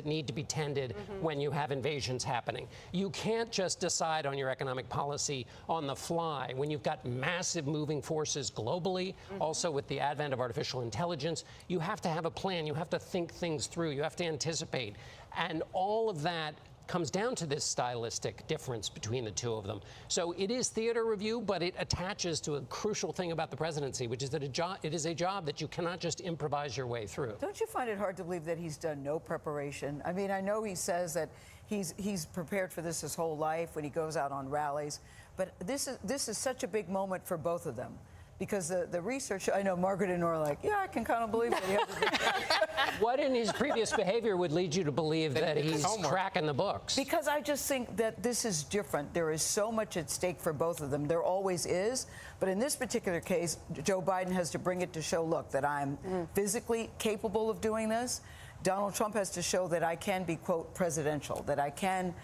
that need to be tended when you have invasions happening. You can't just decide on your economic policy on the fly when you've got massive moving forces globally. Also, with the advent of artificial intelligence, you have to have a plan. You have to think things through. You have to anticipate. And all of that comes down to this stylistic difference between the two of them. So it is theater review, but it attaches to a crucial thing about the presidency, which is that it is a job that you cannot just improvise your way through. Don't you find it hard to believe that he's done no preparation? I mean, I know he says that he's prepared for this his whole life when he goes out on rallies, but this is such a big moment for both of them. Because the research, I know Margaret and Nora are like, yeah, I can kind of believe that he has to do. What in his previous behavior would lead you to believe that he's cracking the books? Because I just think that this is different. There is so much at stake for both of them. There always is. But in this particular case, Joe Biden has to bring it to show, look, that I'm physically capable of doing this. Donald Trump has to show that I can be, quote, presidential, that I can,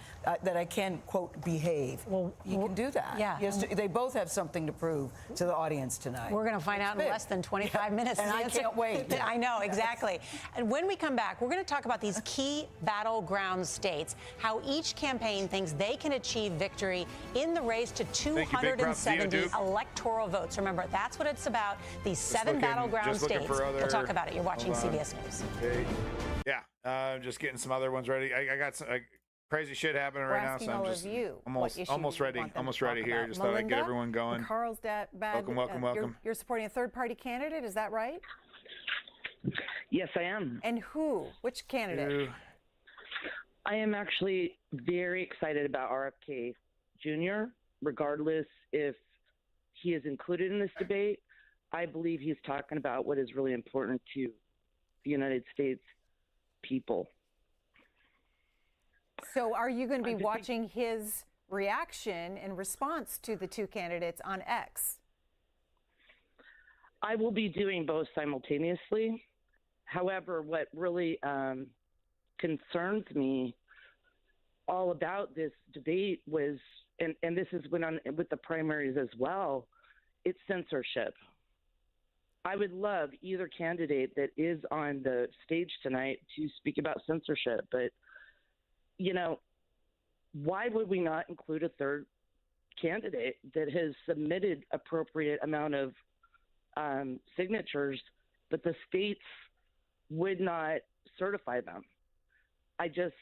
quote, behave. Well, he can do that. Yeah. They both have something to prove to the audience tonight. We're going to find out in less than 25 minutes. And I can't wait. I know, exactly. And when we come back, we're going to talk about these key battleground states, how each campaign thinks they can achieve victory in the race to 270 electoral votes. Remember, that's what it's about, these seven battleground states. We'll talk about it. You're watching CBS News. Okay. Yeah, just getting some other ones ready. I got some crazy shit happening right now, so I'm just almost ready here. Just thought I'd get everyone going. Carlsbad, welcome. You're supporting a third-party candidate, is that right? Yes, I am. And who? Which candidate? I am actually very excited about RFK Jr., regardless if he is included in this debate. I believe he's talking about what is really important to the United States people. So are you going to be watching his reaction in response to the two candidates on X? I will be doing both simultaneously. However, what really concerns me all about this debate was, and this has went on with the primaries as well, it's censorship. I would love either candidate that is on the stage tonight to speak about censorship. But, you know, why would we not include a third candidate that has submitted appropriate amount of signatures, but the states would not certify them? I just,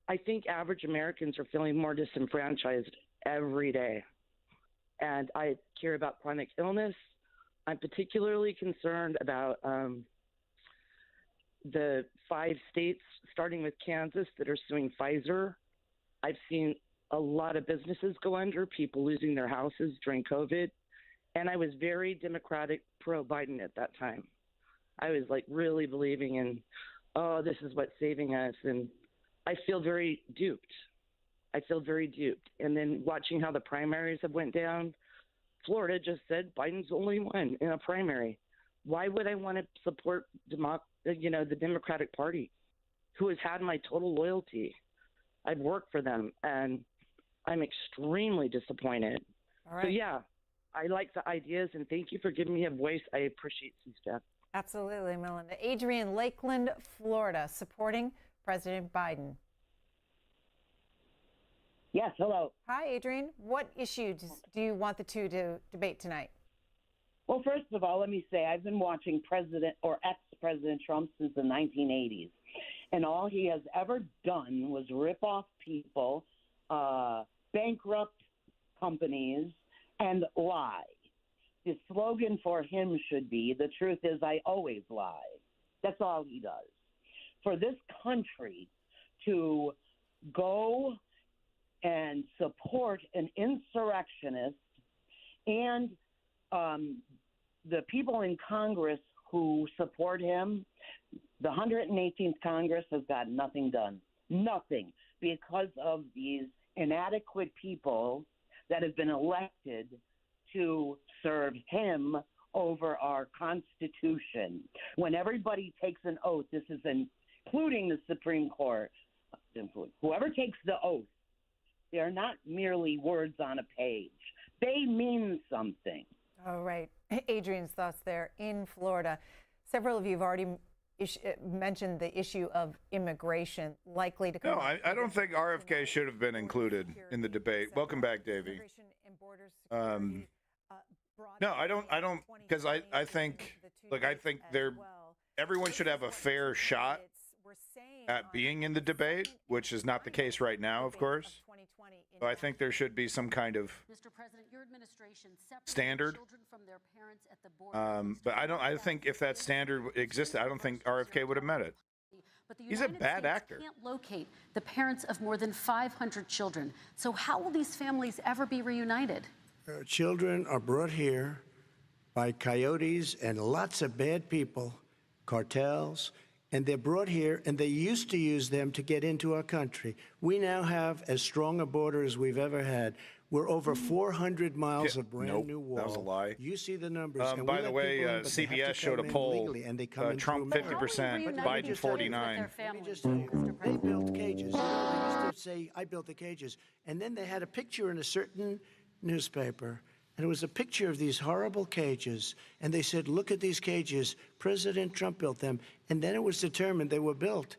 I think average Americans are feeling more disenfranchised every day. And I care about chronic illness. I'm particularly concerned about the 5 states, starting with Kansas, that are suing Pfizer. I've seen a lot of businesses go under, people losing their houses during COVID. And I was very Democratic pro-Biden at that time. I was like really believing in, oh, this is what's saving us. And I feel very duped. And then watching how the primaries have went down, Florida just said Biden's only won in a primary. Why would I want to support the Democratic Party, who has had my total loyalty? I've worked for them, and I'm extremely disappointed. All right. So, yeah, I like the ideas, and thank you for giving me a voice. I appreciate C-SPAN. Absolutely, Melinda. Adrian, Lakeland, Florida, supporting President Biden. Yes, hello. Hi, Adrian. What issues do you want the two to debate tonight? Well, first of all, let me say I've been watching President or ex-President Trump since the 1980s. And all he has ever done was rip off people, bankrupt companies, and lie. The slogan for him should be, the truth is I always lie. That's all he does. For this country to go and support an insurrectionist and the people in Congress who support him, the 118th Congress has got nothing done. Nothing, because of these inadequate people that have been elected to serve him over our Constitution. When everybody takes an oath, this is including the Supreme Court, whoever takes the oath, they're not merely words on a page. They mean something. All right. Adrian's thoughts there in Florida. Several of you have already mentioned the issue of immigration likely to come. No, I don't think RFK should have been included in the debate. Welcome back, Davey. No, I don't, because I think, look, I think everyone should have a fair shot at being in the debate, which is not the case right now, of course. So I think there should be some kind of standard. But I think if that standard existed, I don't think RFK would have met it. He's a bad actor. Can't locate the parents of more than 500 children. So how will these families ever be reunited? Children are brought here by coyotes and lots of bad people, cartels, and they're brought here, and they used to use them to get into our country. We now have as strong a border as we've ever had. We're over 400 miles of brand new wall. That was a lie. You see the numbers. And by the way, CBS showed a poll, Trump 50%, Biden 49. Let me just tell you, they built cages. They used to say, I built the cages. And then they had a picture in a certain newspaper, and it was a picture of these horrible cages, and they said, look at these cages, President Trump built them, and then it was determined they were built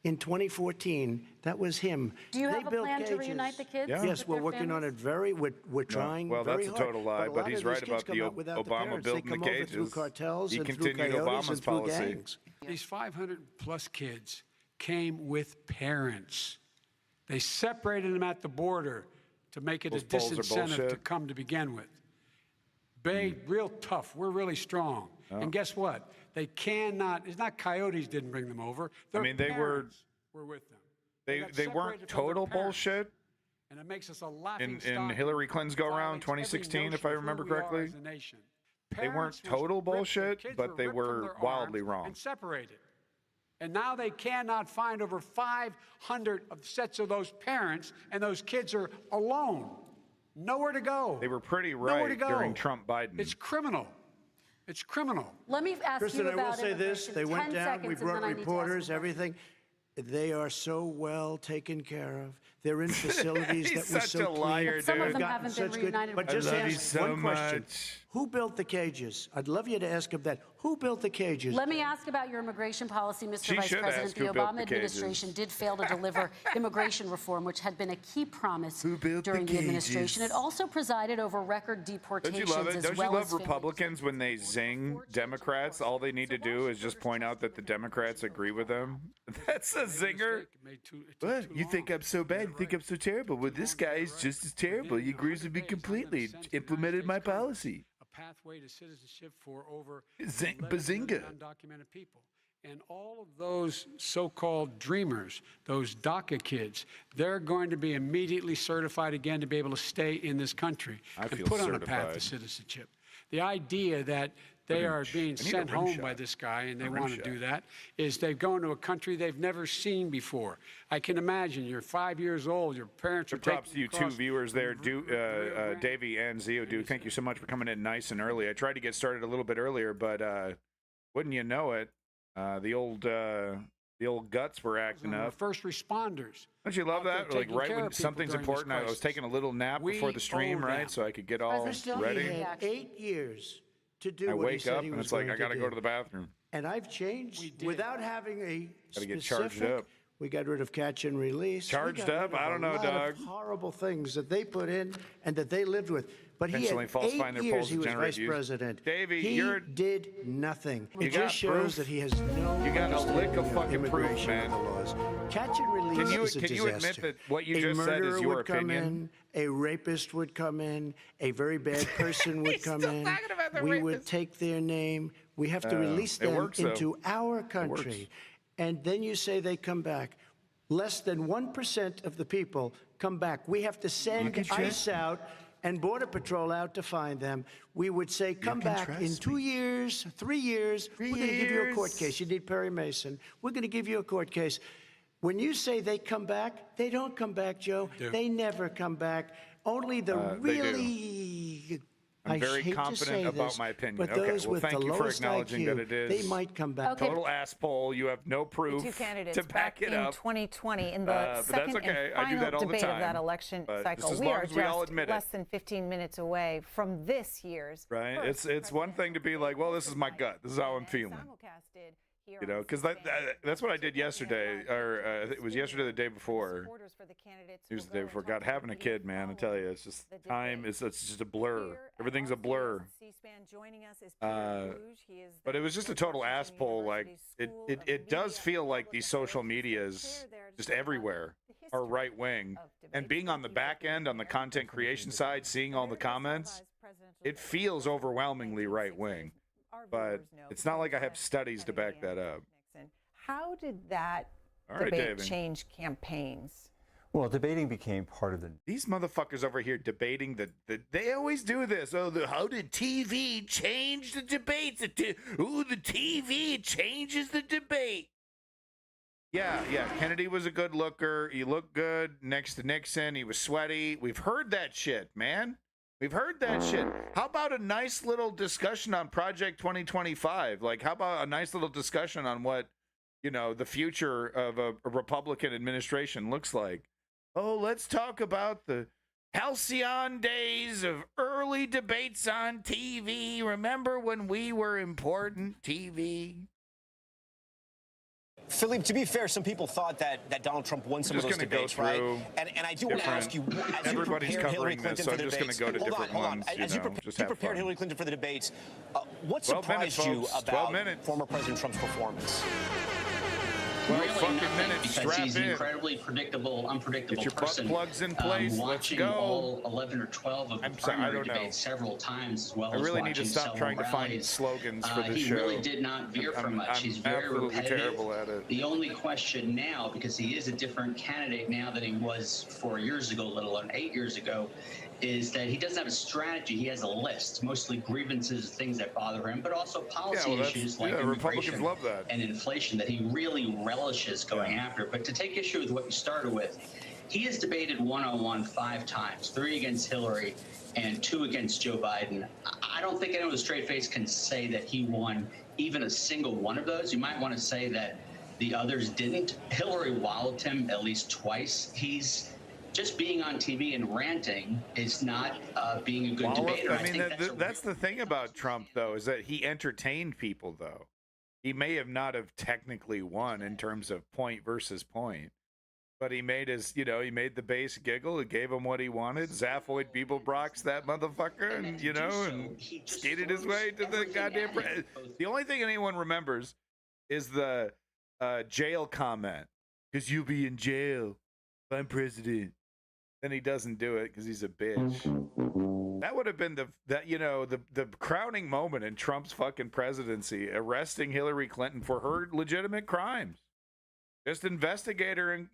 in 2014. That was him. Do you have a plan to reunite the kids? Yeah. Yes, we're working on it we're trying well, very that's hard. a total lie, but he's right about the Obama building the cages. Through cartels he and continued through coyotes Obama's and through policy. gangs. These 500-plus kids came with parents. They separated them at the border to make it Those a polls are disincentive to bullshit. come to begin with. Real tough. We're really strong. And guess what? They cannot. It's not coyotes didn't bring them over. Their they were with them. They got weren't separated from their total parents. bullshit. And it makes us a laughing In stock. Hillary Clinton's go around Violates every 2016, if notion I of who remember we are correctly. as a nation. They weren't Parents were total ripped, their bullshit, kids but they ripped from were their wildly arms wrong. And separated. And now they cannot find over 500 of sets of those parents, and those kids are alone. Nowhere to go. They were pretty Nowhere to right go. during Trump Biden. It's criminal. It's criminal. Let me ask Kristen, you I about will say this. immigration. They went 10 down. seconds, We and brought then I need to ask reporters, you. everything. They are so well taken care of. They're in facilities He's that were such so a clean. liar, Some of dude. them Gotten haven't been such good- reunited But with just I love you ask so one question. much. Who built the cages? I'd love you to ask him that. Who built the cages? Let me ask about your immigration policy, Mr. She Vice should President. ask The who built Obama the cages. administration did fail to deliver immigration reform, which had been a key promise Who built during the the administration. cages? It also presided over record Don't deportations you love it? as Don't well you as love Republicans when they zing Democrats? All they need to do is just point out that the Democrats agree with them. That's a zinger. What? You think I'm so bad? You think I'm so terrible? Well, this guy is just as terrible. He agrees with me completely. Implemented my policy. A pathway to citizenship for over Bazinga. undocumented people. And all of those so-called dreamers, those DACA kids, they're going to be immediately certified again to be able to stay in this country and feel put on a path certified. to citizenship. The idea that they are being sent home by this guy and they want to do that is they've gone to a country they've never seen before. I can imagine you're 5 years old, your parents are Props to taking you two viewers there, Davey and Zio Duke. Thank you so much for coming in nice and early. I tried to get started a little bit earlier, but wouldn't you know it, the old guts were acting up. First responders. Don't you love out that? there Like taking right care when of people something's during this important, I was crisis. taking a little nap We before the stream, owe right? them. So I could get all President ready. He had 8 years to do I what he wake said up he and was it's like going I got to do. go to the bathroom. And I've changed without having a Gotta get specific. charged up. We got rid of catch and release. We Charged got rid up? of I don't know, a lot Doug. of horrible things that they put in and that they lived with. But he Intentionally had falsifying 8 their years polls he to was generate vice views. president. Davey, he you're- did nothing. You It got just shows proof? that he has no You got a lick of understanding fucking proof, immigration man. laws. Catch and release Can you is a admit disaster. that what you a just said is murderer your would come opinion? in, a rapist would come in, a very bad person would come in. talking about the We would rapist. take their name. We have to release it them works, though. into our country. And then you say they come back. Less than 1% of the people come back. We have to send ICE out and Border Patrol out to find them. We would say, come back in 2 years, 3 years. We're going to give you a court case. You need Perry Mason. We're going to give you a court case. When you say they come back, they don't come back, Joe. They never come back. Only the They do. really... I'm very hate to confident say about this, my opinion. But Okay, those well, with thank the you for lowest acknowledging IQ, that it is they might come back. Okay. Total ass poll. You have no proof Two candidates to back it in up. 2020 in the But that's second okay. and I do final that all the debate of time. that election But cycle. just as We long are as we all just admit it. less than 15 minutes away from this year's Right? first It's one thing to be like, well, this is my gut. This is how I'm feeling. simulcasted You know, because that's what I did yesterday, or it was yesterday, the day before. It was the day before. God, having a kid, man, I tell you, it's just time it's just a blur. Everything's a blur. But it was just a total ass pull. Like it does feel like these social medias just everywhere are right wing, and being on the back end, on the content creation side, seeing all the comments, it feels overwhelmingly right wing. But it's not like I have studies to back that up. How did that right, debate David. change campaigns? Well, debating became part of the... These motherfuckers over here debating they always do this. Oh, how did TV change the debates? The TV changes the debate. Yeah. Kennedy was a good looker. He looked good next to Nixon. He was sweaty. We've heard that shit, man. We've heard that shit. How about a nice little discussion on Project 2025? Like, how about a nice little discussion on what, you know, the future of a Republican administration looks like? Oh, let's talk about the halcyon days of early debates on TV. Remember when we were important TV? Philippe, to be fair, some people thought that Donald Trump won some of those debates, right? And I do want to ask you, as you prepare Hillary Clinton for the debates, hold on. As you prepared Hillary Clinton for the debates, what surprised you about former President Trump's performance? Well, really nothing, because he's an incredibly unpredictable person. Butt plugs in place. Watching all 11 or 12 of the primary debates several times, as well as really need to stop trying to find slogans for this show. He really did not veer from much. He's very repetitive. Terrible at it. The only question now, because he is a different candidate now than he was 4 years ago, let alone 8 years ago, is that he doesn't have a strategy. He has a list, mostly grievances, things that bother him, but also policy issues like immigration and inflation that he really relishes going after. But to take issue with what you started with, he has debated one-on-one 5 times, 3 against Hillary and 2 against Joe Biden. I don't think anyone with a straight face can say that he won even a single one of those. You might want to say that the others didn't. Hillary walloped him at least twice. He's just being on TV and ranting is not being a good debater. I mean, that's the thing about Trump, though, is that he entertained people, though. He may have not have technically won in terms of point versus point, but he made he made the base giggle. It gave him what he wanted. Zaphoid Beeblebrox that motherfucker, and and skated his way to the goddamn. The only thing anyone remembers is the jail comment, because you'll be in jail if I'm president. Then he doesn't do it because he's a bitch. That would have been the crowning moment in Trump's fucking presidency, arresting Hillary Clinton for her legitimate crimes. Just investigate her, and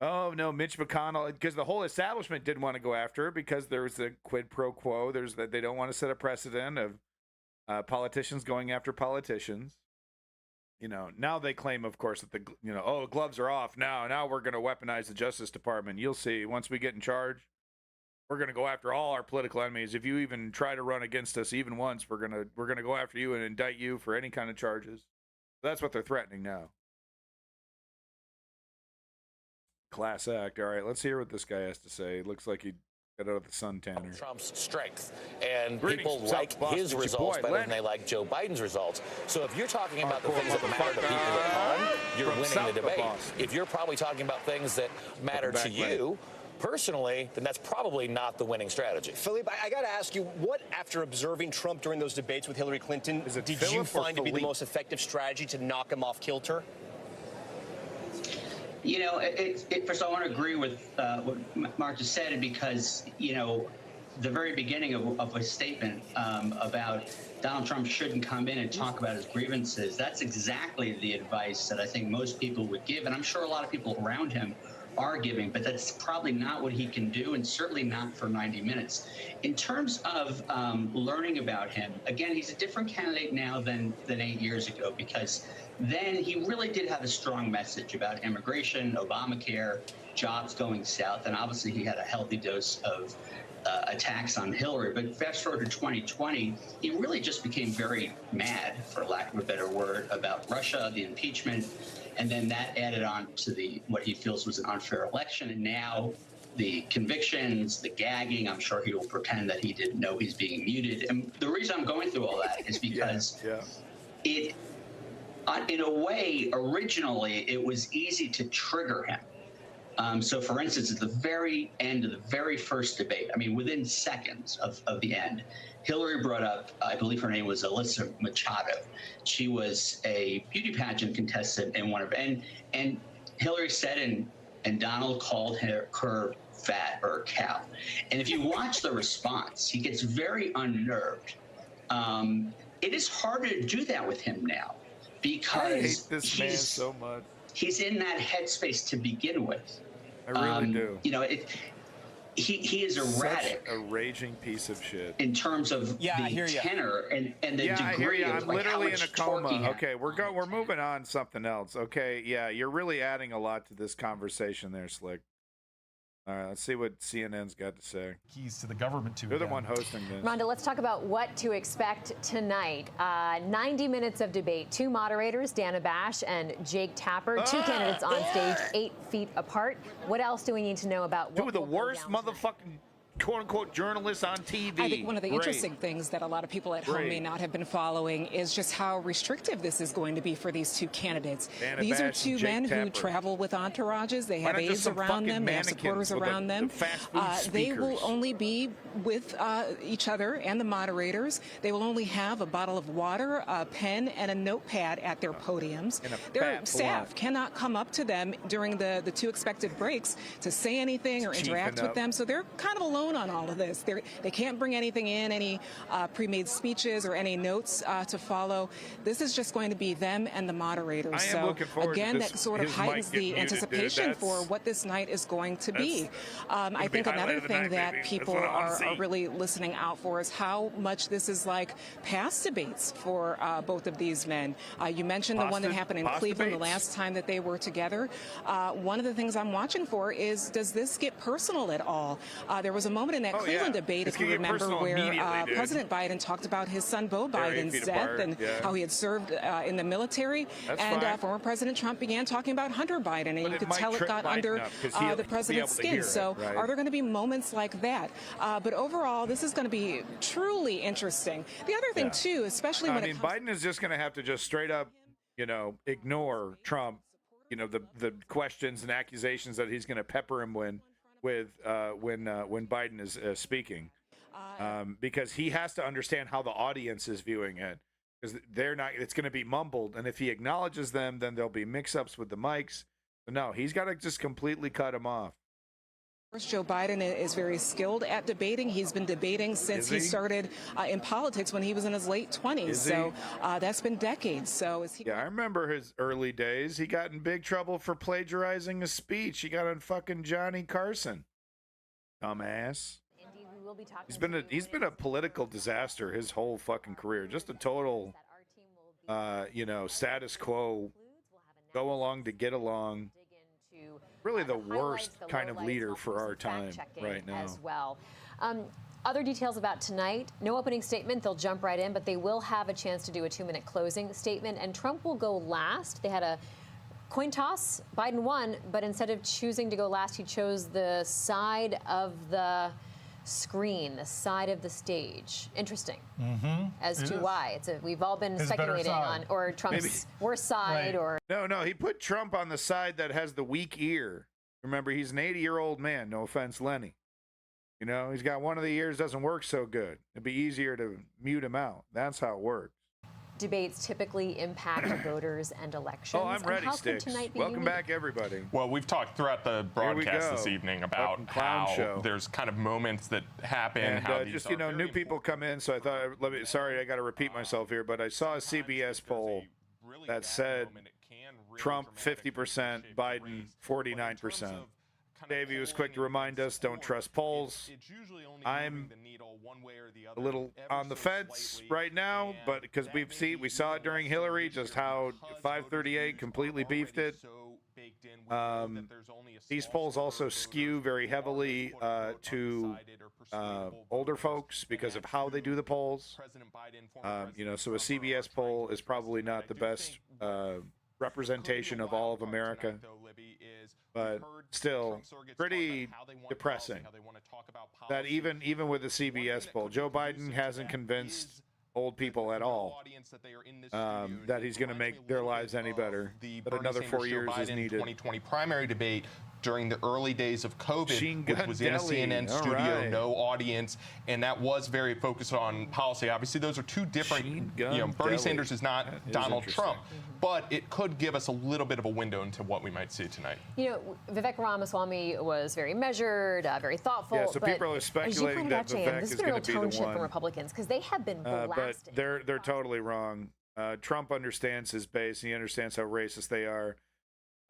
oh no, Mitch McConnell, because the whole establishment didn't want to go after her because there was a quid pro quo. There's that they don't want to set a precedent of politicians going after politicians. Now they claim, of course, that gloves are off. Now we're going to weaponize the Justice Department. You'll see. Once we get in charge, we're going to go after all our political enemies. If you even try to run against us even once, we're going to go after you and indict you for any kind of charges. That's what they're threatening now. Class act. All right, let's hear what this guy has to say. It looks like he got out of the sun tanner. Trump's strength, and people like his results better than they like Joe Biden's results. So if you're talking about the things that matter to people at home, you're winning the debate. If you're probably talking about things that matter to you personally, then that's probably not the winning strategy. Philippe, I got to ask you, what, after observing Trump during those debates with Hillary Clinton, did you find to be the most effective strategy to knock him off kilter? First, I want to agree with what Mark just said, because, the very beginning of a statement about Donald Trump shouldn't come in and talk about his grievances, that's exactly the advice that I think most people would give. And I'm sure a lot of people around him are giving, but that's probably not what he can do, and certainly not for 90 minutes. In terms of learning about him, again, he's a different candidate now than 8 years ago, because then he really did have a strong message about immigration, Obamacare, jobs going south, and obviously he had a healthy dose of attacks on Hillary. But fast forward to 2020, he really just became very mad, for lack of a better word, about Russia, the impeachment, and then that added on to what he feels was an unfair election. And now the convictions, the gagging, I'm sure he will pretend that he didn't know he's being muted. And the reason I'm going through all that is because in a way, originally, it was easy to trigger him. So, for instance, at the very end of the very first debate, I mean, within seconds of the end, Hillary brought up, I believe her name was Alyssa Machado. She was a beauty pageant contestant in one of, and Hillary said, and Donald called her fat or a cow. And if you watch the response, he gets very unnerved. It is harder to do that with him now because I hate this man so much. He's in that headspace to begin with. I really do. You know, he is erratic. Such a raging piece of shit. In terms of the tenor and the degree of I'm like literally how in much a coma. torque he has. Okay, we're moving on to something else. Okay, yeah, you're really adding a lot to this conversation there, Slick. All right, let's see what CNN's got to say. Keys to the government to They're the one hosting this. Rhonda, let's talk about what to expect tonight. 90 minutes of debate. Two moderators, Dana Bash and Jake Tapper. Two candidates on stage, 8 feet apart. What else do we need to know about what Two of the worst motherfucking quote-unquote journalists on TV. I think one of the interesting things that a lot of people at home may not have been following is just how restrictive this is going to be for these two candidates. Dana These are Bash two and Jake men Tapper. who travel with entourages. They have Why not just aides some around them. fucking They have supporters mannequins with around them. the fast food They will speakers? only be with each other and the moderators. They will only have a bottle of water, a pen, and a notepad at their podiums. Their fat staff blunt. cannot come up to them during the two expected breaks to say anything or interact Cheaping with up. them. So they're kind of alone on all of this. They can't bring anything in, any pre-made speeches or any notes to follow. This is just going to be them and the moderators. I am so looking forward to again, this- that sort of his mic heightens getting the muted, dude. anticipation That's- for what this night is going to be. I be think highlight another of the thing night, that baby. people That's what I wanna are see. really listening out for is how much this is like past debates for both of these men. You mentioned the one that happened in Past Cleveland debates? the last time that they were together. One of the things I'm watching for is, does this get personal at all? There was a moment in that Cleveland debate, It's if you gonna get remember, personal where immediately, dude. President Biden talked about his son Beau They're 8 Biden's feet death apart, and yeah. how he had served in the military. That's and fine. former President Trump began talking about Hunter Biden, and But you it could might tell it trip got Biden under up, 'cause he'll the be president's able to hear skin. it, So right? are there going to be moments like that? But overall, this is going to be truly interesting. The other thing, too, especially when I mean, Biden is just going to have to just straight up, ignore Trump, the questions and accusations that he's going to pepper him when Biden is speaking, because he has to understand how the audience is viewing it, because they're not. It's going to be mumbled, and if he acknowledges them, then there'll be mix-ups with the mics. So no, he's got to just completely cut him off. Of course, Joe Biden is very skilled at debating. He's been debating since he started in politics when he was in his late 20s. So that's been decades. So is he? Yeah, I remember his early days. He got in big trouble for plagiarizing a speech. He got on fucking Johnny Carson. Dumbass. Indeed, we will be talking. He's been a political disaster his whole fucking career. Just a total, status quo, go along to get along. Really the worst kind of leader for our time right now. As well. Other details about tonight, no opening statement, they'll jump right in, but they will have a chance to do a 2-minute closing statement, and Trump will go last. They had a coin toss, Biden won, but instead of choosing to go last, he chose the side of the screen, the side of the stage. Interesting. As to why. We've all been speculating on, or Trump's worst side, or... No, he put Trump on the side that has the weak ear. Remember, he's an 80-year-old man, no offense, Lenny. He's got one of the ears doesn't work so good. It'd be easier to mute him out. That's how it works. Debates typically impact voters and elections. Oh, I'm ready, how could Sticks. tonight be Welcome unique? back, everybody. Well, we've talked throughout the broadcast this evening about Fucking clown how show. there's kind of moments that happen. And how these just, new people come in, so I thought, sorry, I got to repeat myself here, but I saw a CBS poll that said Trump 50%, Biden 49%. Davey was quick to remind us, don't trust polls. I'm a little on the fence right now, but because we saw it during Hillary, just how 538 completely beefed it. These polls also skew very heavily to older folks because of how they do the polls. So a CBS poll is probably not the best representation of all of America, but still pretty depressing that even with the CBS poll, Joe Biden hasn't convinced old people at all. That he's going to make their lives any better. But another 4 years is needed. 2020 primary debate during the early days of COVID, which was in a Deli. CNN studio, no audience, and that was very focused on policy. Obviously, those are two different. Bernie Sanders is not Donald Trump, but it could give us a little bit of a window into what we might see tonight. Vivek Ramaswamy was very measured, very thoughtful. Yeah, so people are speculating that Vivek is going to be the one. From Republicans, because they have been blasted. But they're totally wrong. Trump understands his base. He understands how racist they are.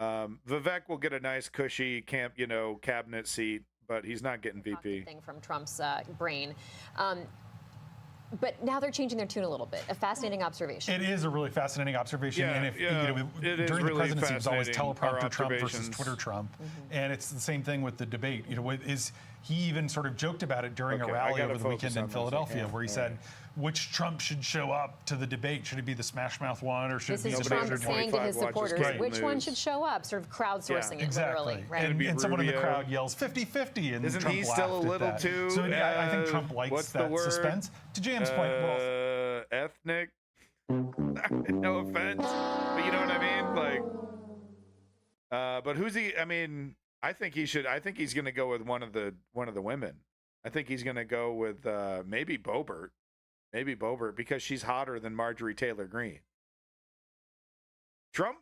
Vivek will get a nice, cushy cabinet seat, but he's not getting VP. Thing from Trump's brain. But now they're changing their tune a little bit. A fascinating observation. It is a really fascinating observation. Yeah, and if during the presidency, it was always teleprompter Trump versus Twitter Trump. And it's the same thing with the debate. He even sort of joked about it during a rally over the weekend in Philadelphia, where he said, which Trump should show up to the debate? Should it be the Smash Mouth one, or should it be the Trump saying to his supporters, which one should show up? Sort of crowdsourcing it, literally. Right? And someone in the crowd yells 50-50, and Isn't Trump he still a little too? So I think Trump likes that suspense. To Jam's point, ethnic. No offense, but you know what I mean. But who's he? I mean, I think he should. I think he's going to go with one of the women. I think he's going to go with maybe Boebert. Maybe Boebert, because she's hotter than Marjorie Taylor Greene. Trump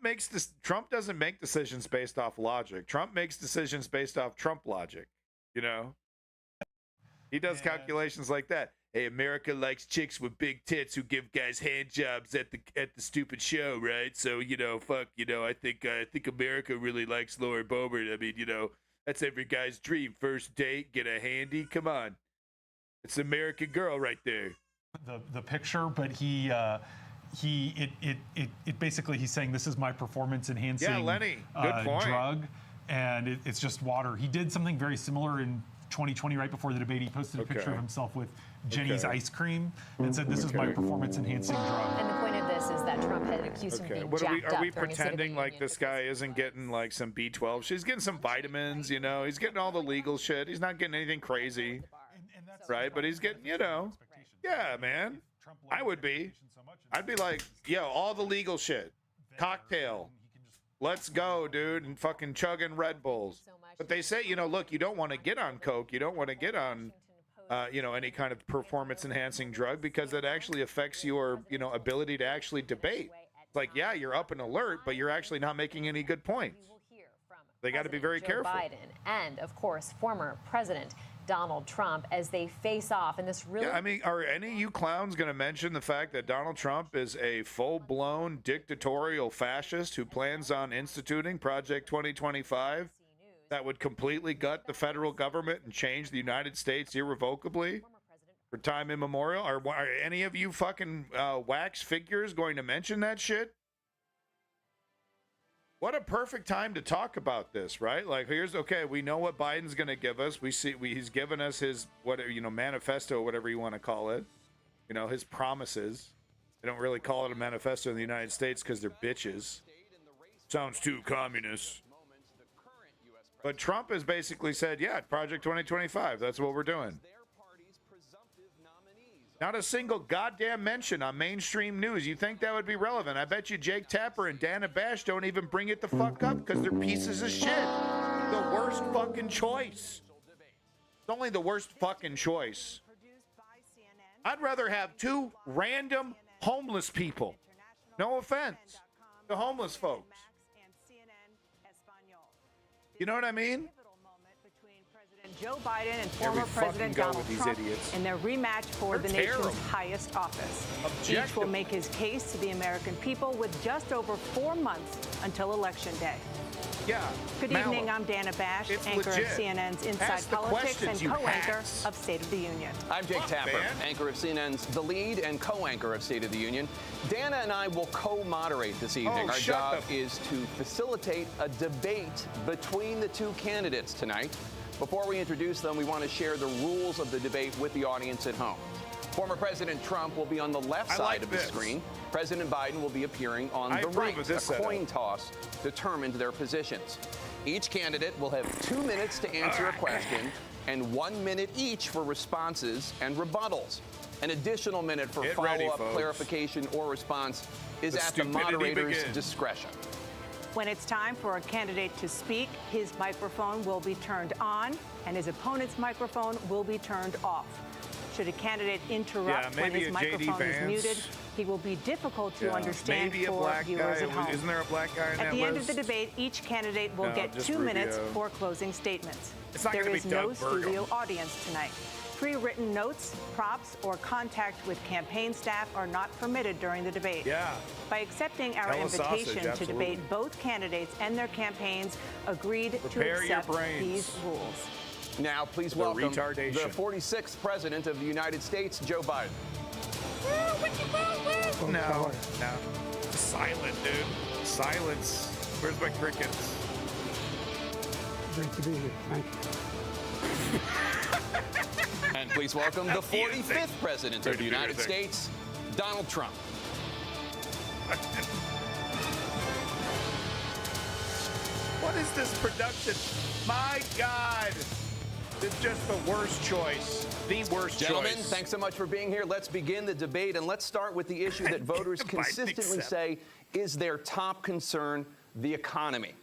doesn't make decisions based off logic. Trump makes decisions based off Trump logic. He does calculations like that. Hey, America likes chicks with big tits who give guys hand jobs at the stupid show, right? So I think America really likes Laura Boebert. I mean, that's every guy's dream. First date, get a handy. Come on, it's the American girl right there. The picture, but basically he's saying this is my performance enhancing Lenny, good point. Drug, and it's just water. He did something very similar in 2020, right before the debate. He posted a picture of himself with Jenny's ice cream and said, "This is my performance enhancing drug." And the point of this is that Trump had accused him of being jacked up. Are we pretending like this guy isn't getting like some B12? She's getting some vitamins. He's getting all the legal shit. He's not getting anything crazy, right? But he's getting, yeah, man. I would be. I'd be like, all the legal shit. Cocktail. Let's go, dude, and fucking chugging Red Bulls. But they say, look, you don't want to get on coke. You don't want to get on, any kind of performance-enhancing drug, because it actually affects your, ability to actually debate. It's like, yeah, you're up and alert, but you're actually not making any good points. They got to be very careful. Joe Biden and, of course, former President Donald Trump as they face off. And this really... Yeah, I mean, are any of you clowns going to mention the fact that Donald Trump is a full-blown dictatorial fascist who plans on instituting Project 2025 that would completely gut the federal government and change the United States irrevocably for time immemorial? Are any of you fucking wax figures going to mention that shit? What a perfect time to talk about this, right? Like, we know what Biden's going to give us. He's given us his, manifesto, whatever you want to call it. His promises. They don't really call it a manifesto in the United States because they're bitches. Sounds too communist. But Trump has basically said, yeah, Project 2025, that's what we're doing. Not a single goddamn mention on mainstream news. You think that would be relevant? I bet you Jake Tapper and Dana Bash don't even bring it the fuck up because they're pieces of shit. The worst fucking choice. It's only the worst fucking choice. I'd rather have two random homeless people. No offense to homeless folks. You know what I mean? Joe Biden and former President Donald Trump in their rematch for the nation's highest office. Each will make his case to the American people with just over 4 months until Election Day. Yeah. Good evening. I'm Dana Bash, anchor of CNN's Inside Politics and co-anchor of State of the Union. I'm Jake Tapper, anchor of CNN's The Lead and co-anchor of State of the Union. Dana and I will co-moderate this evening. Our job is to facilitate a debate between the two candidates tonight. Before we introduce them, we want to share the rules of the debate with the audience at home. Former President Trump will be on the left side of the screen. President Biden will be appearing on the right. A coin toss determined their positions. Each candidate will have 2 minutes to answer a question and 1 minute each for responses and rebuttals. An additional minute for follow-up, clarification, or response is at the moderator's discretion. When it's time for a candidate to speak, his microphone will be turned on and his opponent's microphone will be turned off. Should a candidate interrupt when his microphone is muted, he will be difficult to understand for viewers at home. Isn't there a black guy in that At the end list? of the debate, each candidate will get 2 minutes for closing statements. It's not There gonna be is no Doug Burgum. studio audience tonight. Pre-written notes, props, or contact with campaign staff are not permitted during the debate. Yeah. By accepting our Hella invitation sausage, to absolutely. debate, both candidates and their campaigns agreed Prepare to your accept brains. these rules. Now, please The welcome retardation. the 46th President of the United States, Joe Biden. No. Silent, dude. Silence. Where's my crickets? Great to be here. Thank you. And please welcome the 45th President of the United States, Donald Trump. What is this production? My God. It's just the worst choice. The worst Gentlemen, choice. thanks so much for being here. Let's begin the debate, and let's start with the issue that voters consistently say is their top concern, the economy.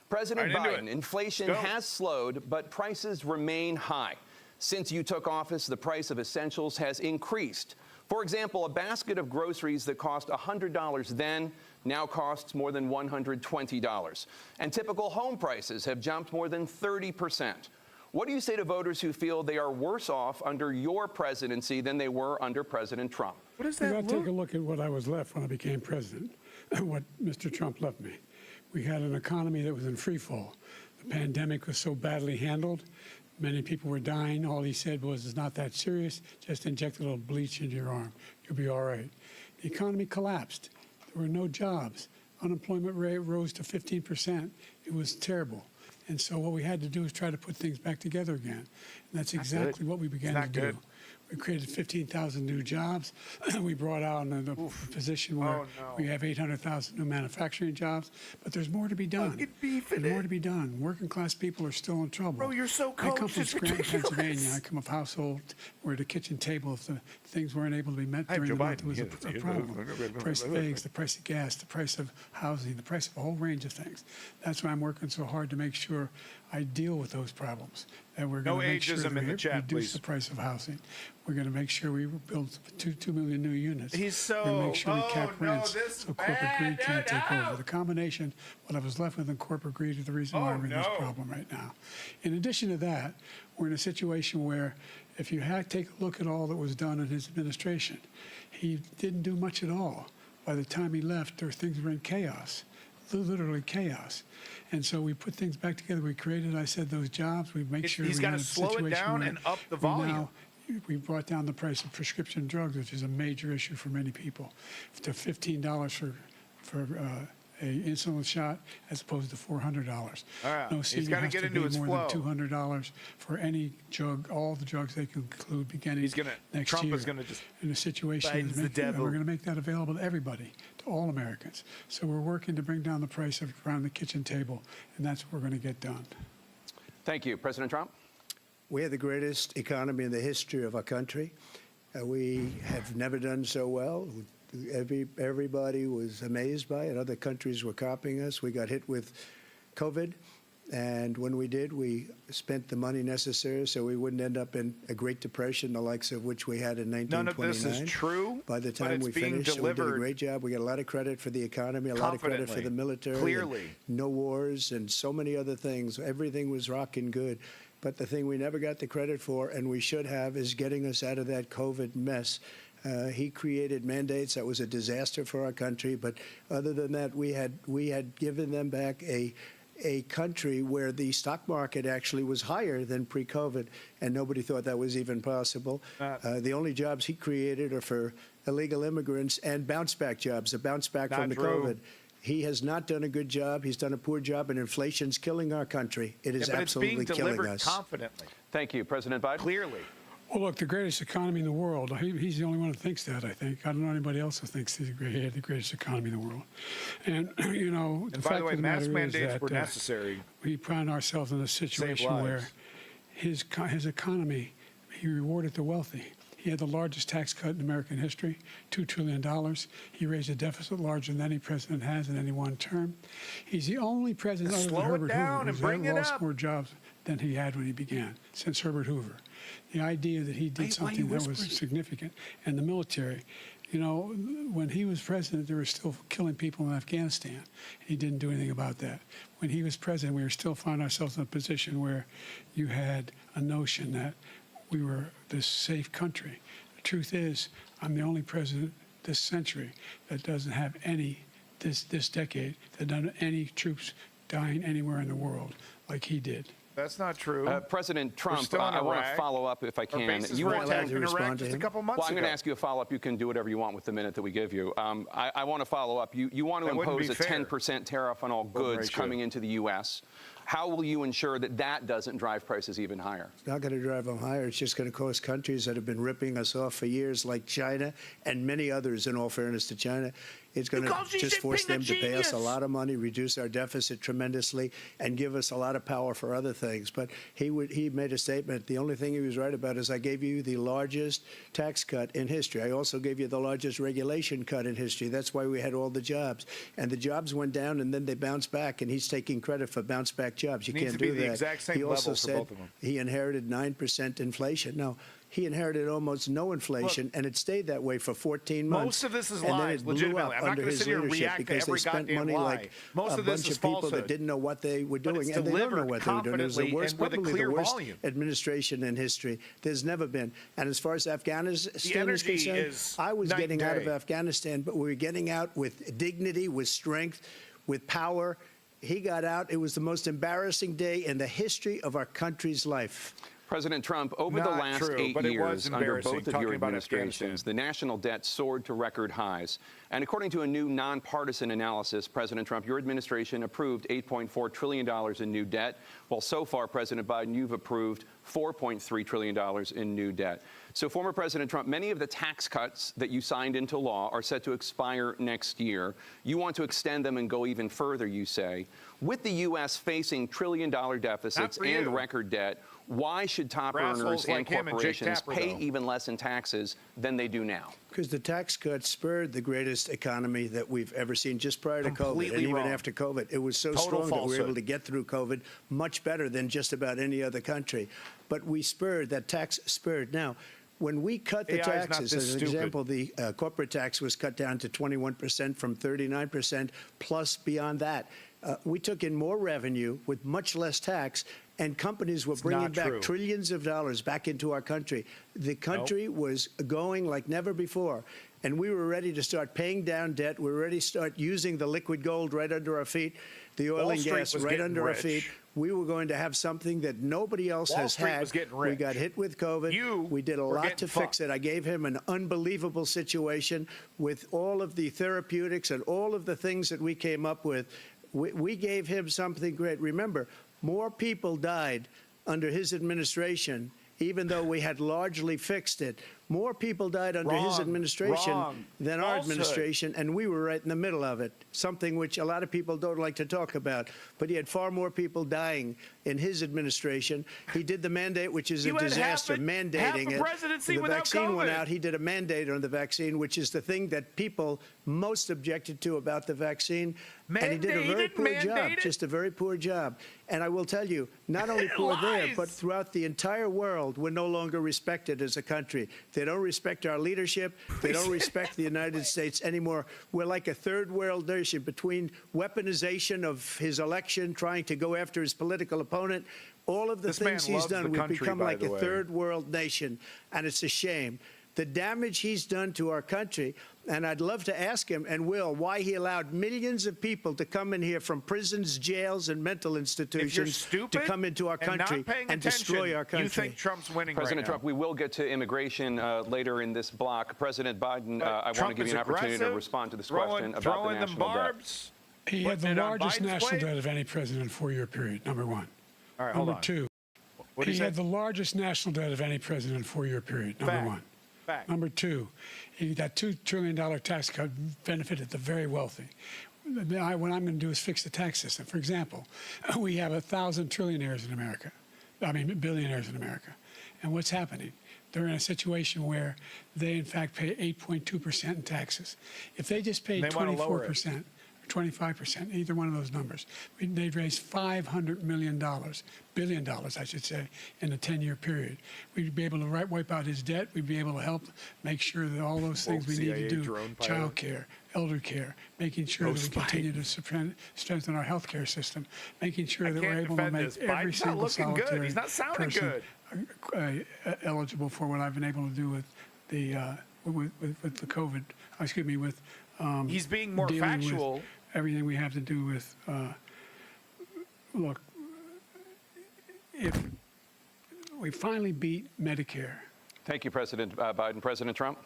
President Right into Biden, it. inflation has slowed, but prices remain high. Since you took office, the price of essentials has increased. For example, a basket of groceries that cost $100 then now costs more than $120. And typical home prices have jumped more than 30%. What do you say to voters who feel they are worse off under your presidency than they were under President Trump? What does You that got to look? take a look at what I was left when I became president, and what Mr. Trump left me. We had an economy that was in free fall. The pandemic was so badly handled. Many people were dying. All he said was, it's not that serious. Just inject a little bleach into your arm. You'll be all right. The economy collapsed. There were no jobs. Unemployment rate rose to 15%. It was terrible. And so what we had to do is try to put things back together again. And that's exactly what we began to do. We created 15,000 new jobs. We brought out in a position where we have 800,000 new manufacturing jobs. But there's more to be done. There's more to be done. Working class people are still in trouble. Bro, you're so I come coach, from it's Scranton, ridiculous. Pennsylvania. I come of household where the kitchen table, if the things weren't able to be met Hi, during Joe the month, Biden. it was a problem. The price of eggs, the price of gas, the price of housing, the price of a whole range of things. That's why I'm working so hard to make sure I deal with those problems. That we're going to make sure that we reduce the price of housing. We're going to make sure we build 2 million new units. We're going to make sure we cap rents so corporate greed can't take over. The combination, what I was left with in corporate greed is the reason why we're in this problem right now. In addition to that, we're in a situation where if you take a look at all that was done in his administration, he didn't do much at all. By the time he left, things were in chaos, literally chaos. And so we put things back together. We created, I said, those jobs. We make sure he's we got had to a slow it situation down where and up the we volume. now- we brought down the price of prescription drugs, which is a major issue for many people, to $15 for a insulin shot as opposed to $400. All right. No He's senior gotta has get to into pay his more flow. than $200 for any drug, all the drugs they can include beginning next Trump year. is gonna just- in a situation Biden's the we're devil. going to make that available to everybody, to all Americans. So we're working to bring down the price of around the kitchen table, and that's what we're going to get done. Thank you. President Trump? We have the greatest economy in the history of our country. We have never done so well. Everybody was amazed by it. Other countries were copying us. We got hit with COVID. And when we did, we spent the money necessary so we wouldn't end up in a Great Depression, the likes of which we had in 1929. None of this is true. By the but time it's we being finished, we did a delivered great job. We got a lot of credit for the economy, a lot of credit for the military. Clearly. and no wars and so many other things. Everything was rocking good. But the thing we never got the credit for, and we should have, is getting us out of that COVID mess. He created mandates that was a disaster for our country. But other than that, we had given them back a country where the stock market actually was higher than pre-COVID, and nobody thought that was even possible. The only jobs he created are for illegal immigrants and bounce-back jobs, a bounce-back from the COVID. He has not done a good job. He's done a poor job, and inflation's killing our country. It is absolutely killing us. Confidently. Thank you, President Biden. Clearly. Well, look, the greatest economy in the world, he's the only one who thinks that, I think. I don't know anybody else who thinks he had the greatest economy in the world. And, you know, And by the way, mask mandates were necessary. We find ourselves in a situation where his economy, he rewarded the wealthy. He had the largest tax cut in American history, $2 trillion. He raised a deficit larger than any president has in any one term. He's the only president other than Herbert Hoover who's ever lost more jobs than he had when he began, since Herbert Hoover. The idea that he did something that was significant, and the military, you know, when he was president, they were still killing people in Afghanistan. He didn't do anything about that. When he was president, we were still finding ourselves in a position where you had a notion that we were this safe country. The truth is, I'm the only president this century that doesn't have any, this decade, that doesn't have any troops dying anywhere in the world like he did. That's not true. President Trump, I want to follow up if I can. You want to respond just a couple months Well, I'm going to ask you a follow-up. You can do whatever you want with the minute that we give you. I want to follow up. You want to impose a 10% tariff on all goods coming into the U.S. How will you ensure that that doesn't drive prices even higher? It's not going to drive them higher. It's just going to cost countries that have been ripping us off for years, like China and many others, in all fairness to China. It's going to just force them to pay us a lot of money, reduce our deficit tremendously, and give us a lot of power for other things. But he made a statement. The only thing he was right about is I gave you the largest tax cut in history. I also gave you the largest regulation cut in history. That's why we had all the jobs. And the jobs went down, and then they bounced back, and he's taking credit for bounce back jobs. You can't do that. The exact same he also level for said both of them. he inherited 9% inflation. No. He inherited almost no inflation, and it stayed that way for 14 months. Most of this is and lies, then it blew legitimately. up I'm not under going to his sit here and leadership react to because they every spent goddamn money lie. like Most a of this bunch is of people falsehood. that didn't know what they were But doing, it's and they don't know delivered what they were doing. It was the confidently worst, and with a probably the clear worst volume. administration in history. There's never been. And as far as Afghanistan is energy concerned, is I was night getting and out of day. Afghanistan, but we were getting out with dignity, with strength, with power. He got out. It was the most embarrassing day in the history of our country's life. President Trump, over the Not last true, 8 but it was years under embarrassing both of talking your about administrations, the national debt soared to record highs. And according to a new nonpartisan analysis, President Trump, your administration approved $8.4 trillion in new debt, while so far, President Biden, you've approved $4.3 trillion in new debt. So, former President Trump, many of the tax cuts that you signed into law are set to expire next year. You want to extend them and go even further, you say. With the U.S. facing trillion-dollar deficits and record debt, why should top earners and corporations pay even less in taxes than they do now? Because the tax cuts spurred the greatest economy that we've ever seen just prior to COVID, and even after COVID. It was so strong that we were able to get through COVID much better than just about any other country. But we spurred, that tax spurred. Now, when we cut the taxes, as an example, the corporate tax was cut down to 21% from 39%, plus beyond that. We took in more revenue with much less tax, and companies were bringing back trillions of dollars back into our country. The country was going like never before, and we were ready to start paying down debt. We were ready to start using the liquid gold right under our feet, the oil and gas right under our feet. We were going to have something that nobody else has had. We got hit with COVID. We did a lot to fix it. I gave him an unbelievable situation with all of the therapeutics and all of the things that we came up with. We gave him something great. Remember, more people died under his administration, even though we had largely fixed it. More people died under his administration than our administration, and we were right in the middle of it, something which a lot of people don't like to talk about. But he had far more people dying in his administration. He did the mandate, which is a disaster, mandating it. The vaccine went out. He did a mandate on the vaccine, which is the thing that people most objected to about the vaccine. And he did a very poor job, just a very poor job. And I will tell you, not only poor there, but throughout the entire world, we're no longer respected as a country. They don't respect our leadership. They don't respect the United States anymore. We're like a third world nation between weaponization of his election, trying to go after his political opponent, all of the things he's done. We've become like a third world nation, and it's a shame. The damage he's done to our country, and I'd love to ask him, and will, why he allowed millions of people to come in here from prisons, jails, and mental institutions to come into our country and destroy our country. You think Trump's winning President Trump, we will get to immigration later in this block. President Biden, I want to give you an opportunity to respond to this question about the national debt. He had the largest national debt of any president in a 4-year period, number one. All right, hold on. Number two, he had the largest national debt of any president in a 4-year period, number one. Number two, that $2 trillion tax cut benefited the very wealthy. What I'm going to do is fix the tax system. For example, we have 1,000 trillionaires in America. billionaires in America. And what's happening? They're in a situation where they, in fact, pay 8.2% in taxes. If they just paid 24%, 25%, either one of those numbers, they'd raise $500 billion, I should say, in a 10-year period. We'd be able to wipe out his debt. We'd be able to help make sure that all those things we need to do, child care, elder care, making sure that we continue to strengthen our health care system, making sure that we're able to make every single solitary He's not sounding person eligible for what I've been able to do with the with the COVID. Excuse me, with he's being more factual. Everything we have to do with, look, if we finally beat Medicare. Thank you, President Biden. President Trump?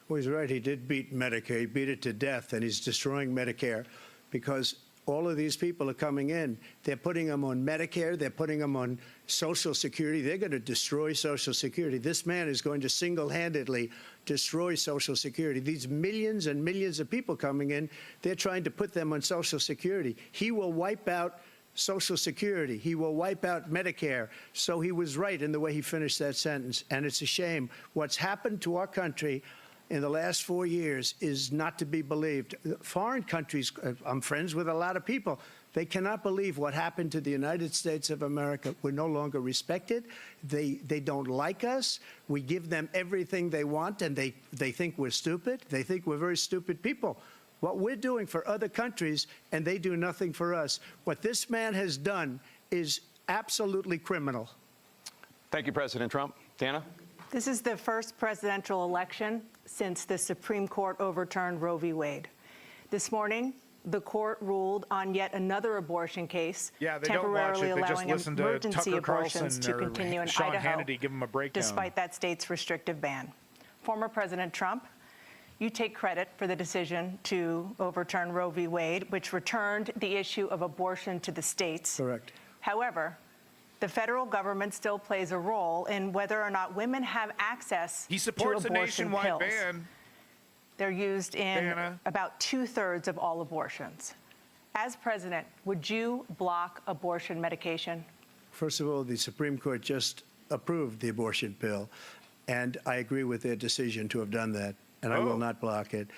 Well, he's right. He did beat Medicare. He beat it to death, and he's destroying Medicare because all of these people are coming in. They're putting them on Medicare. They're putting them on Social Security. They're going to destroy Social Security. This man is going to single-handedly destroy Social Security. These millions and millions of people coming in, they're trying to put them on Social Security. He will wipe out Social Security. He will wipe out Medicare. So he was right in the way he finished that sentence. And it's a shame. What's happened to our country in the last 4 years is not to be believed. Foreign countries, I'm friends with a lot of people, they cannot believe what happened to the United States of America. We're no longer respected. They don't like us. We give them everything they want, and they think we're stupid. They think we're very stupid people. What we're doing for other countries, and they do nothing for us. What this man has done is absolutely criminal. Thank you, President Trump. Dana? This is the first presidential election since the Supreme Court overturned Roe v. Wade. This morning, the court ruled on yet another abortion case, temporarily allowing emergency abortions to continue in Idaho, despite that state's restrictive ban. Former President Trump, you take credit for the decision to overturn Roe v. Wade, which returned the issue of abortion to the states. Correct. However, the federal government still plays a role in whether or not women have access he supports to abortion a nationwide pills. ban. They're used in about 2/3 of all abortions. As president, would you block abortion medication? First of all, the Supreme Court just approved the abortion pill, and I agree with their decision to have done that, and I will not block it.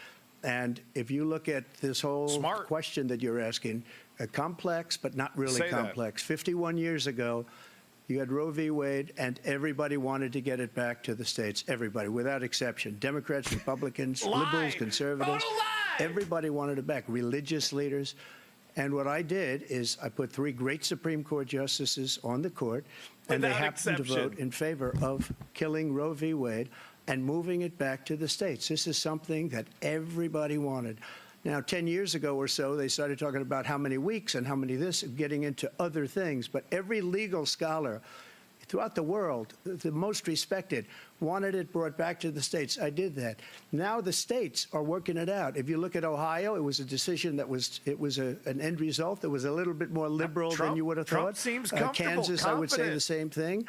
And if you look at this whole question that you're asking, complex but not really complex. 51 years ago, you had Roe v. Wade, and everybody wanted to get it back to the states. Everybody, without exception. Democrats, Republicans, liberals, conservatives. Everybody wanted it back. Religious leaders. And what I did is I put 3 great Supreme Court justices on the court, and they happened to vote in favor of killing Roe v. Wade and moving it back to the states. This is something that everybody wanted. Now, 10 years ago or so, they started talking about how many weeks and how many this, getting into other things. But every legal scholar throughout the world, the most respected, wanted it brought back to the states. I did that. Now the states are working it out. If you look at Ohio, it was a decision that was, an end result that was a little bit more liberal than you would have thought. Trump seems comfortable, Kansas, I would say the same thing.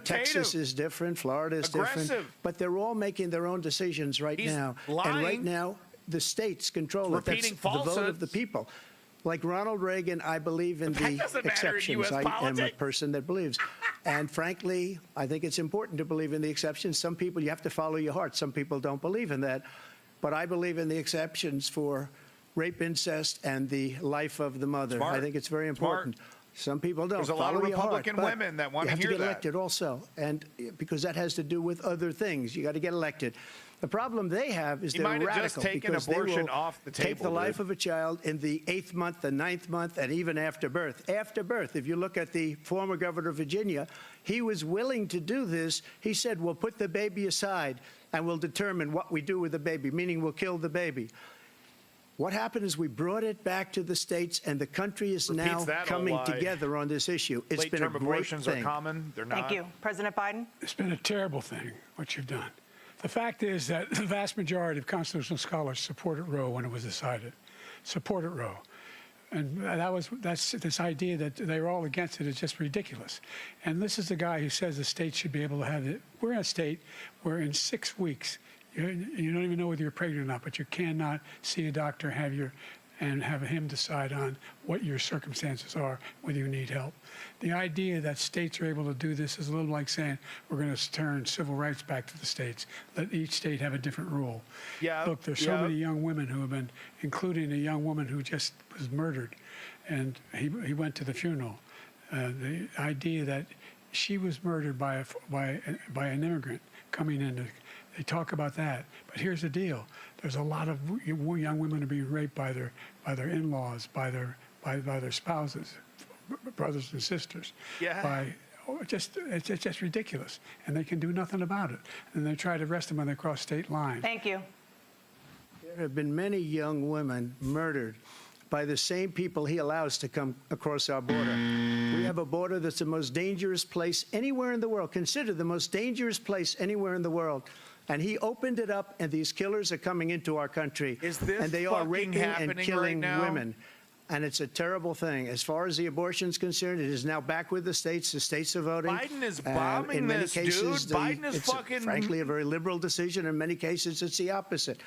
Texas is different. Florida is different. But they're all making their own decisions right now. And right now, the states control it. That's the vote of the people. Like Ronald Reagan, I believe in the exceptions. I am a person that believes. And frankly, I think it's important to believe in the exceptions. Some people, you have to follow your heart. Some people don't believe in that. But I believe in the exceptions for rape, incest, and the life of the mother. I think it's very important. Some people don't. There's a lot of Republican women that want to hear that. You have to get elected also, and because that has to do with other things. You got to get elected. The problem they have is they're radical because they will take the life of a child in the 8th month, the 9th month, and even after birth. After birth, if you look at the former governor of Virginia, he was willing to do this. He said, we'll put the baby aside and we'll determine what we do with the baby, meaning we'll kill the baby. What happened is we brought it back to the states, and the country is now coming together on this issue. It's been a great abortions thing. are common. They're not. Thank you. President Biden? It's been a terrible thing, what you've done. The fact is that the vast majority of constitutional scholars supported Roe when it was decided, supported Roe. And that's this idea that they're all against it is just ridiculous. And this is the guy who says the state should be able to have it. We're in a state where in 6 weeks, you don't even know whether you're pregnant or not, but you cannot see a doctor, have him decide on what your circumstances are, whether you need help. The idea that states are able to do this is a little like saying we're going to turn civil rights back to the states. Let each state have a different rule. Yeah. Look, there's so many young women who have been, including a young woman who just was murdered, and he went to the funeral. The idea that she was murdered by an immigrant coming in. They talk about that, but here's the deal: there's a lot of young women are being raped by their in-laws, by their spouses, brothers and sisters. Yeah. It's just ridiculous, and they can do nothing about it. And they try to arrest them when they cross state lines. Thank you. There have been many young women murdered by the same people he allows to come across our border. We have a border that's the most dangerous place anywhere in the world, considered the most dangerous place anywhere in the world. And he opened it up, and these killers are coming into our country. Is this and they are raping and killing right now? women. And it's a terrible thing. As far as the abortion is concerned, it is now back with the states. The states are voting. Biden is bombing in many this, cases, dude. Biden is it's fucking... frankly, a very liberal decision. In many cases, it's the opposite.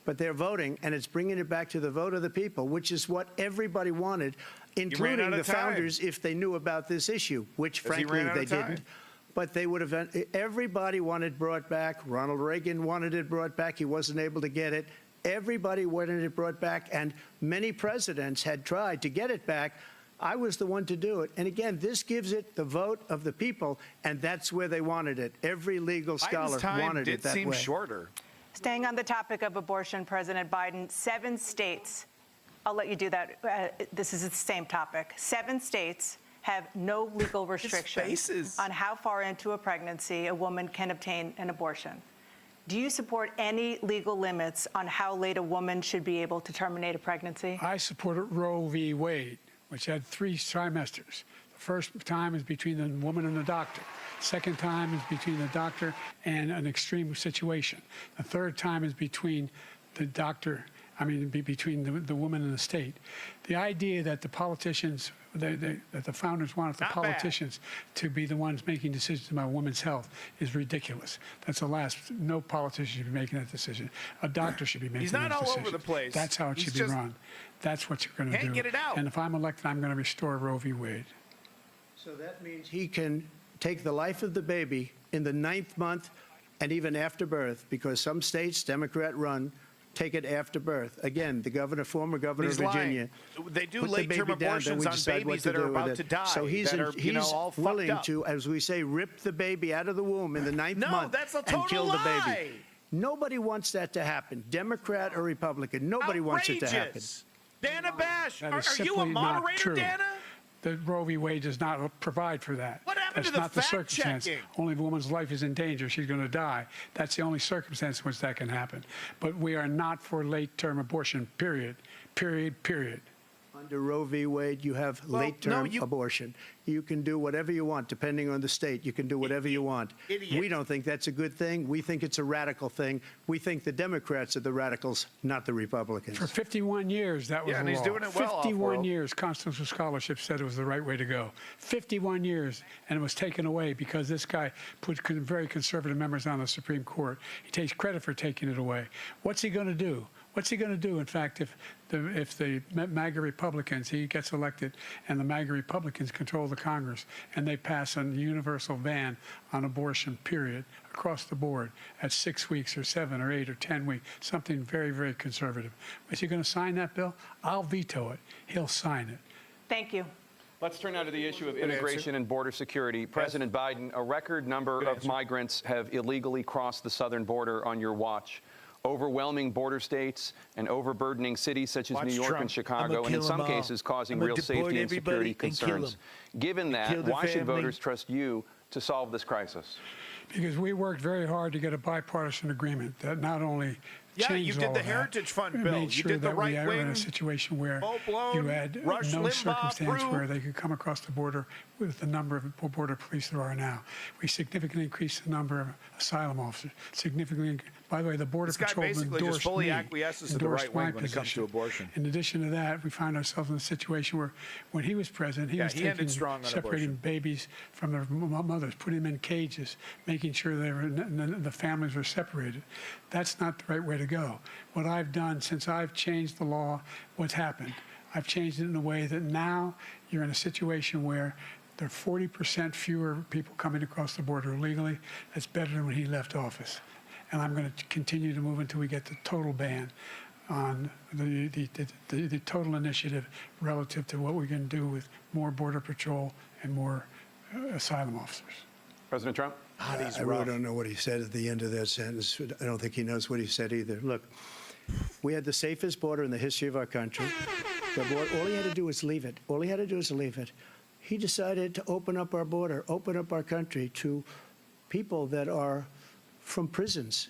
But they're voting, and it's bringing it back to the vote of the people, which is what everybody wanted, including the founders, if they knew about this issue, which, frankly, they didn't. But they would have, everybody wanted brought back. Ronald Reagan wanted it brought back. He wasn't able to get it. Everybody wanted it brought back, and many presidents had tried to get it back. I was the one to do it. And again, this gives it the vote of the people, and that's where they wanted it. Every legal scholar wanted it that way. Biden's time did seem shorter. Staying on the topic of abortion, President Biden, 7 states, I'll let you do that. This is the same topic. 7 states have no legal restrictions on how far into a pregnancy a woman can obtain an abortion. Do you support any legal limits on how late a woman should be able to terminate a pregnancy? I support Roe v. Wade, which had 3 trimesters. The first time is between the woman and the doctor. Second time is between the doctor and an extreme situation. The third time is between the doctor, between the woman and the state. The idea that the politicians, that the founders wanted the politicians to be the ones making decisions about women's health is ridiculous. That's the last. No politician should be making that decision. A doctor should be making that decision. He's not all over the place. That's how it should be run. That's what you're going to do. Can't get it out. And if I'm elected, I'm going to restore Roe v. Wade. So that means he can take the life of the baby in the 9th month and even after birth, because some states, Democrat-run, take it after birth. Again, the former governor of Virginia, they do late-term abortions on babies that are about to die. So he's willing to, as we say, rip the baby out of the womb in the 9th month and kill the baby. Nobody wants that to happen, Democrat or Republican. Nobody wants it to happen. Dana Bash, That is are you a moderator, Dana? The Roe v. Wade does not provide for that. What happened That's to the not the circumstance. fact-checking? Only if a woman's life is in danger, she's going to die. That's the only circumstance in which that can happen. But we are not for late-term abortion, period. Period, period. Under Roe v. Wade, you have late-term abortion. You can do whatever you want, depending on the state. You can do whatever you want. We don't think that's a good thing. We think it's a radical thing. We think the Democrats are the radicals, not the Republicans. For 51 years, that was the law. and he's doing it well. 51 years, constitutional scholarship said it was the right way to go. 51 years, and it was taken away because this guy put very conservative members on the Supreme Court. He takes credit for taking it away. What's he going to do? What's he going to do, in fact, if the MAGA Republicans, he gets elected, and the MAGA Republicans control the Congress, and they pass a universal ban on abortion, period, across the board at 6 weeks or 7 or 8 or 10 weeks, something very, very conservative. Is he going to sign that bill? I'll veto it. He'll sign it. Thank you. Let's turn now to the issue of immigration and border security. President Biden, a record number of migrants have illegally crossed the southern border on your watch. Overwhelming border states and overburdening cities such as New York and Chicago, and in some cases causing real safety and security concerns. Given that, why should voters trust you to solve this crisis? Because we worked very hard to get a bipartisan agreement that not only changed you did all the of Heritage Fund that, bill. made sure You did the that we right were in wing, a situation where you had Rush no Limbaugh circumstance through. where they could come across the border with the number of border police there are now. We significantly increased the number of asylum officers. Significantly, by the way, the Border Patrol endorsed fully me, acquiesces to the endorsed right my wing when it comes to position. abortion. In addition to that, we find ourselves in a situation where, when he was president, he was ended strong on separating abortion. babies from their mothers, putting them in cages, making sure the families were separated. That's not the right way to go. What I've done since I've changed the law, what's happened? I've changed it in a way that now you're in a situation where There are 40% fewer people coming across the border illegally. That's better than when he left office. And I'm going to continue to move until we get the total ban on the total initiative relative to what we can do with more Border Patrol and more asylum officers. President Trump? I really don't know what he said at the end of that sentence. I don't think he knows what he said either. Look, we had the safest border in the history of our country. All he had to do was leave it. All he had to do was leave it. He decided to open up our border, open up our country to people that are from prisons,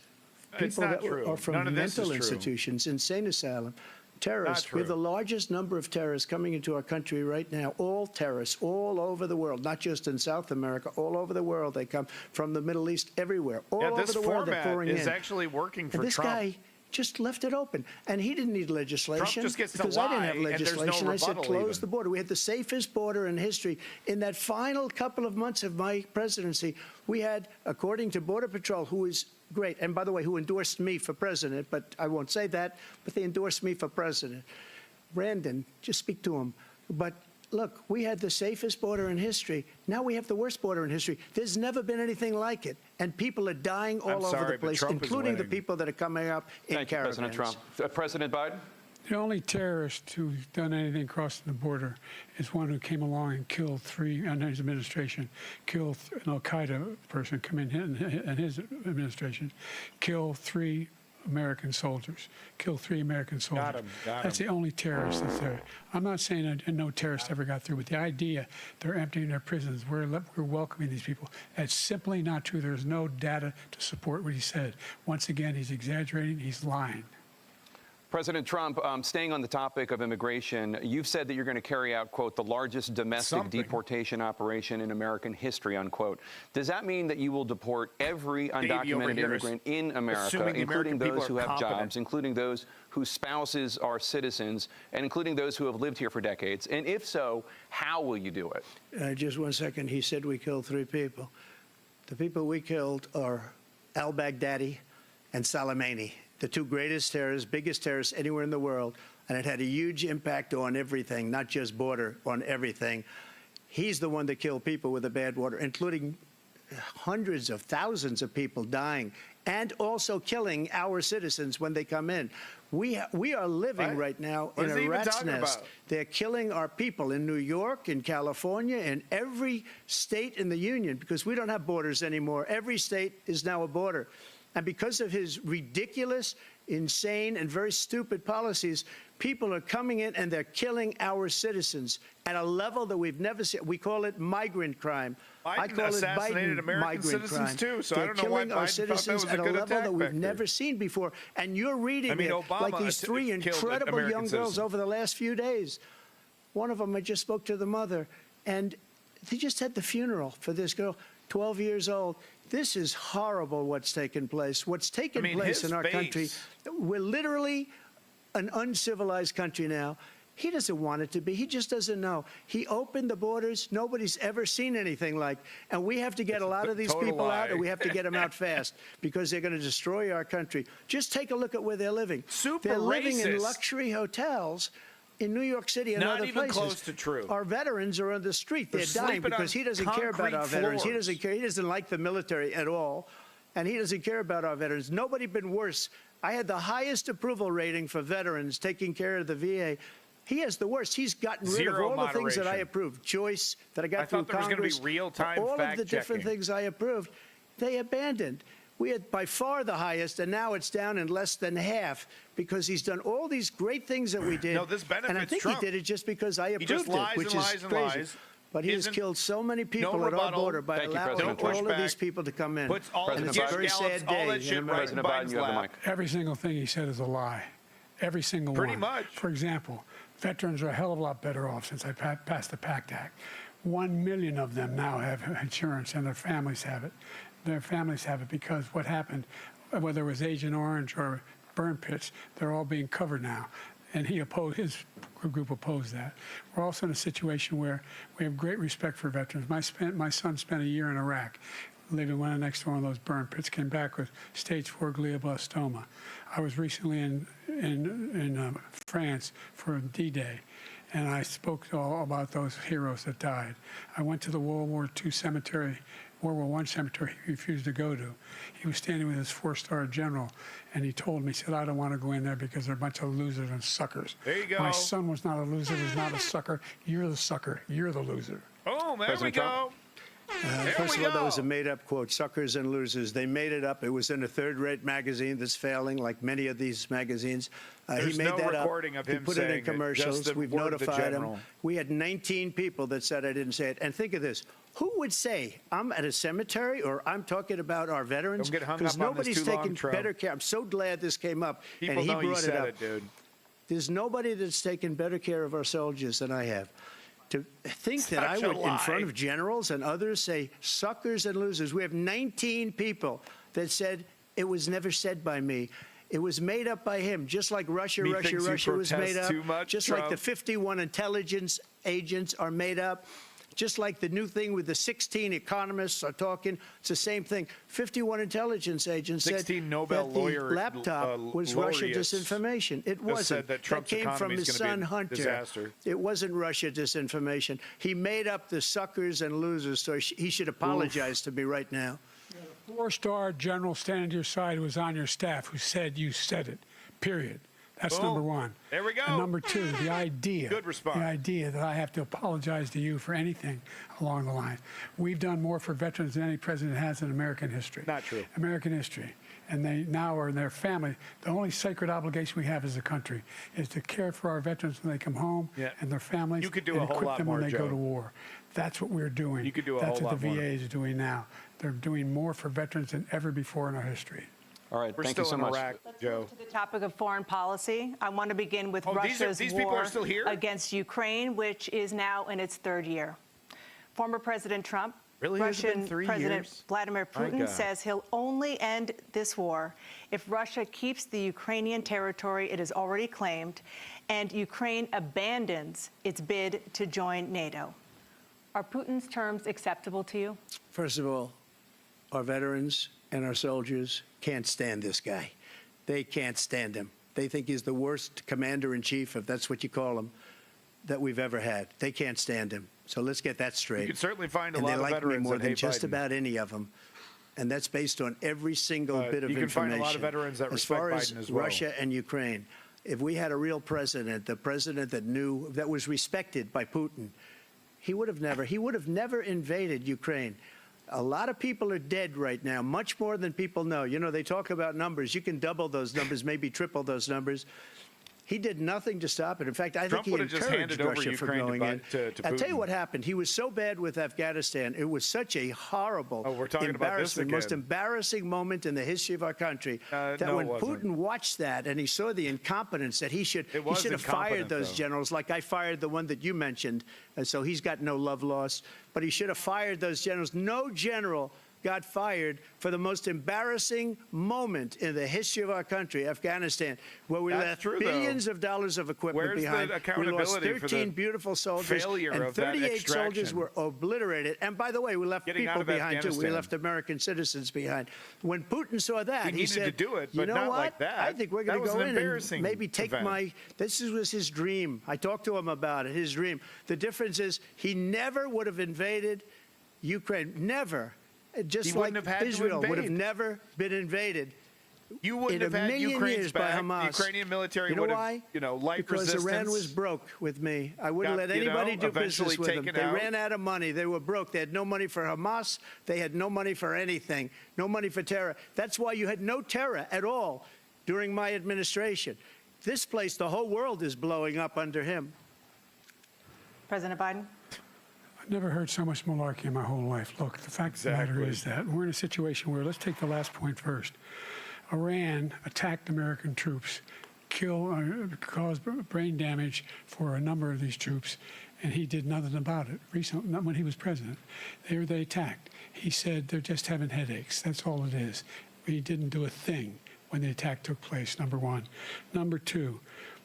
people that are from mental institutions, insane asylum, terrorists. We have the largest number of terrorists coming into our country right now, all terrorists, all over the world, not just in South America, all over the world. They come from the Middle East, everywhere. All over the world, they're pouring in. This format is actually working for Trump. This guy just left it open. And he didn't need legislation. Trump just gets to because lie, I didn't have legislation. and there's no rebuttal I said, close even. the border. We had the safest border in history. In that final couple of months of my presidency, we had, according to Border Patrol, who is great, and by the way, who endorsed me for president, but I won't say that, but they endorsed me for president. Brandon, just speak to him. But look, we had the safest border in history. Now we have the worst border in history. There's never been anything like it. And people are dying all over the place, including the people that are coming up in caravans. Thank you, President Trump. President Biden? The only terrorist who's done anything crossing the border is one who came along and killed three, under his administration, killed an al-Qaeda person come in his administration, killed 3 American soldiers, killed 3 American soldiers. Got That's him. the only terrorist that's there. I'm not saying that no terrorist ever got through, but the idea they're emptying their prisons, we're welcoming these people, that's simply not true. There's no data to support what he said. Once again, he's exaggerating, he's lying. President Trump, staying on the topic of immigration, you've said that you're going to carry out, quote, the largest domestic deportation operation in American history, unquote. Does that mean that you will deport every undocumented immigrant in America, including those who have jobs, including those whose spouses are citizens, and including those who have lived here for decades? And if so, how will you do it? Just 1 second. He said we killed 3 people. The people we killed are al-Baghdadi and Soleimani, the 2 greatest terrorists, biggest terrorists anywhere in the world, and it had a huge impact on everything, not just border, on everything. He's the one that killed people with the bad water, including hundreds of thousands of people dying, and also killing our citizens when they come in. We are living right now in a rat's nest. They're killing our people in New York, in California, in every state in the union, because we don't have borders anymore. Every state is now a border. And because of his ridiculous, insane, and very stupid policies, people are coming in and they're killing our citizens at a level that we've never seen. We call it migrant crime. I call it Biden migrant crime. Too, so they're I don't know why killing our Biden citizens thought that was at a a good level that we've attack never seen before. And you're reading Obama like these 3 killed incredible American young girls citizens. over the last few days. One of them, I just spoke to the mother, and they just had the funeral for this girl, 12 years old. This is horrible what's taken place. What's taken place in our country, we're literally an uncivilized country now. He doesn't want it to be. He just doesn't know. He opened the borders. Nobody's ever seen anything like. And we have to get a lot of these people out, and we have to get them out fast because they're going to destroy our country. Just take a look at where they're living. They're living in luxury hotels in New York City and Not other even places. close to true. Our veterans are on the street. They're dying sleeping because on he doesn't care about our concrete veterans. He floors. doesn't care. He doesn't like the military at all. And he doesn't care about our veterans. Nobody been worse. I had the highest approval rating for veterans taking care of the VA. He has the worst. He's gotten rid of all the things that I approved. Choice, that I got through Congress. I thought there was going to be real-time all of the fact-checking. different things I approved, they abandoned. We had by far the highest, and now it's down in less than half because he's done all these great things that we did. No, this benefits and I think Trump. he did it just because I approved just lies it, which and is lies and crazy. lies. But he has killed so many people at our border by allowing all of these people to come in. Puts all and the it's a very sad day in America. President Biden, you have the mic. Every single thing he said is a lie. Every single one. Pretty much. For example, veterans are a hell of a lot better off since I passed the PACT Act. 1 million of them now have insurance, and their families have it. Their families have it because what happened, whether it was Agent Orange or burn pits, they're all being covered now. And his group opposed that. We're also in a situation where we have great respect for veterans. My son spent a year in Iraq, living next to one of those burn pits, came back with stage 4 glioblastoma. I was recently in France for D-Day, and I spoke all about those heroes that died. I went to the World War II cemetery, World War I cemetery he refused to go to. He was standing with his 4-star general, and he told me, he said, I don't want to go in there because they're a bunch of losers and suckers. There you go. My son was not a loser, was not a sucker. You're the sucker. You're the loser. Oh, there we go. First of all, that was a made-up quote, suckers and losers. They made it up. It was in a third-rate magazine that's failing, like many of these magazines. There's he made no that recording up. of him He put it in saying it, commercials. just the We've word of the notified him. general. We had 19 people that said I didn't say it. And think of this. Who would say I'm at a cemetery or I'm talking about our veterans? Don't get hung Because up on this nobody's too long, taking Trump. better care. I'm so glad this came up. People and he know you brought said it up. it, dude. There's nobody that's taken better care of our soldiers than I have. To think that I Such a would, in front lie. of generals and others, say suckers and losers. We have 19 people that said it was never said by me. It was made up by him, just like Russia was protest made up. too much, Just Trump. like the 51 intelligence agents are made up. Just like the new thing with the 16 economists are talking, it's the same thing. 51 intelligence agents 16 said Nobel that the lawyer- laptop was Russia laureates disinformation. It have wasn't. said that Trump's came from economy is his gonna be son a Hunter. disaster. It wasn't Russia disinformation. He made up the suckers and losers, so he should apologize to me right now. 4-star general standing to your side who was on your staff who said you said it, period. That's Boom. number one. There we go. And number two, the idea. Good response. The idea that I have to apologize to you for anything along the line. We've done more for veterans than any president has in American history. Not true. American history. And they now are in their family. The only sacred obligation we have as a country is to care for our veterans when they come home Yeah. and their families You could do and a whole equip lot them when more, they go Joe. to war. That's what we're doing. You could do a That's whole what the lot VA more. is doing now. They're doing more for veterans than ever before in our history. All right, We're thank still you so in much. Iraq, Joe. To the topic of foreign policy, I want to begin with Russia's these people war are still here? against Ukraine, which is now in its third year. Former President Trump, Really? Has it been Russian 3 President years? Vladimir My Putin God. says he'll only end this war if Russia keeps the Ukrainian territory it has already claimed and Ukraine abandons its bid to join NATO. Are Putin's terms acceptable to you? First of all, our veterans and our soldiers can't stand this guy. They can't stand him. They think he's the worst commander-in-chief, if that's what you call him, that we've ever had. They can't stand him. So let's get that straight. You can certainly find a and lot they of like me veterans more that than hate just Biden. about any of them. And that's based on every single bit of you can information. find a lot of veterans that as respect far as Biden as well. Russia and Ukraine, if we had a real president, the president that knew, that was respected by Putin, he would have never invaded Ukraine. A lot of people are dead right now, much more than people know. You know, they talk about numbers. You can double those numbers, maybe triple those numbers. He did nothing to stop it. In fact, I Trump think he would have just encouraged handed over Russia from Ukraine going in. to I'll tell you Putin. what happened. He was so bad with Afghanistan. It was such a horrible, we're talking about this embarrassment, most again. embarrassing moment in the history of our country. That no, when it wasn't. Putin watched that and he saw the incompetence, that he should was have fired incompetent, those though. generals, like I fired the one that you mentioned, and so he's got no love lost. But he should have fired those generals. No general got fired for the most embarrassing moment in the history of our country, Afghanistan, where we That's left true, though. billions of dollars of equipment Where's the behind. We lost accountability for 13 the beautiful soldiers, failure and of that 38 soldiers extraction? were obliterated. And by the way, we left Getting out people of behind too. We Afghanistan. left American citizens behind. When Putin saw that, He he needed said, to do it, "You but know not what? like that. I think we're That going to was go an in embarrassing and maybe take event. my." This was his dream. I talked to him about it. His dream. The difference is he never would have invaded Ukraine. Never. Just He like wouldn't have had to Israel would have invade. never been invaded. You wouldn't in have a had million Ukraine's years by back. Hamas. The Ukrainian military You know would have, why? light Because resistance. Iran was broke with me. I wouldn't Got, let anybody do eventually business with them. taken They out. ran out of money. They were broke. They had no money for Hamas. They had no money for anything. No money for terror. That's why you had no terror at all during my administration. This place, the whole world is blowing up under him. President Biden? I've never heard so much malarkey in my whole life. Look, the fact of the matter is that we're in a situation where, let's take the last point first. Iran attacked American troops, caused brain damage for a number of these troops, and he did nothing about it. Recently, not when he was president, they attacked. He said they're just having headaches. That's all it is. He didn't do a thing when the attack took place, number one. Number two,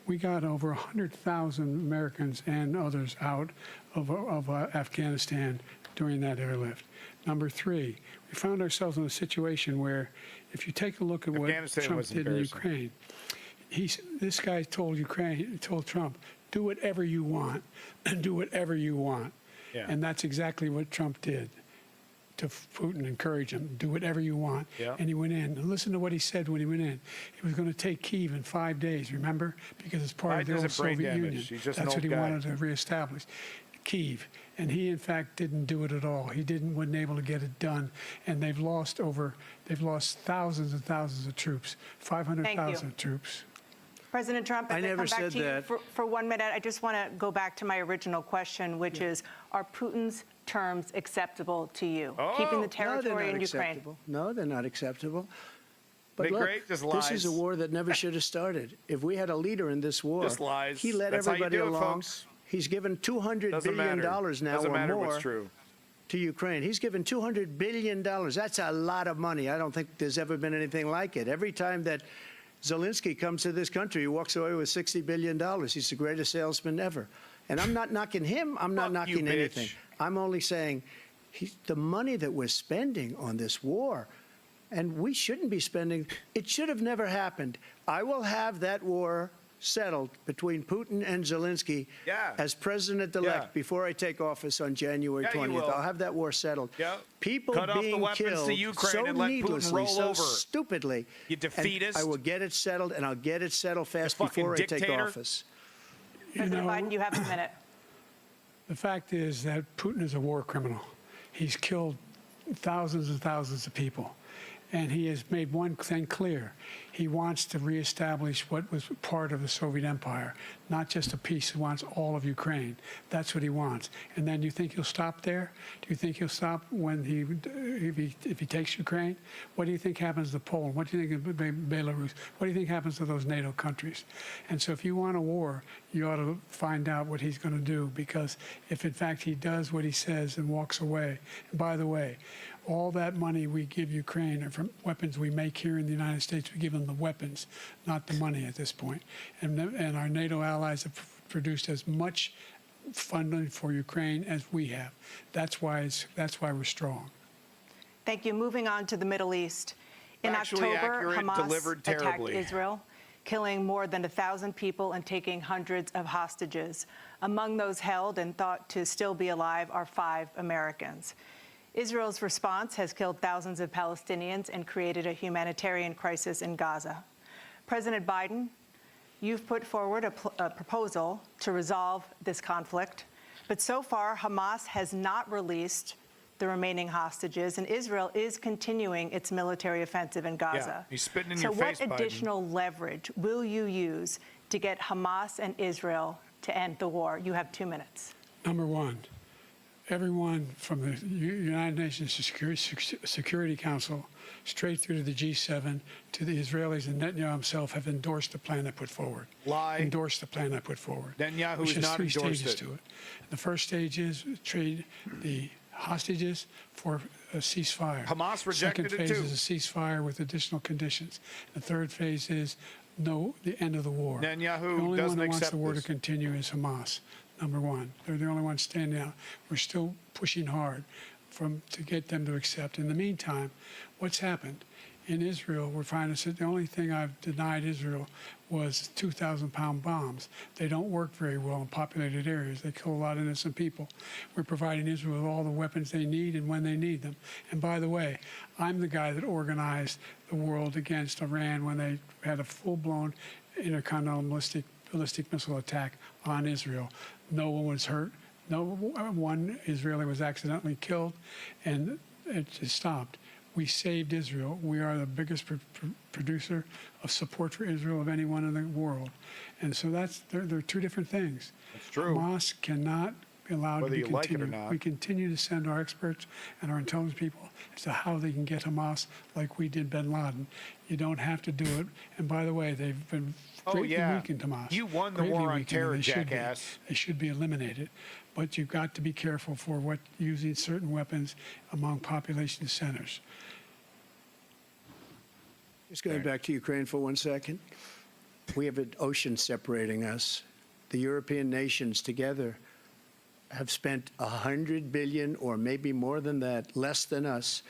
we got over 100,000 Americans and others out of Afghanistan during that airlift. Number three, we found ourselves in a situation where, if you take a look at what Afghanistan Trump was did in embarrassing. Ukraine, this guy told Trump, do whatever you want, and do whatever you want. Yeah. And that's exactly what Trump did to Putin, encourage him, do whatever you want. Yeah. And he went in. And listen to what he said when he went in. He was going to take Kyiv in 5 days, remember? Because it's part of the old Soviet Union. He's just That's an what he old guy. wanted to reestablish. Kyiv. And he, in fact, didn't do it at all. He wasn't able to get it done. And they've lost thousands and thousands of troops, 500,000 troops. President Trump, as I never come back said to you that. for 1 minute, I just want to go back to my original question, which is, are Putin's terms acceptable to you? Keeping the territory in Ukraine. No, they're not acceptable. But Big look, Great just this is a lies. war that never should have started. If we had a leader in this war, Just lies. he led That's how you everybody do it, along. folks. He's given $200 Doesn't billion matter. now Doesn't or matter more what's true. to Ukraine. He's given $200 billion. That's a lot of money. I don't think there's ever been anything like it. Every time that Zelensky comes to this country, he walks away with $60 billion. He's the greatest salesman ever. And I'm not knocking him. I'm not Fuck you, knocking bitch. anything. I'm only saying the money that we're spending on this war, and we shouldn't be spending, it should have never happened. I will have that war settled between Putin and Zelensky as president-elect before I take office on January 20th. I'll have that war settled. People Cut off the being weapons killed to Ukraine so and let Putin needlessly, roll so over. stupidly. You defeatist. I will get it settled, and I'll get it settled fast fucking before I take dictator. office. President Biden, you have a minute. The fact is that Putin is a war criminal. He's killed thousands and thousands of people. And he has made one thing clear. He wants to reestablish what was part of the Soviet Empire, not just a piece. He wants all of Ukraine. That's what he wants. And then you think he'll stop there? Do you think he'll stop when if he takes Ukraine? What do you think happens to Poland? What do you think of Belarus? What do you think happens to those NATO countries? And so if you want a war, you ought to find out what he's going to do, because if in fact he does what he says and walks away, and by the way, all that money we give Ukraine are from weapons we make here in the United States. We give them the weapons, not the money at this point. And our NATO allies have produced as much funding for Ukraine as we have. That's why we're strong. Thank you. Moving on to the Middle East. In Factually October, accurate, Hamas delivered attacked terribly. Israel, killing more than 1,000 people and taking hundreds of hostages. Among those held and thought to still be alive are 5 Americans. Israel's response has killed thousands of Palestinians and created a humanitarian crisis in Gaza. President Biden, you've put forward a proposal to resolve this conflict, but so far Hamas has not released the remaining hostages, and Israel is continuing its military offensive in Gaza. Yeah, he's spitting in so your face, what Biden. additional leverage will you use to get Hamas and Israel to end the war? You have 2 minutes. Number one, everyone from the United Nations Security Council straight through to the G7 to the Israelis and Netanyahu himself have endorsed the plan I put forward. Lie. Endorsed the plan I put forward. Netanyahu which has has not 3 endorsed stages it. to it. The first stage is trade the hostages for a ceasefire. Hamas rejected Second it phase too. is a ceasefire with additional conditions. The third phase is the end of the war. Netanyahu the only one doesn't that wants accept the war this. to continue is Hamas. Number one, they're the only ones standing out. We're still pushing hard to get them to accept. In the meantime, what's happened? In Israel, we're finding that the only thing I've denied Israel was 2,000-pound bombs. They don't work very well in populated areas. They kill a lot of innocent people. We're providing Israel with all the weapons they need and when they need them. And by the way, I'm the guy that organized the world against Iran when they had a full-blown intercontinental ballistic missile attack on Israel. No one was hurt. No one Israeli was accidentally killed, and it just stopped. We saved Israel. We are the biggest producer of support for Israel of anyone in the world. And so they're 2 different things. That's true. Hamas cannot be allowed Whether to be you like it or continued. not. We continue to send our experts and our intelligence people as to how they can get Hamas like we did bin Laden. You don't have to do it. And by the way, they've been greatly weakened, Hamas. You won the Greatly war on weakened, terror, and jackass. They should be eliminated. But you've got to be careful for using certain weapons among population centers. Just going back to Ukraine for 1 second. We have an ocean separating us. The European nations together have spent $100 billion, or maybe more than that, less than us,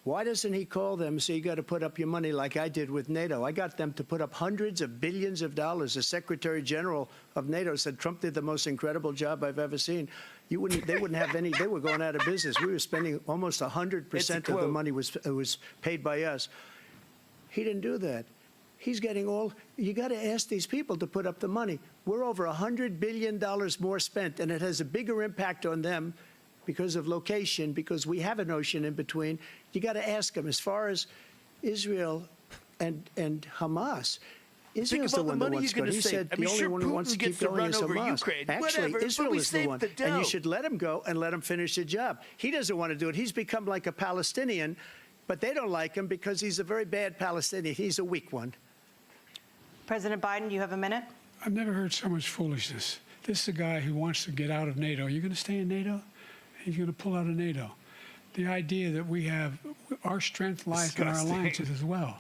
Why doesn't he call them and say, you got to put up your money like I did with NATO? I got them to put up hundreds of billions of dollars. The Secretary General of NATO said Trump did the most incredible job I've ever seen. They wouldn't have any. They were going out of business. We were spending almost 100% of the money was paid by us. He didn't do that. He's getting all. You got to ask these people to put up the money. We're over $100 billion more spent, and it has a bigger impact on them because of location, because we have an ocean in between. You got to ask them. As far as Israel and Hamas, Israel's the one that wants to go. He said the only one who wants to keep going is Hamas. Actually, Israel is the one, and you should let him go and let him finish the job. He doesn't want to do it. He's become like a Palestinian, but they don't like him because he's a very bad Palestinian. He's a weak one. President Biden, you have a minute. I've never heard so much foolishness. This is a guy who wants to get out of NATO. You're going to stay in NATO? He's going to pull out of NATO. The idea that we have our strength lies in our alliances as well.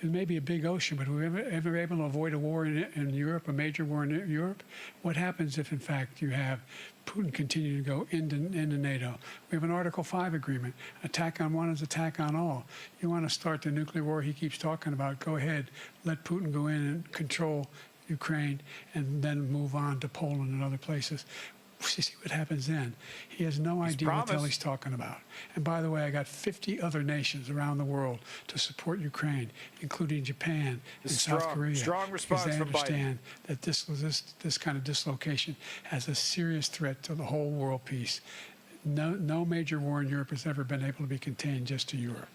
It may be a big ocean, but we're ever able to avoid a war in Europe, a major war in Europe? What happens if, in fact, you have Putin continue to go into NATO? We have an Article 5 agreement. Attack on one is attack on all. You want to start the nuclear war he keeps talking about, go ahead. Let Putin go in and control Ukraine and then move on to Poland and other places. See what happens then. He has no idea what the hell he's talking about. And by the way, I got 50 other nations around the world to support Ukraine, including Japan and South Korea. Strong response because they from understand that this kind of dislocation has a serious threat to the whole world peace. No major war in Europe has ever been able to be contained just to Europe.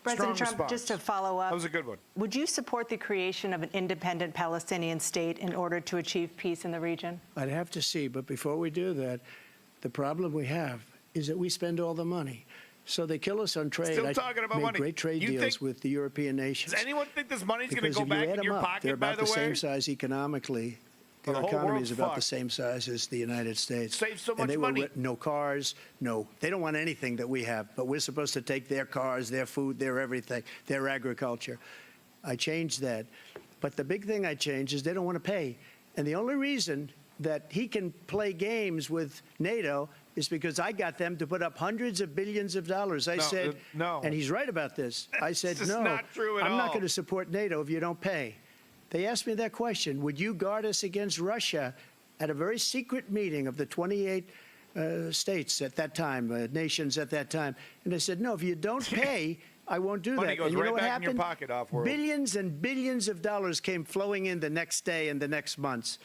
President Trump, just to follow up. That was a good one. Would you support the creation of an independent Palestinian state in order to achieve peace in the region? I'd have to see, but before we do that, the problem we have is that we spend all the money. So they kill us on trade. Still talking about I made money. great trade deals with the European nations. Does anyone think this money's going to go Because if back you add in your them up, pocket, they're by about the way? same size economically. The Their whole economy world's is about the fucked. same size as the United States. Save so much and they money. No cars, no. They don't want anything that we have, but we're supposed to take their cars, their food, their everything, their agriculture. I changed that. But the big thing I changed is they don't want to pay. And the only reason that he can play games with NATO is because I got them to put up hundreds of billions of dollars. I said, no. And he's right about this. I said, This is no, not true at I'm not all. going to support NATO if you don't pay. They asked me that question. Would you guard us against Russia at a very secret meeting of the 28 states at that time, nations at that time? And I said, no, if you don't pay, I won't do Money that. goes And you right know what back in your happened? pocket, off-world. Billions and billions of dollars came flowing in the next day and the next months.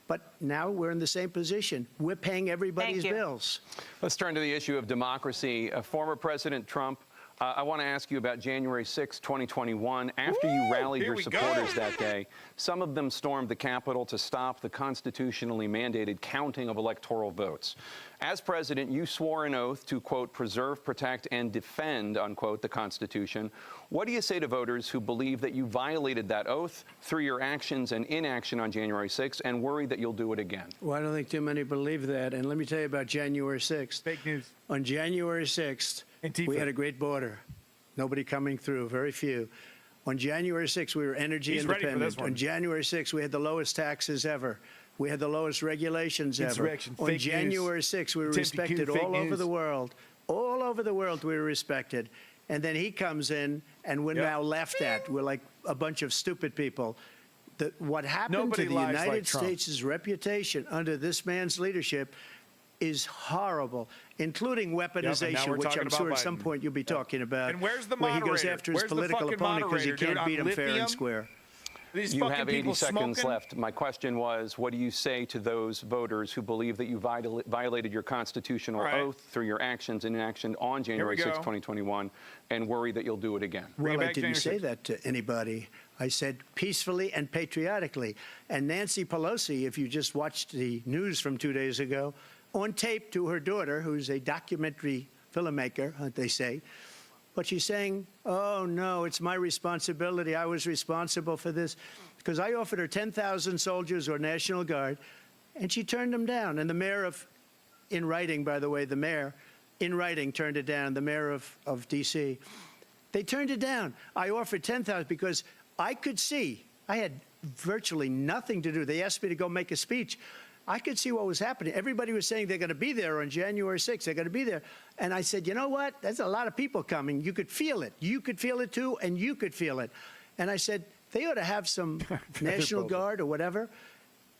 But now we're in the same position. We're paying everybody's bills. Let's turn to the issue of democracy. Former President Trump, I want to ask you about January 6, 2021. After you rallied your supporters that day, some of them stormed the Capitol to stop the constitutionally mandated counting of electoral votes. As president, you swore an oath to, quote, preserve, protect, and defend, unquote, the Constitution. What do you say to voters who believe that you violated that oath through your actions and inaction on January 6th and worry that you'll do it again? Well, I don't think too many believe that. And let me tell you about January 6th. Fake news. On January 6th, we had a great border. Nobody coming through, very few. On January 6th, we were energy He's ready for independent. this one. On January 6th, we had the lowest taxes ever. We had the lowest regulations ever. Insurrection, On fake January news. 6th, we were Attempted coup, respected fake all over news. the world. All over the world, we were respected. And then he comes in, and we're now laughed at. We're like a bunch of stupid people. What happened Nobody to the lies like United Trump. States' reputation under this man's leadership is horrible, including weaponization, we're which talking I'm about sure at some Biden. point you'll be talking about. And where's the where he goes moderator? after his Where's the political fucking opponent because he moderator, can't dude? beat On him fair and lithium? square. These You fucking have 80 people seconds smoking? left. My question was, what do you say to those voters who believe that you violated your constitutional All right. oath through your actions and inaction on January 6, go. 2021, and worry that you'll do it again? Well, I back didn't January say that to anybody. I said peacefully and patriotically. And Nancy Pelosi, if you just watched the news from 2 days ago, on tape to her daughter, who's a documentary filmmaker, they say, but she's saying, oh, no, it's my responsibility. I was responsible for this. Because I offered her 10,000 soldiers or National Guard, and she turned them down. And the mayor of, in writing, by the way, the mayor, in writing, turned it down, the mayor of D.C. They turned it down. I offered 10,000 because I could see, I had virtually nothing to do. They asked me to go make a speech. I could see what was happening. Everybody was saying they're going to be there on January 6th. They're going to be there. And I said, you know what? There's a lot of people coming. You could feel it. You could feel it too, and you could feel it. And I said, they ought to have some National Guard or whatever.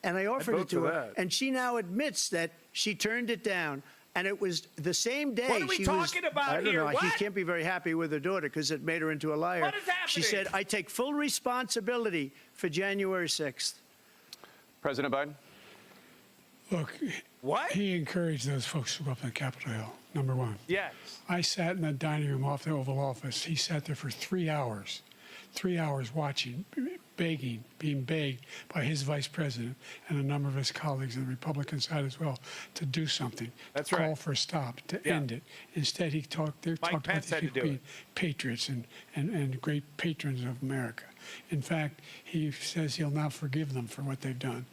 And I offered it to her. And she now admits that she turned it down. And it was the same day. What are we talking about I don't here? know. What? She can't be very happy with her daughter because it made her into a liar. What is happening? She said, I take full responsibility for January 6th. President Biden? Look, he encouraged those folks to go up on Capitol Hill, number one. Yes. I sat in the dining room off the Oval Office. He sat there for 3 hours. 3 hours watching, begging, being begged by his vice president and a number of his colleagues on the Republican side as well to do something. That's to right. Call for a stop, to end it. Instead, he talked about Pence these had to people do being patriots and great patrons of America. In fact, he says he'll now forgive them for what they've done.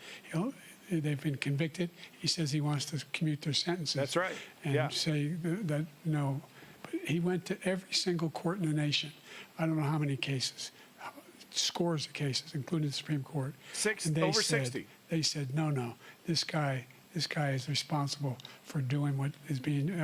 They've been convicted. He says he wants to commute their sentences. That's right. And say that no. But he went to every single court in the nation. I don't know how many cases, scores of cases, including the Supreme Court. Over 60. They said, no, this guy is responsible for doing what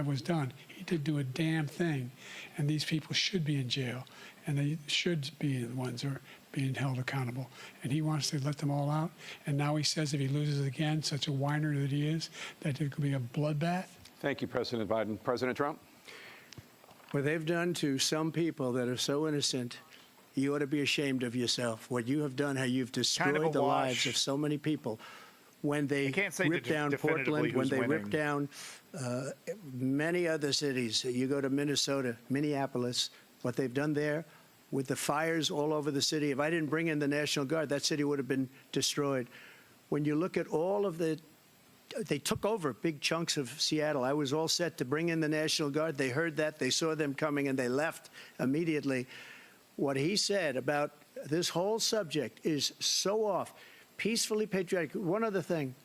was done. He did do a damn thing, and these people should be in jail, and they should be the ones who are being held accountable. And he wants to let them all out. And now he says if he loses again, such a whiner that he is, that it could be a bloodbath. Thank you, President Biden. President Trump? What they've done to some people that are so innocent, you ought to be ashamed of yourself. What you have done, how you've destroyed the lives of so many people. When they ripped down Portland, when they ripped down many other cities, you go to Minnesota, Minneapolis, what they've done there with the fires all over the city. If I didn't bring in the National Guard, that city would have been destroyed. When you look at all of they took over big chunks of Seattle. I was all set to bring in the National Guard. They heard that. They saw them coming, and they left immediately. What he said about this whole subject is so off. Peacefully patriotic. One other thing.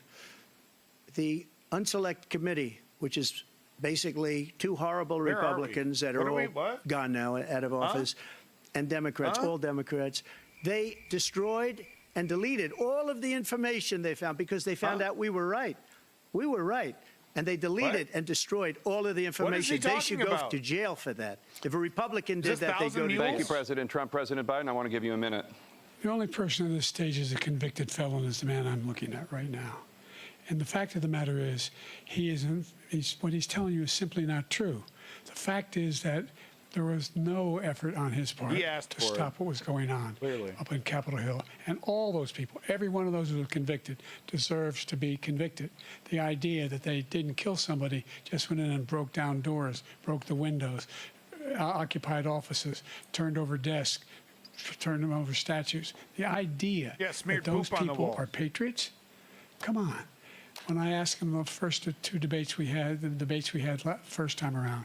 The Unselect Committee, which is basically two horrible Republicans that are all gone now out of office, and Democrats, all Democrats, they destroyed and deleted all of the information they found because they found out we were right. We were right. And they deleted and destroyed all of the information. They should go to jail for that. If a Republican did that, they'd go to jail. Thank you, President Trump. President Biden, I want to give you a minute. The only person on this stage is a convicted felon is the man I'm looking at right now. And the fact of the matter is, what he's telling you is simply not true. The fact is that there was no effort on his part to stop what was going on up in Capitol Hill. And all those people, every one of those who were convicted, deserves to be convicted. The idea that they didn't kill somebody, just went in and broke down doors, broke the windows, occupied offices, turned over desks, turned them over statues. The idea that those people are patriots? Come on. When I asked him the first two debates we had, the debates we had first time around,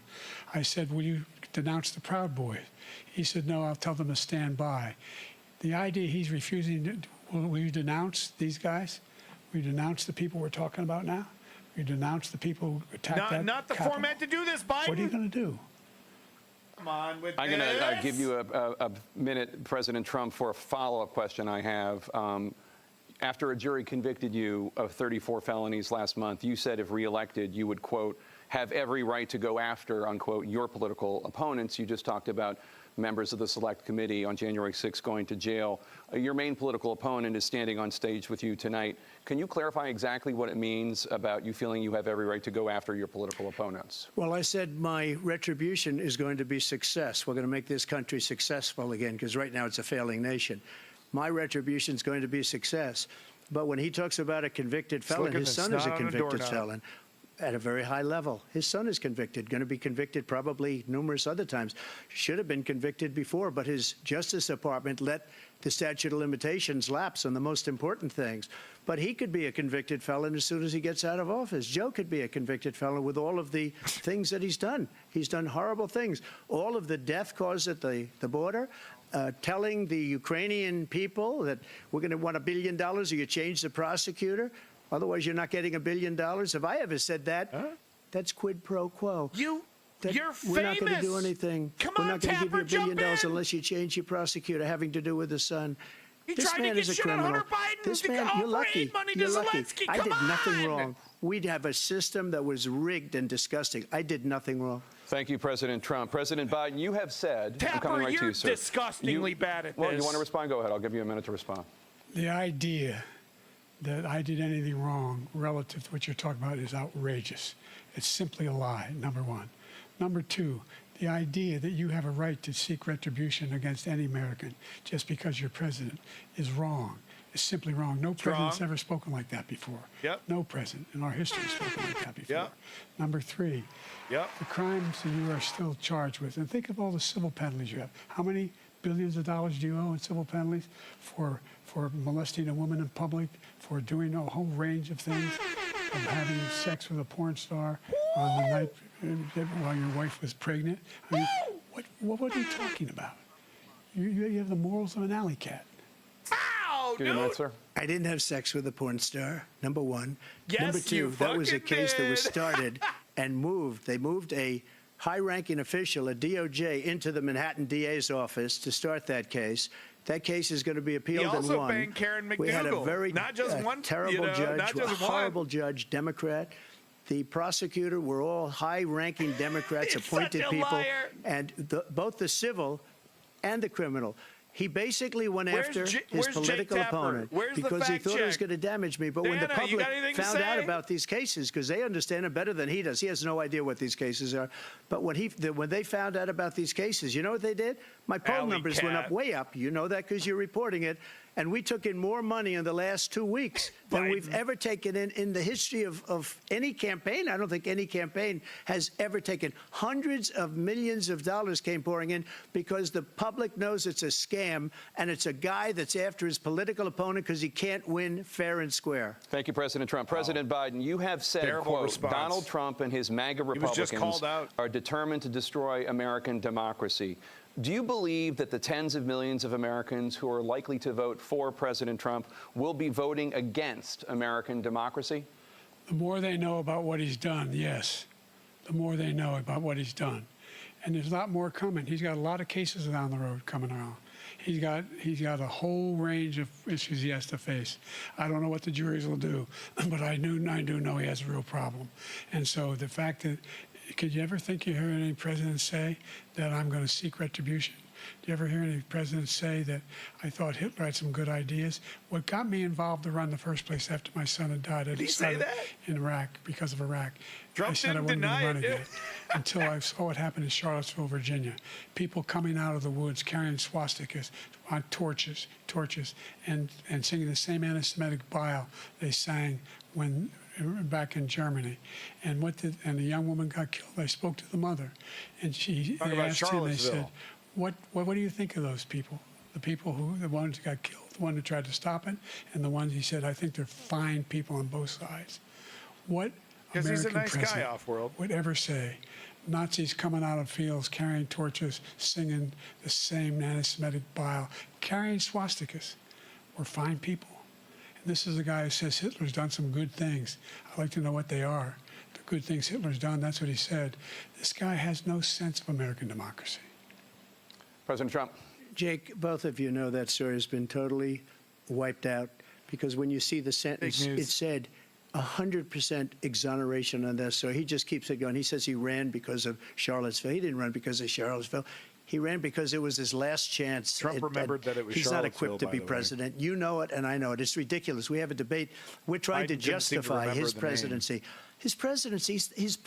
I said, will you denounce the Proud Boys? He said, no, I'll tell them to stand by. The idea he's refusing, will you denounce these guys? Will you denounce the people we're talking about now? Will you denounce the people who attacked that Not the Capitol? format to do this, Biden. What are you going to do? Come on with I'm going to give you a minute, President Trump, for a follow-up question I have. After a jury convicted you of 34 felonies last month, you said if reelected, you would, quote, have every right to go after, unquote, your political opponents. You just talked about members of the Select Committee on January 6th going to jail. Your main political opponent is standing on stage with you tonight. Can you clarify exactly what it means about you feeling you have every right to go after your political opponents? Well, I said my retribution is going to be success. We're going to make this country successful again, because right now it's a failing nation. My retribution is going to be success. But when he talks about a convicted felon, his son is a convicted felon at a very high level. His son is convicted, going to be convicted probably numerous other times. Should have been convicted before, but his Justice Department let the statute of limitations lapse on the most important things. But he could be a convicted felon as soon as he gets out of office. Joe could be a convicted felon with all of the things that he's done. He's done horrible things. All of the death caused at the border, telling the Ukrainian people that we're going to want $1 billion or you change the prosecutor. Otherwise, you're not getting $1 billion. If I ever said that, that's quid pro quo. You're We're not going to do famous. anything. Come We're on, not going to give you Tapper, $1 billion jump in. unless you change your prosecutor having to do with the son. This man is a criminal. This man, you're lucky. You're lucky. I did nothing wrong. We'd have a system that was rigged and disgusting. I did nothing wrong. Thank you, President Trump. President Biden, you have said, I'm coming right to you, sir. You're disgustingly bad at this. Well, you want to respond? Go ahead. I'll give you a minute to respond. The idea that I did anything wrong relative to what you're talking about is outrageous. It's simply a lie, number one. Number two, the idea that you have a right to seek retribution against any American just because you're president is wrong. It's simply wrong. No president's ever spoken like that before. Yep. No president in our history has spoken like that before. Yep. Number three, yep. The crimes that you are still charged with, and think of all the civil penalties you have. How many billions of dollars do you owe in civil penalties for molesting a woman in public, for doing a whole range of things, of having sex with a porn star on the night while your wife was pregnant? I mean, what are you talking about? You have the morals of an alley cat. Give you a minute, sir. I didn't have sex with a porn star, number one. Yes, number two, you that was a case did. that was started and moved. They moved a high-ranking official at DOJ into the Manhattan DA's office to start that case. That case is going to be appealed He also and won. banged Karen McDougal. We had a very not just one, terrible judge, not just horrible one. judge, Democrat. The prosecutor were all high-ranking Democrats, appointed such a people, liar. and both the civil and the criminal. He basically went after his political opponent because he thought it was going to damage me. But when the public found out about these cases, because they understand it better than he does, he has no idea what these cases are. But when they found out about these cases, you know what they did? My poll numbers went up, way up. You know that because you're reporting it. And we took in more money in the last 2 weeks than we've ever taken in the history of any campaign. I don't think any campaign has ever taken. Hundreds of millions of dollars came pouring in because the public knows it's a scam, and it's a guy that's after his political opponent because he can't win fair and square. Thank you, President Trump. President Biden, you have said, quote, Donald Trump and his MAGA Republicans are determined to destroy American democracy. Do you believe that the tens of millions of Americans who are likely to vote for President Trump will be voting against American democracy? The more they know about what he's done, yes. The more they know about what he's done. And there's a lot more coming. He's got a lot of cases down the road coming around. He's got a whole range of issues he has to face. I don't know what the juries will do, but I do know he has a real problem. And so the fact that could you ever think you hear any president say that I'm going to seek retribution? Do you ever hear any president say that I thought Hitler had some good ideas? What got me involved to run in the first place after my son had died, Did he say that? In Iraq, because of Iraq. Trump I said I didn't wasn't deny going to run it. again until I saw what happened in Charlottesville, Virginia. People coming out of the woods carrying swastikas on torches, and singing the same anti-Semitic bile they sang when back in Germany, and the young woman got killed. I spoke to the mother, and they asked him. They said, "What do you think of those people? The people the ones who got killed, the one who tried to stop it, and the ones," he said, "I think they're fine people on both sides." What American he's a nice president guy off-world would ever say? Nazis coming out of fields, carrying torches, singing the same anti-Semitic bile, carrying swastikas, were fine people. This is a guy who says Hitler's done some good things. I'd like to know what they are. The good things Hitler's done, that's what he said. This guy has no sense of American democracy. President Trump. Jake, both of you know that story has been totally wiped out because when you see the sentence, it said 100% exoneration on this. So he just keeps it going. He says he ran because of Charlottesville. He didn't run because of Charlottesville. He ran because it was his last chance. Trump remembered that it was He's not equipped to be president. You know it, and I know it. It's ridiculous. We have a debate. We're trying to justify his presidency. His presidency, he's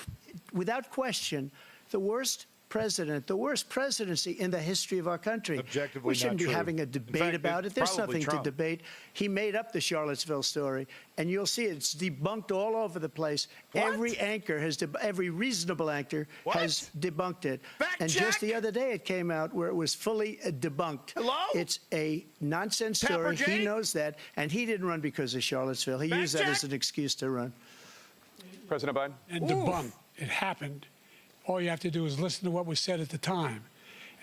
without question the worst president, the worst presidency in the history of our country. Objectively we shouldn't not be true. having a debate about it. There's nothing to debate. He made up the Charlottesville story, and you'll see it's debunked all over the place. Every anchor every reasonable anchor has debunked it. And just the other day, it came out where it was fully debunked. It's a nonsense story. He knows that, and he didn't run because of Charlottesville. He used that as an excuse to run. President Biden. And debunked. It happened. All you have to do is listen to what was said at the time.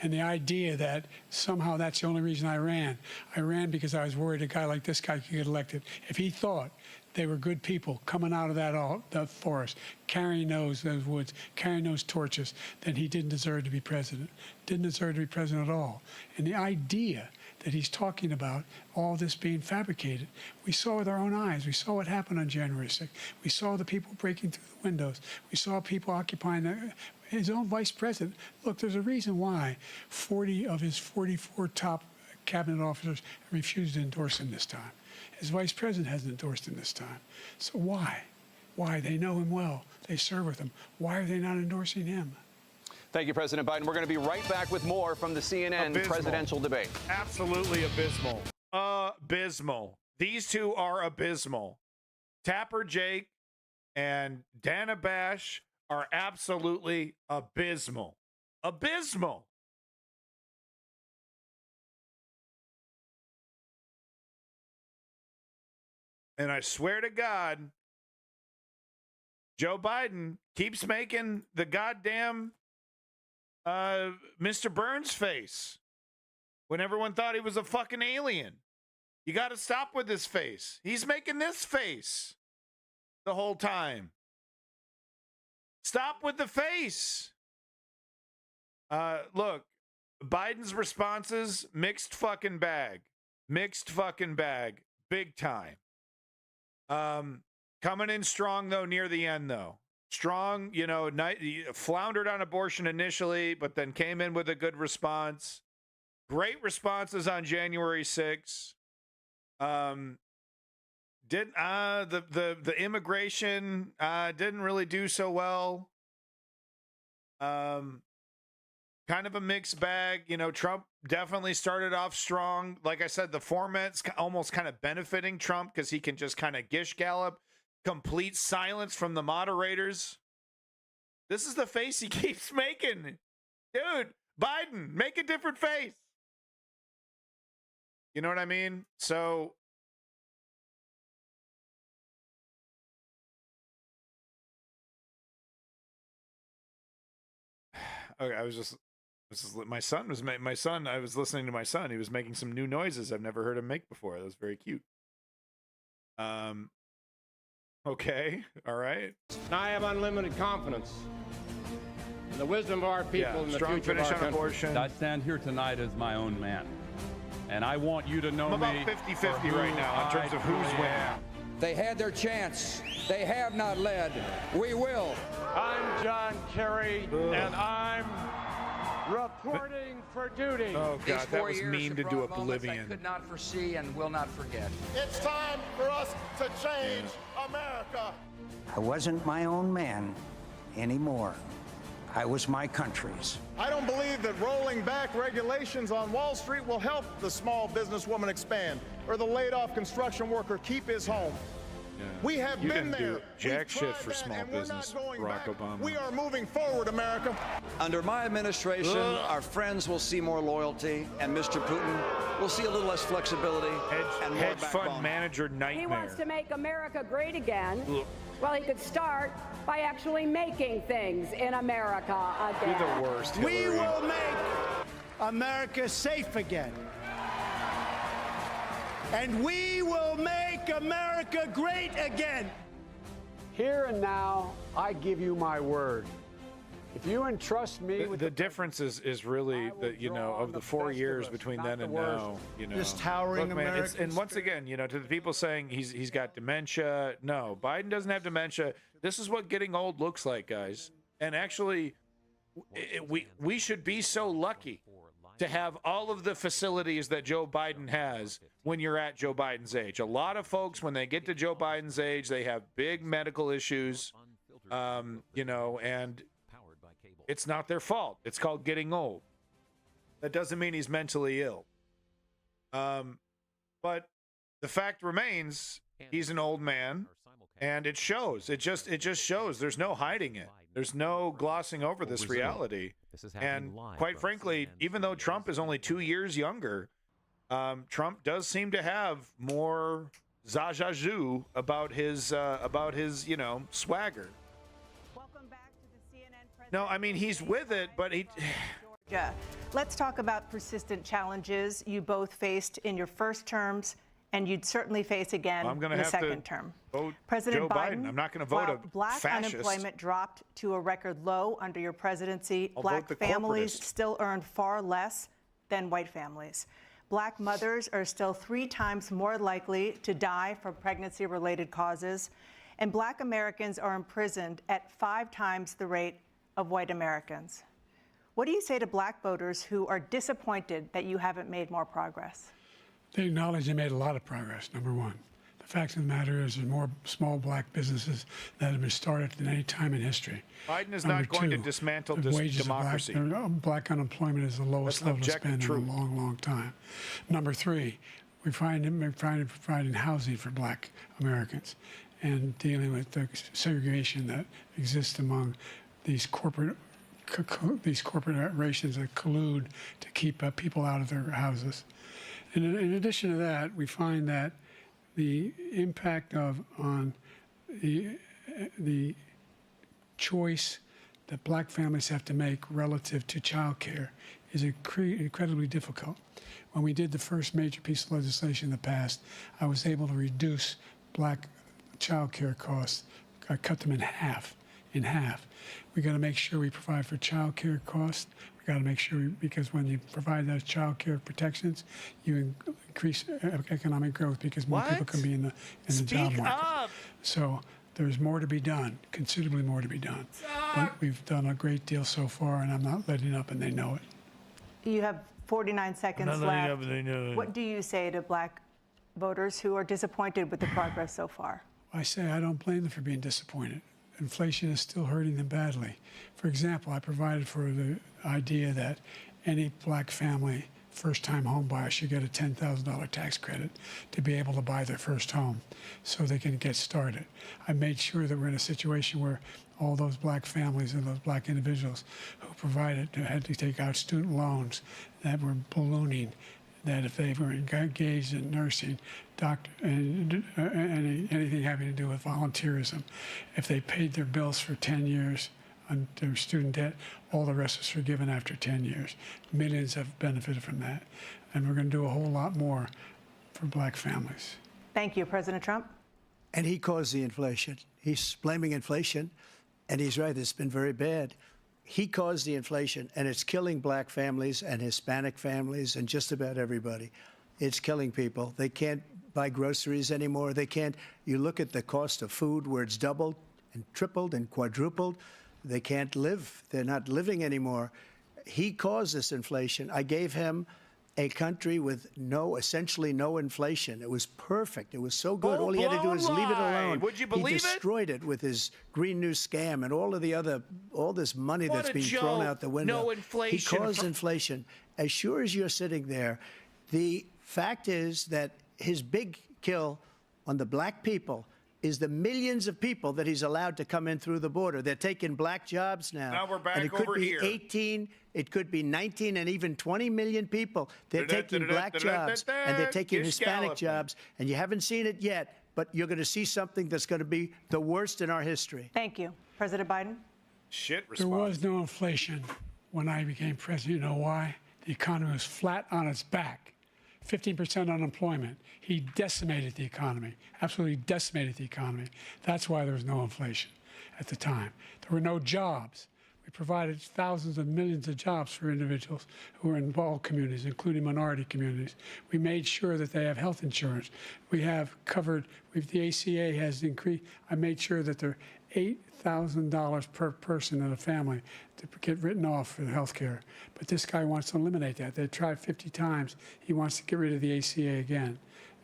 And the idea that somehow that's the only reason I ran because I was worried a guy like this guy could get elected. If he thought they were good people coming out of that forest, carrying those woods, carrying those torches, then he didn't deserve to be president. Didn't deserve to be president at all. And the idea that he's talking about all this being fabricated, we saw with our own eyes. We saw what happened on January 6th. We saw the people breaking through the windows. We saw people occupying his own vice president. Look, there's a reason why 40 of his 44 top cabinet officers refused to endorse him this time. His vice president hasn't endorsed him this time. So why? Why? They know him well. They serve with him. Why are they not endorsing him? Thank you, President Biden. We're going to be right back with more from the CNN presidential debate. Absolutely abysmal. Abysmal. These two are abysmal. Tapper Jake and Dana Bash are absolutely abysmal. Abysmal. And I swear to God, Joe Biden keeps making the goddamn Mr. Burns face when everyone thought he was a fucking alien. You got to stop with this face. He's making this face the whole time. Stop with the face. Look, Biden's responses, mixed fucking bag. Mixed fucking bag. Big time. Coming in strong, though, near the end, though. Strong, floundered on abortion initially, but then came in with a good response. Great responses on January 6th. The immigration didn't really do so well. Kind of a mixed bag. Trump definitely started off strong. Like I said, the format's almost kind of benefiting Trump because he can just kind of gish gallop. Complete silence from the moderators. This is the face he keeps making. Dude, Biden, make a different face. You know what I mean? So okay, I was listening to my son. He was making some new noises I've never heard him make before. That was very cute. Okay, all right. I have unlimited confidence in the wisdom of our people and the future of our country. Abortion. I stand here tonight as my own man, and I want you to know I'm about 50-50 right now in terms of who's winning. They had their chance. They have not led. We will. I'm John Kerry, and I'm reporting for duty. Oh, God, that was memed into oblivion. I could not foresee and will not forget. It's time for us to change America. I wasn't my own man anymore. I was my country's. I don't believe that rolling back regulations on Wall Street will help the small businesswoman expand or the laid-off construction worker keep his home. Yeah. We have been there. Do jack shit for small business, Barack Obama. We are moving forward, America. Under my administration, our friends will see more loyalty, and Mr. Putin will see a little less flexibility and more hedge backbone. fund manager nightmare. He wants to make America great again. Well, he could start by actually making things in America again. You're the worst, Hillary. We will make America safe again. And we will make America great again. Here and now, I give you my word. If you entrust me with the difference is really that, of the 4 years between then and now, This towering American and once again, to the people saying he's got dementia, no, Biden doesn't have dementia. This is what getting old looks like, guys. And actually, we should be so lucky to have all of the facilities that Joe Biden has when you're at Joe Biden's age. A lot of folks, when they get to Joe Biden's age, they have big medical issues, and it's not their fault. It's called getting old. That doesn't mean he's mentally ill. But the fact remains, he's an old man, and it shows. It just shows. There's no hiding it. There's no glossing over this reality. And quite frankly, even though Trump is only 2 years younger, Trump does seem to have more zazazoo about his swagger. Welcome back to the CNN president. No, I mean, he's with it, but he... Georgia. Let's talk about persistent challenges you both faced in your first terms and you'd certainly face again in the second term. President Joe Biden. I'm not going to vote a black fascist. Unemployment dropped to a record low under your presidency, black families still earn far less than white families. Black mothers are still 3 times more likely to die from pregnancy-related causes, and black Americans are imprisoned at 5 times the rate of white Americans. What do you say to black voters who are disappointed that you haven't made more progress? They acknowledge they made a lot of progress, number one. The fact of the matter is there's more small black businesses that have been started than any time in history. Biden is not going to dismantle democracy. Black unemployment is the lowest level it's been in a long, long time. Number 3, we're providing housing for black Americans and dealing with the segregation that exists among these corporations that collude to keep people out of their houses. And in addition to that, we find that the impact on the choice that black families have to make relative to child care is incredibly difficult. When we did the first major piece of legislation in the past, I was able to reduce black child care costs. I cut them in half. We got to make sure we provide for child care costs. We got to make sure, because when you provide those child care protections, you increase economic growth because more people can be in the job market. So there's more to be done, considerably more to be done. But we've done a great deal so far, and I'm not letting up, and they know it. You have 49 seconds left. What do you say to black voters who are disappointed with the progress so far? I say I don't blame them for being disappointed. Inflation is still hurting them badly. For example, I provided for the idea that any black family, first-time home buyer, should get a $10,000 tax credit to be able to buy their first home so they can get started. I made sure that we're in a situation where all those black families and those black individuals who had to take out student loans that were ballooning, that if they were engaged in nursing, doctor, and anything having to do with volunteerism, if they paid their bills for 10 years on their student debt, all the rest is forgiven after 10 years. Millions have benefited from that. And we're going to do a whole lot more for black families. Thank you, President Trump. And he caused the inflation. He's blaming inflation, and he's right, it's been very bad. He caused the inflation, and it's killing black families and Hispanic families and just about everybody. It's killing people. They can't buy groceries anymore. They can't. You look at the cost of food where it's doubled and tripled and quadrupled. They can't live. They're not living anymore. He caused this inflation. I gave him a country with essentially no inflation. It was perfect. It was so good. All he had to do is leave it alone. Would you believe it? He destroyed it with his Green New Scam and all this money that's being thrown out the window. No inflation. He caused inflation. As sure as you're sitting there, the fact is that his big kill on the black people is the millions of people that he's allowed to come in through the border. They're taking black jobs now. Now we're back and it could over be here. 18, it could be 19, and even 20 million people. They're taking black jobs, and they're taking Hispanic jobs, and you haven't seen it yet, but you're going to see something that's going to be the worst in our history. Thank you. President Biden? There was no inflation when I became president. You know why? The economy was flat on its back. 15% unemployment. He decimated the economy, absolutely decimated the economy. That's why there was no inflation at the time. There were no jobs. We provided thousands of millions of jobs for individuals who are in all communities, including minority communities. We made sure that they have health insurance. We have covered, the ACA has increased. I made sure that they're $8,000 per person in a family to get written off for health care. But this guy wants to eliminate that. They tried 50 times. He wants to get rid of the ACA again.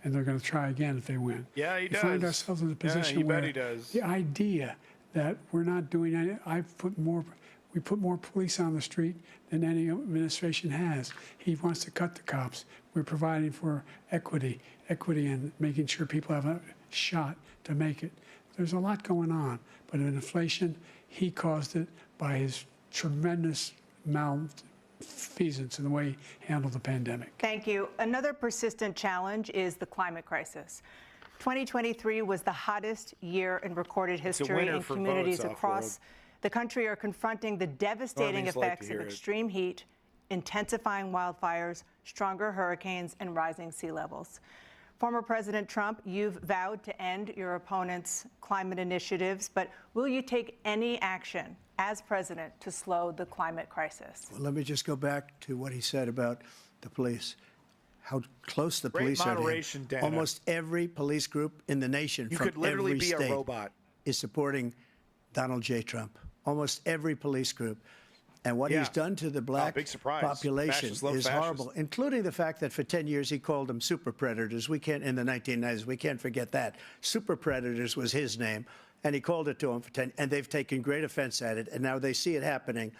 And they're going to try again if they win. Yeah, he does. We find ourselves in a position where he does. The idea that we're not doing any, we put more police on the street than any administration has. He wants to cut the cops. We're providing for equity and making sure people have a shot to make it. There's a lot going on, but in inflation, he caused it by his tremendous malfeasance in the way he handled the pandemic. Thank you. Another persistent challenge is the climate crisis. 2023 was the hottest year in recorded history, and communities across the country are confronting the devastating effects of extreme heat, intensifying wildfires, stronger hurricanes, and rising sea levels. Former President Trump, you've vowed to end your opponent's climate initiatives, but will you take any action as president to slow the climate crisis? Well, let me just go back to what he said about the police. How close the police are to him. Dana. Almost every police group in the nation You from could literally every be state a robot. is supporting Donald J. Trump. Almost every police group. And what he's done to the black population is horrible, including the fact that for 10 years he called them super predators. We can't, in the 1990s, we can't forget that. Super predators was his name, and he called it to them for 10, and they've taken great offense at it, and now they see it happening.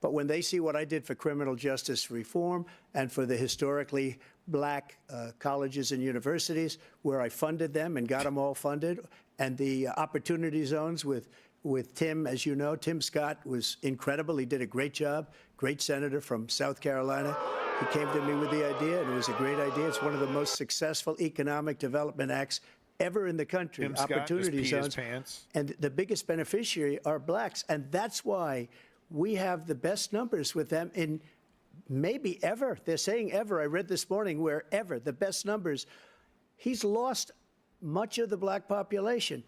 But when they see what I did for criminal justice reform and for the historically black colleges and universities, where I funded them and got them all funded, and the opportunity zones with Tim, as you know, Tim Scott was incredible. He did a great job, great senator from South Carolina. He came to me with the idea, and it was a great idea. It's one of the most successful economic development acts ever in the country. Tim Scott Opportunity just peed his zones. pants. And the biggest beneficiary are blacks. And that's why we have the best numbers with them in maybe ever. They're saying ever. I read this morning where ever, the best numbers. He's lost much of the black population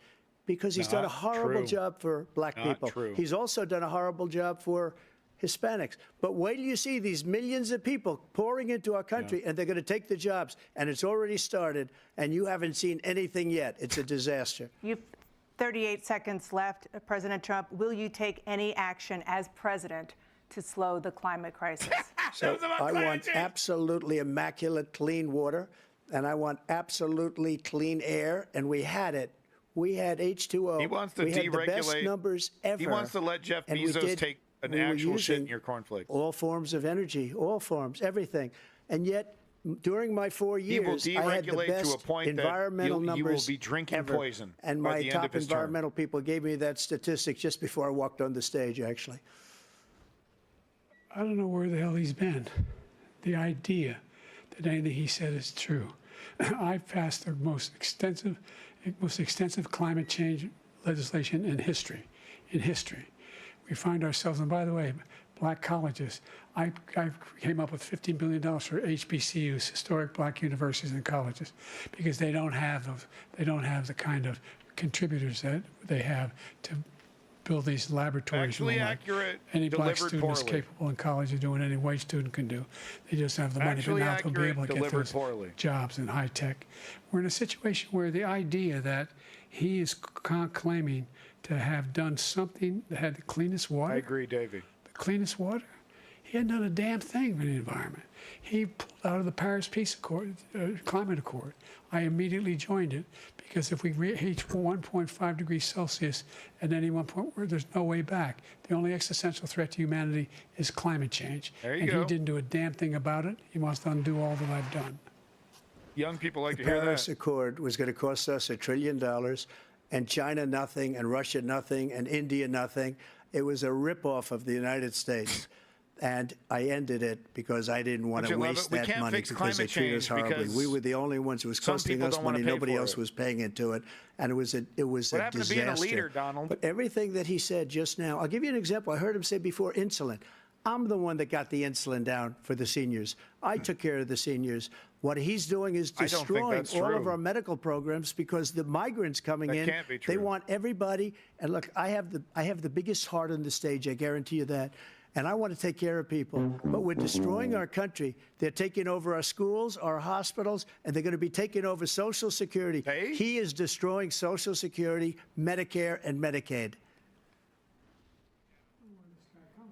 because he's done a horrible job for black people. He's also done a horrible job for Hispanics. But wait till you see these millions of people pouring into our country, and they're going to take the jobs, and it's already started, and you haven't seen anything yet. It's a disaster. You've 38 seconds left. President Trump, will you take any action as president to slow the climate crisis? So I want absolutely immaculate clean water, and I want absolutely clean air, and we had it. We had H2O. He wants to we had deregulate. The best numbers ever. He wants to let Jeff Bezos take an actual shit in your cornflakes. All forms of energy, all forms, everything. And yet, during my 4 years, I had the best to a point environmental that numbers you will be drinking ever. poison. And by my the end top of his environmental term. people gave me that statistic just before I walked on the stage, actually. I don't know where the hell he's been. The idea that anything he said is true. I've passed the most extensive climate change legislation in history. We find ourselves, and by the way, black colleges. I came up with $15 billion for HBCUs, historic black universities and colleges, because they don't have the kind of contributors that they have to build these laboratories. Actually accurate, any black delivered student is poorly. capable in college of doing any white student can do. They just have the money, Actually but now they'll be able to get delivered those poorly. jobs in high tech. We're in a situation where the idea that he is claiming to have done something that had the cleanest water. I agree, Davey. The cleanest water? He hadn't done a damn thing for the environment. He pulled out of the Paris Peace Accord, Climate Accord. I immediately joined it because if we reach 1.5 degrees Celsius at any one point, there's no way back. The only existential threat to humanity is climate change. There you and go. he didn't do a damn thing about it. He wants to undo all that I've done. Young people like The to hear Paris that. Accord was going to cost us $1 trillion, and China nothing, and Russia nothing, and India nothing. It was a ripoff of the United States. And I ended it because I didn't want to waste that money because they treated us horribly. We were the only ones who was costing us money. Nobody else was paying into it. And it was a What happened disaster. to being a leader, Donald? But everything that he said just now, I'll give you an example. I heard him say before insulin. I'm the one that got the insulin down for the seniors. I took care of the seniors. What he's doing is I don't think destroying that's all true. of our medical programs because the migrants coming That in, can't be they true. want everybody. And look, I have the biggest heart on the stage. I guarantee you that. And I want to take care of people. But we're destroying our country. They're taking over our schools, our hospitals, and they're going to be taking over Social Security. He is destroying Social Security, Medicare, and Medicaid.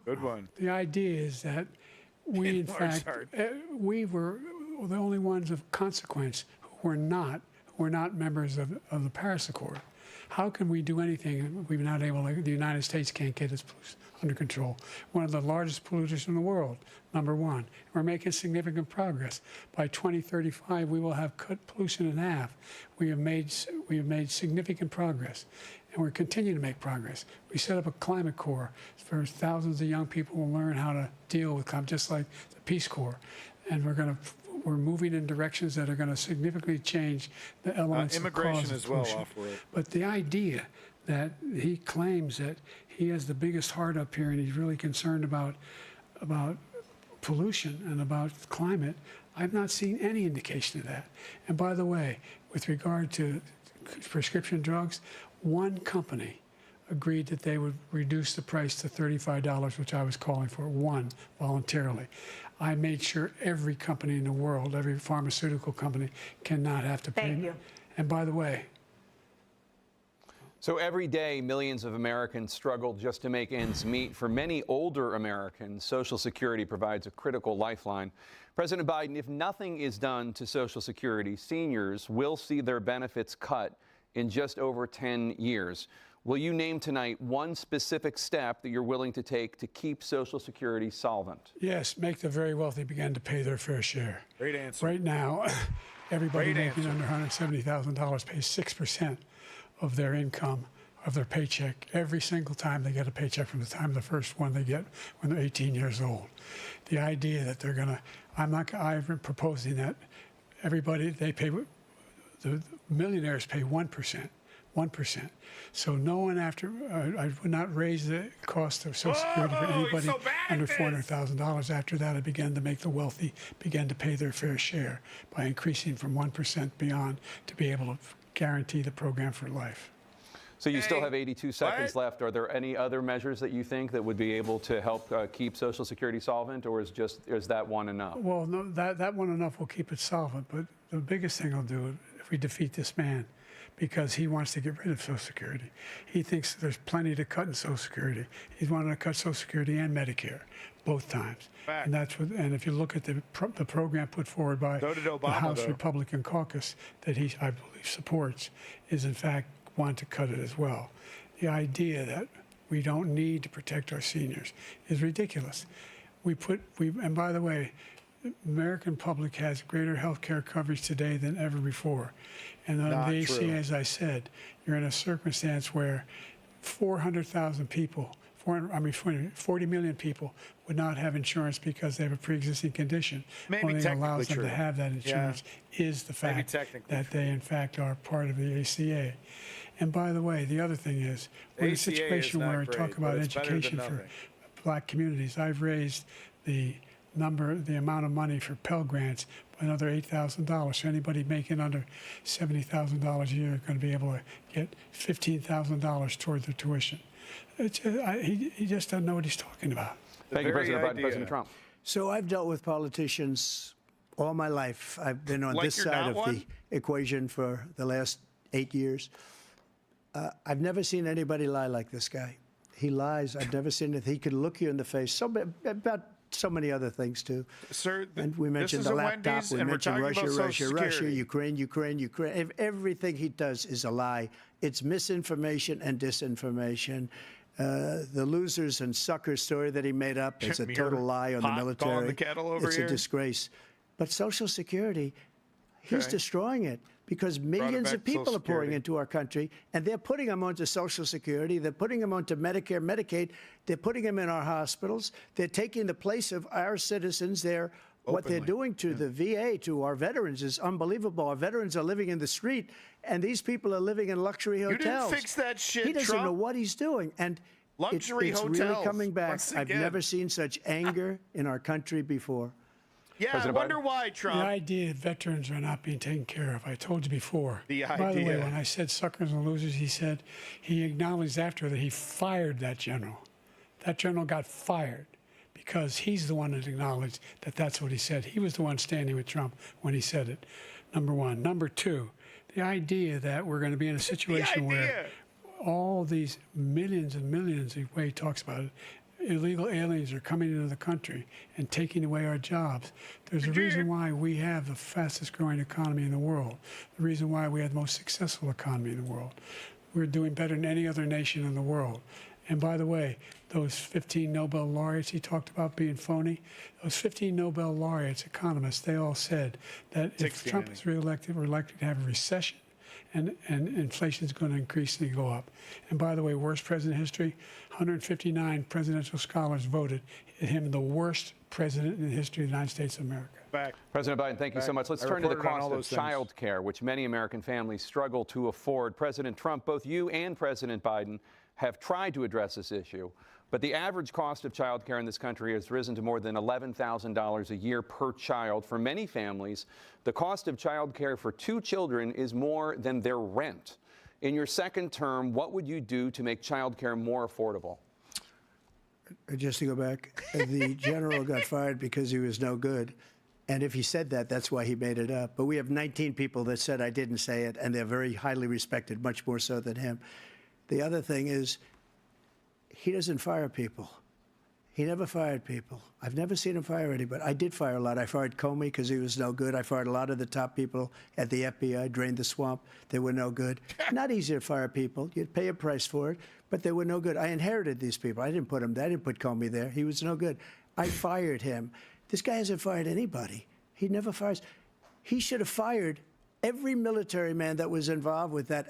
Good one. The idea is that we, in Lord's fact, heart. we were the only ones of consequence who were not members of the Paris Accord. How can we do anything? We've not able to, the United States can't get its pollution under control. One of the largest polluters in the world, #1. We're making significant progress. By 2035, we will have cut pollution in half. We have made significant progress, and we're continuing to make progress. We set up a climate corps for thousands of young people who will learn how to deal with climate, just like the Peace Corps. And we're moving in directions that are going to significantly change the elements of immigration cause of as well, pollution. off-world. But the idea that he claims that he has the biggest heart up here and he's really concerned about pollution and about climate, I've not seen any indication of that. And by the way, with regard to prescription drugs, one company agreed that they would reduce the price to $35, which I was calling for, one, voluntarily. I made sure every company in the world, every pharmaceutical company, cannot have to pay. Thank you. And by the way, so every day, millions of Americans struggle just to make ends meet. For many older Americans, Social Security provides a critical lifeline. President Biden, if nothing is done to Social Security, seniors will see their benefits cut in just over 10 years. Will you name tonight one specific step that you're willing to take to keep Social Security solvent? yes, make the very wealthy begin to pay their fair share. Great answer. Right now, everybody Great making answer. under $170,000 pays 6% of their income, of their paycheck, every single time they get a paycheck from the time of the first one they get when they're 18 years old. The idea that they're going to, I'm proposing that everybody, they pay, the millionaires pay 1%. 1%. So no one after, I would not raise the cost of Social Security for anybody under $400,000. After that, I began to make the wealthy begin to pay their fair share by increasing from 1% beyond to be able to guarantee the program for life. So you still have 82 seconds left. Are there any other measures that you think that would be able to help keep Social Security solvent, or is that one enough? Well, no, that one enough will keep it solvent, but the biggest thing I'll do if we defeat this man, because he wants to get rid of Social Security. He thinks there's plenty to cut in Social Security. He's wanting to cut Social Security and Medicare, both times. And that's what. And if you look at the program put forward by the House Republican caucus that I believe supports, is in fact want to cut it as well. The idea that we don't need to protect our seniors is ridiculous. And by the way, the American public has greater health care coverage today than ever before. And on the ACA, as I said, you're in a circumstance where 400,000 people, 40 million people would not have insurance because they have a pre-existing condition. Maybe Only thing allows them true. to have that insurance is the fact that they, in fact, are part of the ACA. And by the way, the other thing is, we're in a situation where we talk about education for black communities. I've raised the amount of money for Pell Grants by another $8,000. So anybody making under $70,000 a year is going to be able to get $15,000 toward their tuition. He just doesn't know what he's talking about. Thank you, President Biden. President Trump. So I've dealt with politicians all my life. I've been on this side of the equation for the last 8 years. I've never seen anybody lie like this guy. He lies. I've never seen it. He could look you in the face about so many other things too. Sir, and we mentioned the laptop. We mentioned Russia, Ukraine. Everything he does is a lie. It's misinformation and disinformation. The losers and suckers story that he made up is a total lie on the military. It's a disgrace. But Social Security, he's destroying it. Because millions of people are pouring into our country, and they're putting them onto Social Security. They're putting them onto Medicare, Medicaid. They're putting them in our hospitals. They're taking the place of our citizens. What they're doing to the VA, to our veterans, is unbelievable. Our veterans are living in the street, and these people are living in luxury hotels. You didn't fix that shit, He doesn't Trump. know what he's doing. And luxury it's hotels, really coming back. I've again. never seen such anger in our country before. Yeah, I wonder why, Trump. The idea that veterans are not being taken care of, I told you before. The idea. By the way, when I said suckers and losers, he acknowledged after that he fired that general. That general got fired because he's the one that acknowledged that that's what he said. He was the one standing with Trump when he said it, number one. Number two, the idea that we're going to be in a situation where all these millions and millions, the way he talks about it, illegal aliens are coming into the country and taking away our jobs. There's a reason why we have the fastest growing economy in the world, the reason why we have the most successful economy in the world. We're doing better than any other nation in the world. And by the way, those 15 Nobel laureates he talked about being phony, those 15 Nobel laureates, economists, they all said that if Trump is reelected, we're likely to have a recession. And inflation is going to increasingly go up. And by the way, worst president in history, 159 presidential scholars voted him the worst president in the history of the United States of America. President Biden, thank you so much. Let's turn to the cost of child care, which many American families struggle to afford. President Trump, both you and President Biden have tried to address this issue. But the average cost of child care in this country has risen to more than $11,000 a year per child. For many families, the cost of child care for 2 children is more than their rent. In your second term, what would you do to make child care more affordable? Just to go back, the general got fired because he was no good. And if he said that, that's why he made it up. But we have 19 people that said I didn't say it, and they're very highly respected, much more so than him. The other thing is, he doesn't fire people. He never fired people. I've never seen him fire anybody. I did fire a lot. I fired Comey because he was no good. I fired a lot of the top people at the FBI, drained the swamp. They were no good. Not easy to fire people. You'd pay a price for it, but they were no good. I inherited these people. I didn't put them there. I didn't put Comey there. He was no good. I fired him. This guy hasn't fired anybody. He never fires. He should have fired every military man that was involved with that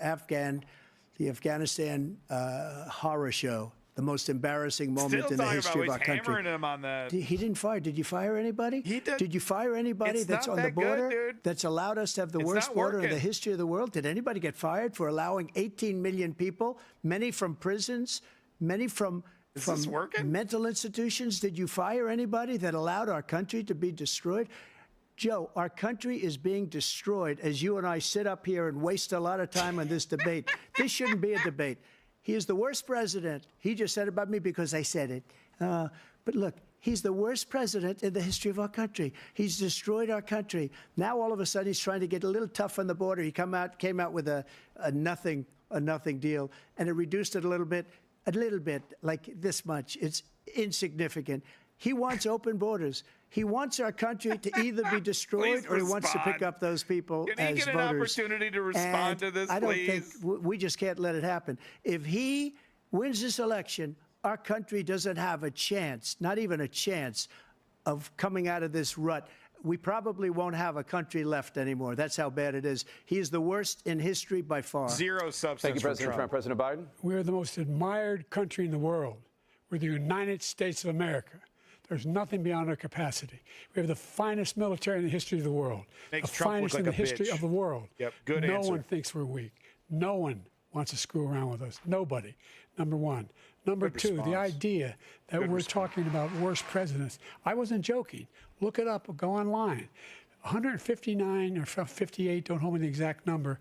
the Afghanistan horror show. The most embarrassing moment in the history of our country. Hammering him on that. He didn't fire. Did you fire anybody? He did. Did you fire anybody that's on the border? Good, dude. That's allowed us to have the worst border in the history of the world? Did anybody get fired for allowing 18 million people, many from prisons, many from mental institutions? Did you fire anybody that allowed our country to be destroyed? Joe, our country is being destroyed as you and I sit up here and waste a lot of time on this debate. This shouldn't be a debate. He is the worst president. He just said about me because I said it. But look, he's the worst president in the history of our country. He's destroyed our country. Now all of a sudden he's trying to get a little tough on the border. He came out with a nothing deal, and it reduced it a little bit, like this much. It's insignificant. He wants open borders. He wants our country to either be destroyed or he wants to pick up those people as voters. Can he get an opportunity to respond to this, I don't please? think we just can't let it happen. If he wins this election, our country doesn't have a chance, not even a chance, of coming out of this rut. We probably won't have a country left anymore. That's how bad it is. He is the worst in history by far. Zero substance. Thank you, President Trump. President Biden? We're the most admired country in the world. We're the United States of America. There's nothing beyond our capacity. We have the finest military in the history of the world. Makes the Trump finest look like in the a history bitch. of the world. Yep, good no answer. one thinks we're weak. No one wants to screw around with us. Nobody. Number one. Number Good two, response. the idea that Good we're response. talking about worst presidents. I wasn't joking. Look it up. Go online. 159 or 58, don't hold me the exact number,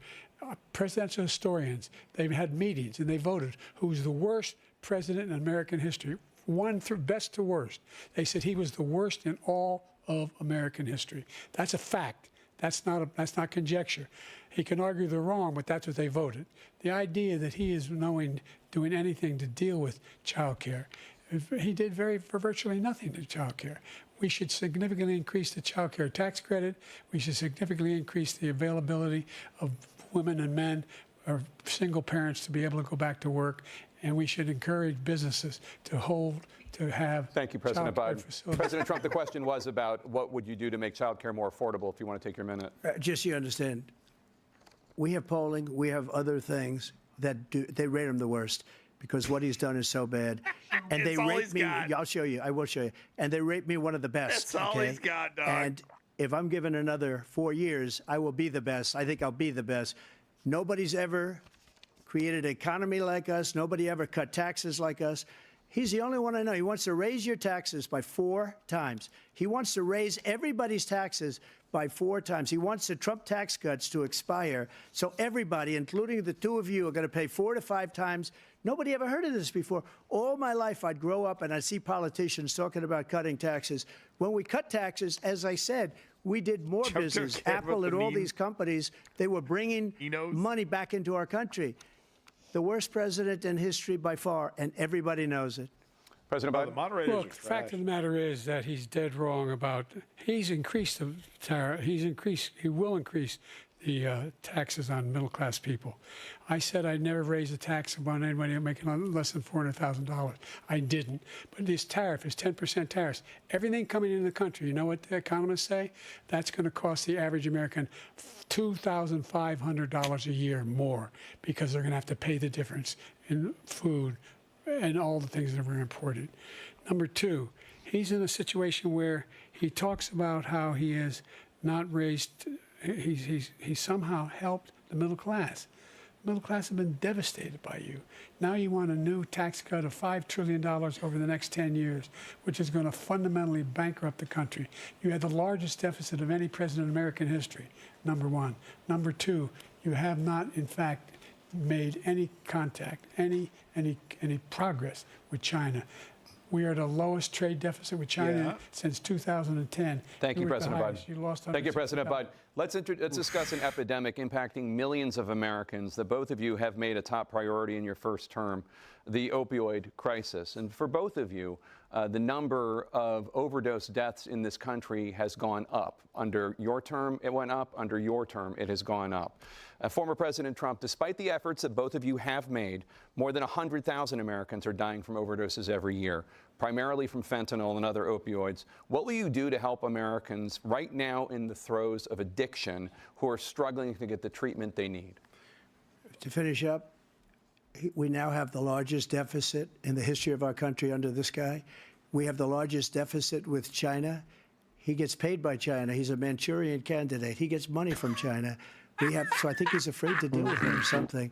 presidential historians, they've had meetings and they voted who's the worst president in American history. One through best to worst. They said he was the worst in all of American history. That's a fact. That's not conjecture. He can argue they're wrong, but that's what they voted. The idea that he is doing anything to deal with child care, he did virtually nothing to child care. We should significantly increase the child care tax credit. We should significantly increase the availability of women and men or single parents to be able to go back to work. And we should encourage businesses to have. Thank you, President Biden. Facilities. President Trump, the question was about what would you do to make child care more affordable, if you want to take your minute. Just so you understand, we have polling, we have other things that they rate him the worst because what he's done is so bad. And they rate me, I'll show you, I will show you. And they rate me one of the best. That's all he's got, dog. And if I'm given another 4 years, I will be the best. I think I'll be the best. Nobody's ever created an economy like us. Nobody ever cut taxes like us. He's the only one I know. He wants to raise your taxes by 4 times. He wants to raise everybody's taxes by 4 times. He wants the Trump tax cuts to expire. So everybody, including the two of you, are going to pay 4 to 5 times. Nobody ever heard of this before. All my life, I'd grow up and I'd see politicians talking about cutting taxes. When we cut taxes, as I said, we did more business. Apple and all these companies, they were bringing money back into our country. The worst president in history by far, and everybody knows it. President Biden. Look, the fact of the matter is that he's dead wrong about. He's increased the tariff. He will increase the taxes on middle-class people. I said I'd never raise a tax on anybody making less than $400,000. I didn't. But this tariff is 10% tariffs. Everything coming into the country, you know what the economists say? That's going to cost the average American $2,500 a year more because they're going to have to pay the difference in food and all the things that are very important. Number two, he's in a situation where he talks about how he has not raised, he's somehow helped the middle class. middle class have been devastated by you. Now you want a new tax cut of $5 trillion over the next 10 years, which is going to fundamentally bankrupt the country. You had the largest deficit of any president in American history, number one. Number two, you have not, in fact, made any contact, any progress with China. We are at the lowest trade deficit with China since 2010. Thank you, President Biden. You lost Thank you, President Biden. Let's discuss an epidemic impacting millions of Americans that both of you have made a top priority in your first term, the opioid crisis. And for both of you, the number of overdose deaths in this country has gone up. Under your term, it went up. Under your term, it has gone up. Former President Trump, despite the efforts that both of you have made, more than 100,000 Americans are dying from overdoses every year, primarily from fentanyl and other opioids. What will you do to help Americans right now in the throes of addiction who are struggling to get the treatment they need? To finish up, we now have the largest deficit in the history of our country under this guy. We have the largest deficit with China. He gets paid by China. He's a Manchurian candidate. He gets money from China. So I think he's afraid to deal with it or something.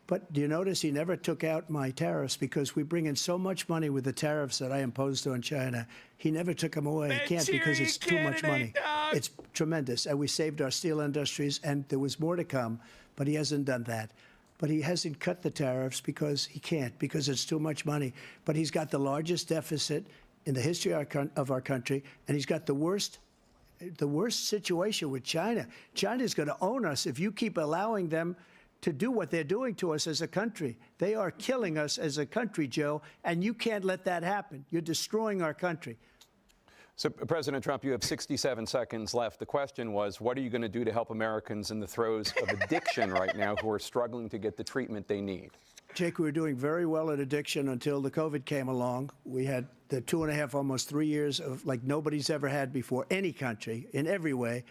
But do you notice he never took out my tariffs because we bring in so much money with the tariffs that I imposed on China. He never took them away. He can't because it's too much money. It's tremendous. And we saved our steel industries, and there was more to come, but he hasn't done that. But he hasn't cut the tariffs because he can't, because it's too much money. But he's got the largest deficit in the history of our country, and he's got the worst situation with China. China's going to own us if you keep allowing them to do what they're doing to us as a country. They are killing us as a country, Joe, and you can't let that happen. You're destroying our country. So, President Trump, you have 67 seconds left. The question was, what are you going to do to help Americans in the throes of addiction right now who are struggling to get the treatment they need? Jake, we were doing very well at addiction until the COVID came along. We had the 2.5, almost 3 years of like nobody's ever had before, any country, in every way.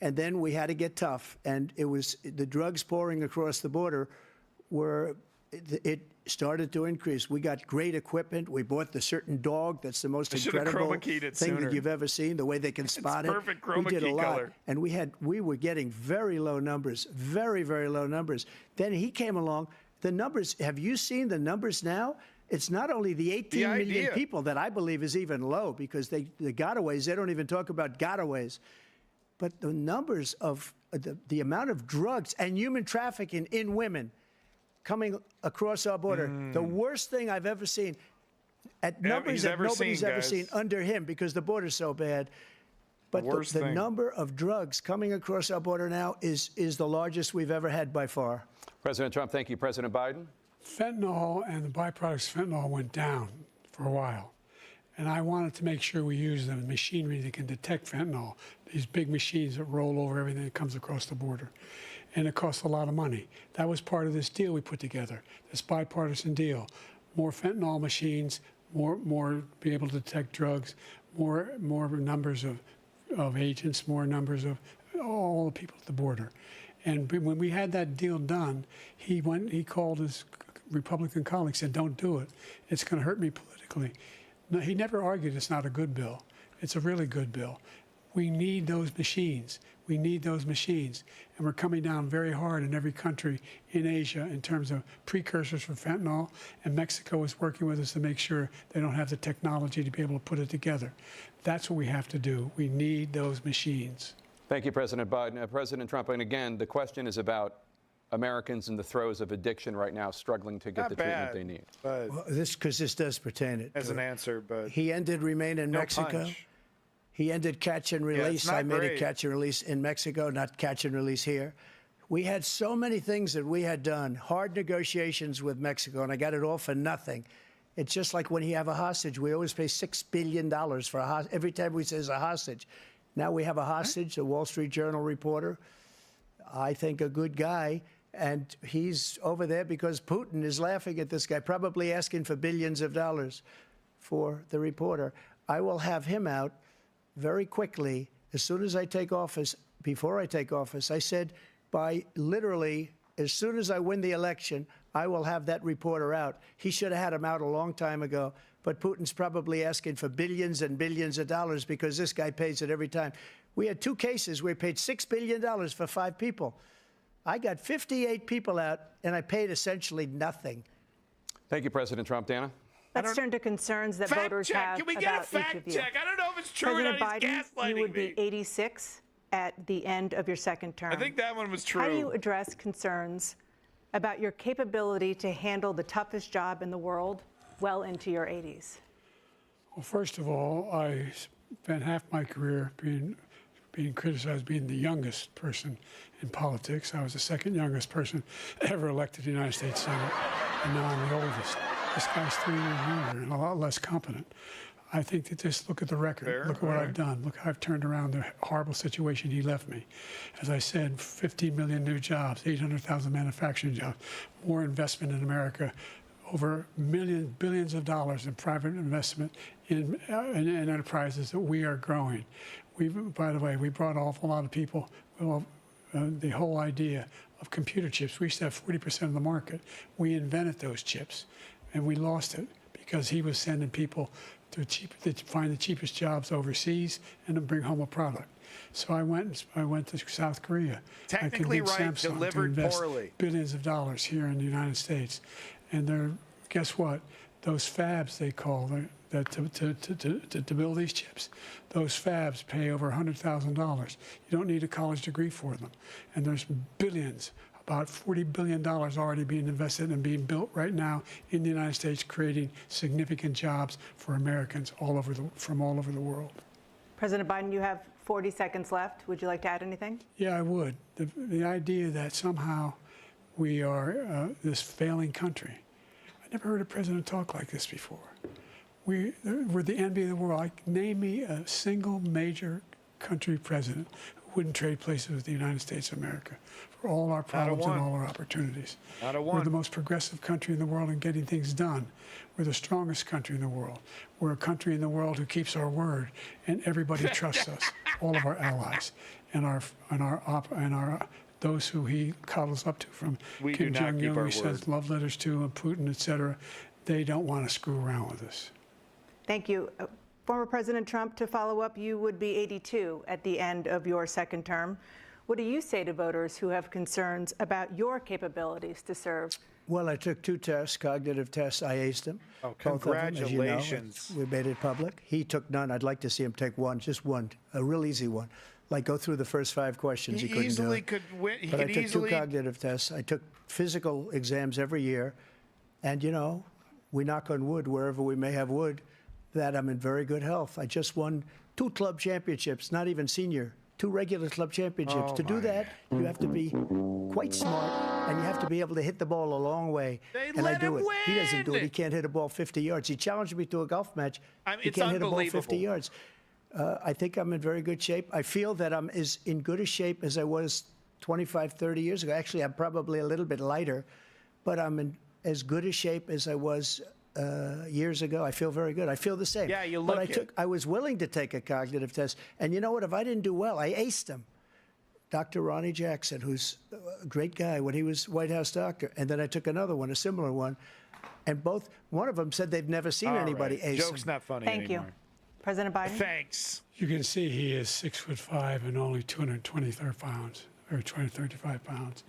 And then we had to get tough. And it was the drugs pouring across the border it started to increase. We got great equipment. We bought the certain dog that's the most incredible thing that you've ever seen, the way they can spot it. Perfect chroma we did key a lot. color. And we were getting very low numbers, very, very low numbers. Then he came along. The numbers, have you seen the numbers now? It's not only the 18 million people that I believe is even low because the gotaways, they don't even talk about gotaways. But the numbers of the amount of drugs and human trafficking in women coming across our border, the worst thing I've ever seen, at numbers that nobody's ever seen under him because the border's so bad. But the number of drugs coming across our border now is the largest we've ever had by far. President Trump, thank you. President Biden? Fentanyl and the byproducts of fentanyl went down for a while. And I wanted to make sure we use the machinery that can detect fentanyl, these big machines that roll over everything that comes across the border. And it costs a lot of money. That was part of this deal we put together, this bipartisan deal. More fentanyl machines, more be able to detect drugs, more numbers of agents, more numbers of all the people at the border. And when we had that deal done, he called his Republican colleagues, said, don't do it. It's going to hurt me politically. No, he never argued it's not a good bill. It's a really good bill. We need those machines. We need those machines. And we're coming down very hard in every country in Asia in terms of precursors for fentanyl. And Mexico is working with us to make sure they don't have the technology to be able to put it together. That's what we have to do. We need those machines. Thank you, President Biden. President Trump, and again, the question is about Americans in the throes of addiction right now struggling to get the treatment they need. Well, this does pertain it. As an answer, but he ended Remain in Mexico. Punch. He ended catch and release. I made it catch and release in Mexico, not catch and release here. We had so many things that we had done, hard negotiations with Mexico, and I got it all for nothing. It's just like when you have a hostage. We always pay $6 billion for a hostage. Every time we say a hostage. Now we have a hostage, a Wall Street Journal reporter, I think a good guy, and he's over there because Putin is laughing at this guy, probably asking for billions of dollars for the reporter. I will have him out very quickly as soon as I take office. Before I take office, I said by literally as soon as I win the election, I will have that reporter out. He should have had him out a long time ago. But Putin's probably asking for billions and billions of dollars because this guy pays it every time. We had 2 cases where we paid $6 billion for 5 people. I got 58 people out, and I paid essentially nothing. Thank you, President Trump. Dana? Let's turn to concerns that voters have Can we about get a fact each of you. check? I don't know if it's true President or not. He's Biden, gaslighting you would me. be 86 at the end of your second term. I think that one was true. How do you address concerns about your capability to handle the toughest job in the world well into your 80s? Well, first of all, I spent half my career being criticized being the youngest person in politics. I was the second youngest person ever elected to the United States Senate, and now I'm the oldest. This guy's 3 years younger and a lot less competent. I think that just look at the record. Look at what I've done. Look how I've turned around the horrible situation he left me. As I said, 15 million new jobs, 800,000 manufacturing jobs, more investment in America, over billions of dollars in private investment in enterprises that we are growing. By the way, we brought an awful lot of people. Well, the whole idea of computer chips, we used to have 40% of the market. We invented those chips, and we lost it because he was sending people to find the cheapest jobs overseas and to bring home a product. So I went to South Korea. Technically right, Samsung delivered to invest poorly. Billions of dollars here in the United States. And guess what? Those fabs, they call to build these chips, those fabs pay over $100,000. You don't need a college degree for them. And there's billions, about $40 billion already being invested and being built right now in the United States, creating significant jobs for Americans from all over the world. President Biden, you have 40 seconds left. Would you like to add anything? Yeah, I would. The idea that somehow we are this failing country. I never heard a president talk like this before. We're the envy of the world. Name me a single major country president who wouldn't trade places with the United States of America for all our problems and all our opportunities. We're the most progressive country in the world in getting things done. We're the strongest country in the world. We're a country in the world who keeps our word, and everybody trusts us. All of our allies and those who he coddles up to, from Kim Jong-un, who he sends love letters to, and Putin, et cetera. They don't want to screw around with us. Thank you. Former President Trump, to follow up, you would be 82 at the end of your second term. What do you say to voters who have concerns about your capabilities to serve? Well, I took 2 tests, cognitive tests. I aced them. Oh, congratulations. Both of them, as you know. We made it public. He took none. I'd like to see him take one, just one, a real easy one. Like go through the first 5 questions. He couldn't do it. But I took 2 cognitive tests. I took physical exams every year. And, you know, we knock on wood wherever we may have wood, that I'm in very good health. I just won 2 club championships, not even senior, 2 regular club championships. To do that, you have to be quite smart, and you have to be able to hit the ball a long way. And I do it. He doesn't do it. He can't hit a ball 50 yards. He challenged me to a golf match. He can't hit a ball 50 yards. I think I'm in very good shape. I feel that I'm as in good a shape as I was 25, 30 years ago. Actually, I'm probably a little bit lighter, but I'm in as good a shape as I was years ago. I feel very good. I feel the same. Yeah, you look But I was willing to take a cognitive test. And you know what? If I didn't do well, I aced him. Dr. Ronnie Jackson, who's a great guy when he was White House doctor. And then I took another one, a similar one. And one of them said they've never seen anybody ace Joke's him. not funny Thank anymore. you. President Biden? Thanks. You can see he is 6'5" and only 223 pounds, or 235 pounds.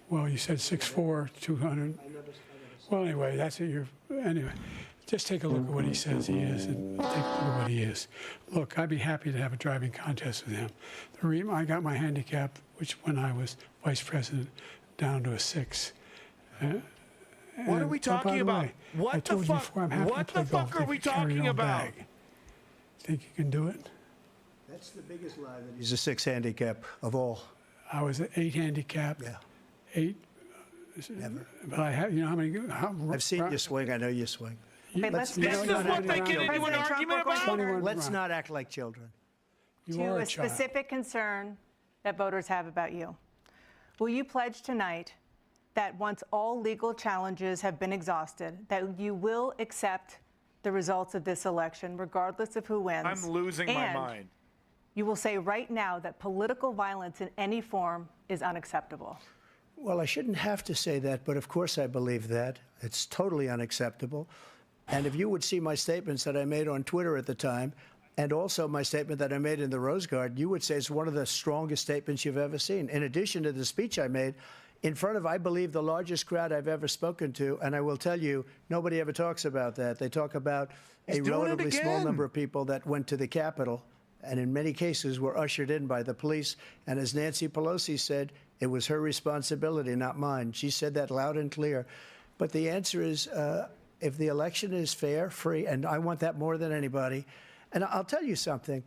Well, you said 6'4", 200. Well, anyway, that's what anyway, just take a look at what he says he is and take a look at what he is. Look, I'd be happy to have a driving contest with him. I got my handicap, which when I was vice president, down to a 6. What are we talking about? What the fuck are we talking about? Think you can do it? That's the biggest lie. He's a 6 handicap of all. I was an 8 handicap. Yeah. 8. Never. But I have, you know how many? I've seen you swing. I know you swing. Okay, This is what they get into an argument about? Let's not act like children. To a specific concern that voters have about you. Will you pledge tonight that once all legal challenges have been exhausted, that you will accept the results of this election, regardless of who wins? I'm losing my mind. You will say right now that political violence in any form is unacceptable. Well, I shouldn't have to say that, but of course I believe that. It's totally unacceptable. And if you would see my statements that I made on Twitter at the time, and also my statement that I made in the Rose Garden, you would say it's one of the strongest statements you've ever seen. In addition to the speech I made in front of, I believe, the largest crowd I've ever spoken to, and I will tell you, nobody ever talks about that. They talk about a relatively small number of people that went to the Capitol, and in many cases were ushered in by the police. And as Nancy Pelosi said, it was her responsibility, not mine. She said that loud and clear. But the answer is, if the election is fair, free, and I want that more than anybody, and I'll tell you something,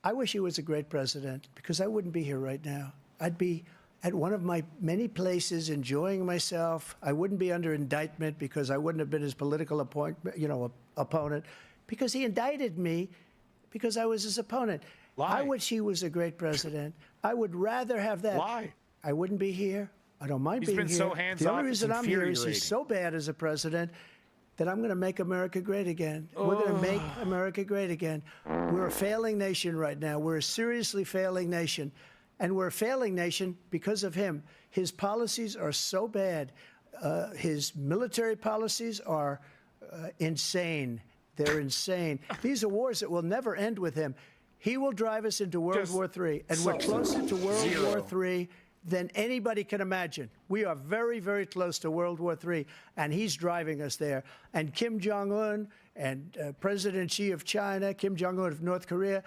I wish he was a great president, because I wouldn't be here right now. I'd be at one of my many places enjoying myself. I wouldn't be under indictment because I wouldn't have been his political opponent, because he indicted me because I was his opponent. I wish he was a great president. I would rather have that. Why? I wouldn't be here. I don't mind being here. He's been so hands-off. The only reason I'm here is he's so bad as a president that I'm going to make America great again. We're going to make America great again. We're a failing nation right now. We're a seriously failing nation. And we're a failing nation because of him. His policies are so bad. His military policies are insane. They're insane. These are wars that will never end with him. He will drive us into World War III, and we're closer to World War III than anybody can imagine. We are very, very close to World War III, and he's driving us there. And Kim Jong-un and President Xi of China, Kim Jong-un of North Korea,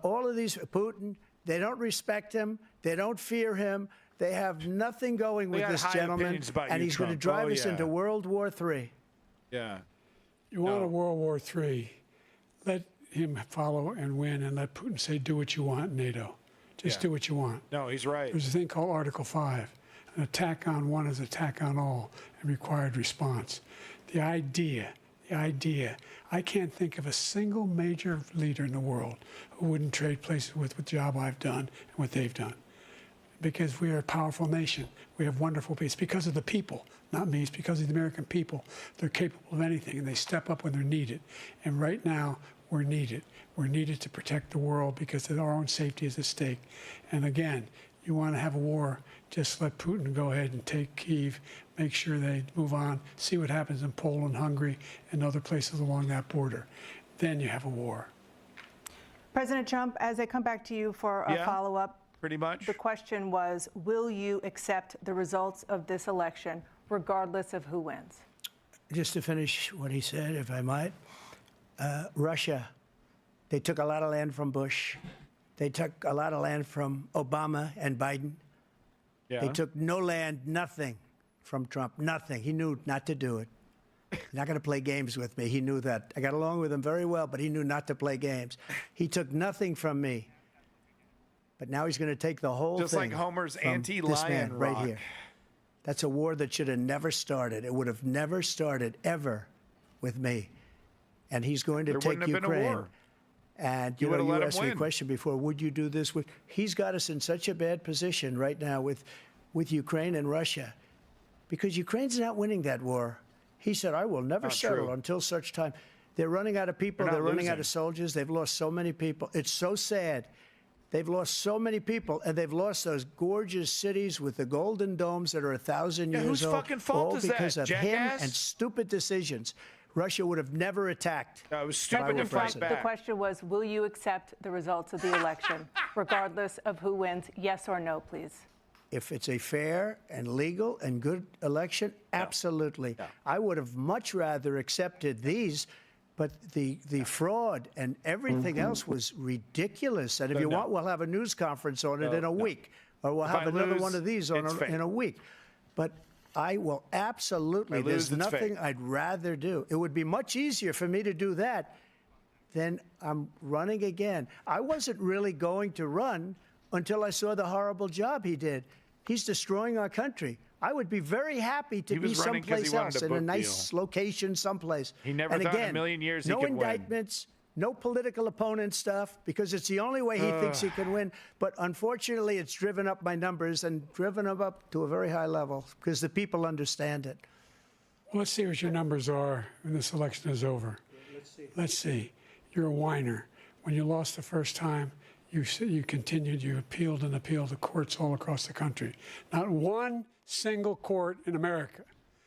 all of these, Putin, they don't respect him. They don't fear him. They have nothing going with this gentleman, and he's going to drive us into World War III. Yeah. You want a World War III, let him follow and win, and let Putin say, do what you want, NATO. Just do what you want. No, he's right. There's a thing called Article 5. An attack on one is attack on all and required response. The idea, I can't think of a single major leader in the world who wouldn't trade places with the job I've done and what they've done. Because we are a powerful nation. We have wonderful people. It's because of the people, not me. It's because of the American people. They're capable of anything, and they step up when they're needed. And right now, we're needed. We're needed to protect the world because our own safety is at stake. And again, you want to have a war, just let Putin go ahead and take Kyiv, make sure they move on, see what happens in Poland, Hungary, and other places along that border. Then you have a war. President Trump, as I come back to you for a follow-up, pretty much. The question was, will you accept the results of this election, regardless of who wins? Just to finish what he said, if I might, Russia, they took a lot of land from Bush. They took a lot of land from Obama and Biden. They took no land, nothing from Trump, nothing. He knew not to do it. He's not going to play games with me. He knew that. I got along with him very well, but he knew not to play games. He took nothing from me. But now he's going to take the whole thing. Just like Homer's anti-lion right here. That's a war that should have never started. It would have never started, ever, with me. And he's going to take Ukraine. Been a war. And you asked me a question before, would you do this? He's got us in such a bad position right now with Ukraine and Russia, because Ukraine's not winning that war. He said, I will never settle until such time. They're running out of people. They're running out of soldiers. They've lost so many people. It's so sad. They've lost so many people, and they've lost those gorgeous cities with the golden domes that are 1,000 years old. Whose fucking fault is that, because of him and stupid decisions. Russia would have never attacked. It was stupid to fight back. The question was, will you accept the results of the election, regardless of who wins? Yes or no, please. If it's a fair and legal and good election, absolutely. No. I would have much rather accepted these, but the fraud and everything else was ridiculous. And if you want, we'll have a news conference on it in a week, or we'll have another one of these in a week. But I will absolutely. There's nothing I'd rather do. It would be much easier for me to do that than I'm running again. I wasn't really going to run until I saw the horrible job he did. He's destroying our country. I would be very happy to be someplace else, in a nice location someplace. He never thought in a million years he could win. No indictments, no political opponent stuff, because it's the only way he thinks he can win. But unfortunately, it's driven up my numbers and driven them up to a very high level because the people understand it. Well, let's see what your numbers are when this election is over. Let's see. You're a whiner. When you lost the first time, you continued, you appealed and appealed to courts all across the country. Not one single court in America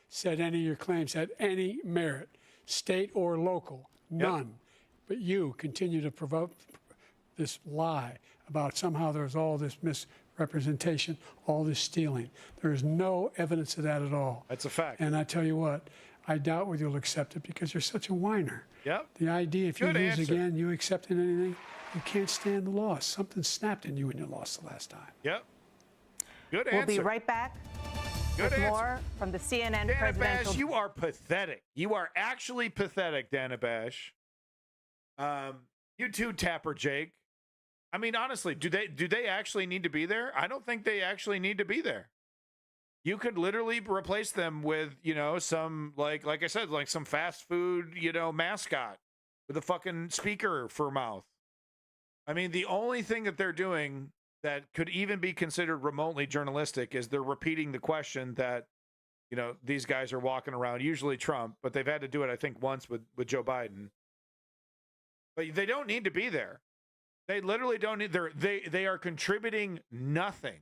said any of your claims had any merit, state or local, none. But you continue to provoke this lie about somehow there's all this misrepresentation, all this stealing. There is no evidence of that at all. That's a fact. And I tell you what, I doubt whether you'll accept it because you're such a whiner. Yep. The idea, if you Good lose answer. again, you accepting anything, you can't stand the loss. Something snapped in you when you lost the last time. Yep. Good We'll answer. be right back Good with answer. more from the CNN Dana presidential. Bash, you are pathetic. You are actually pathetic, Dana Bash. You too, Tapper Jake. I mean, honestly, do they actually need to be there? I don't think they actually need to be there. You could literally replace them with, some like I said, like some fast food, mascot with a fucking speaker for mouth. I mean, the only thing that they're doing that could even be considered remotely journalistic is they're repeating the question that, these guys are walking around, usually Trump, but they've had to do it, I think, once with Joe Biden. But they don't need to be there. They literally don't need. They are contributing nothing.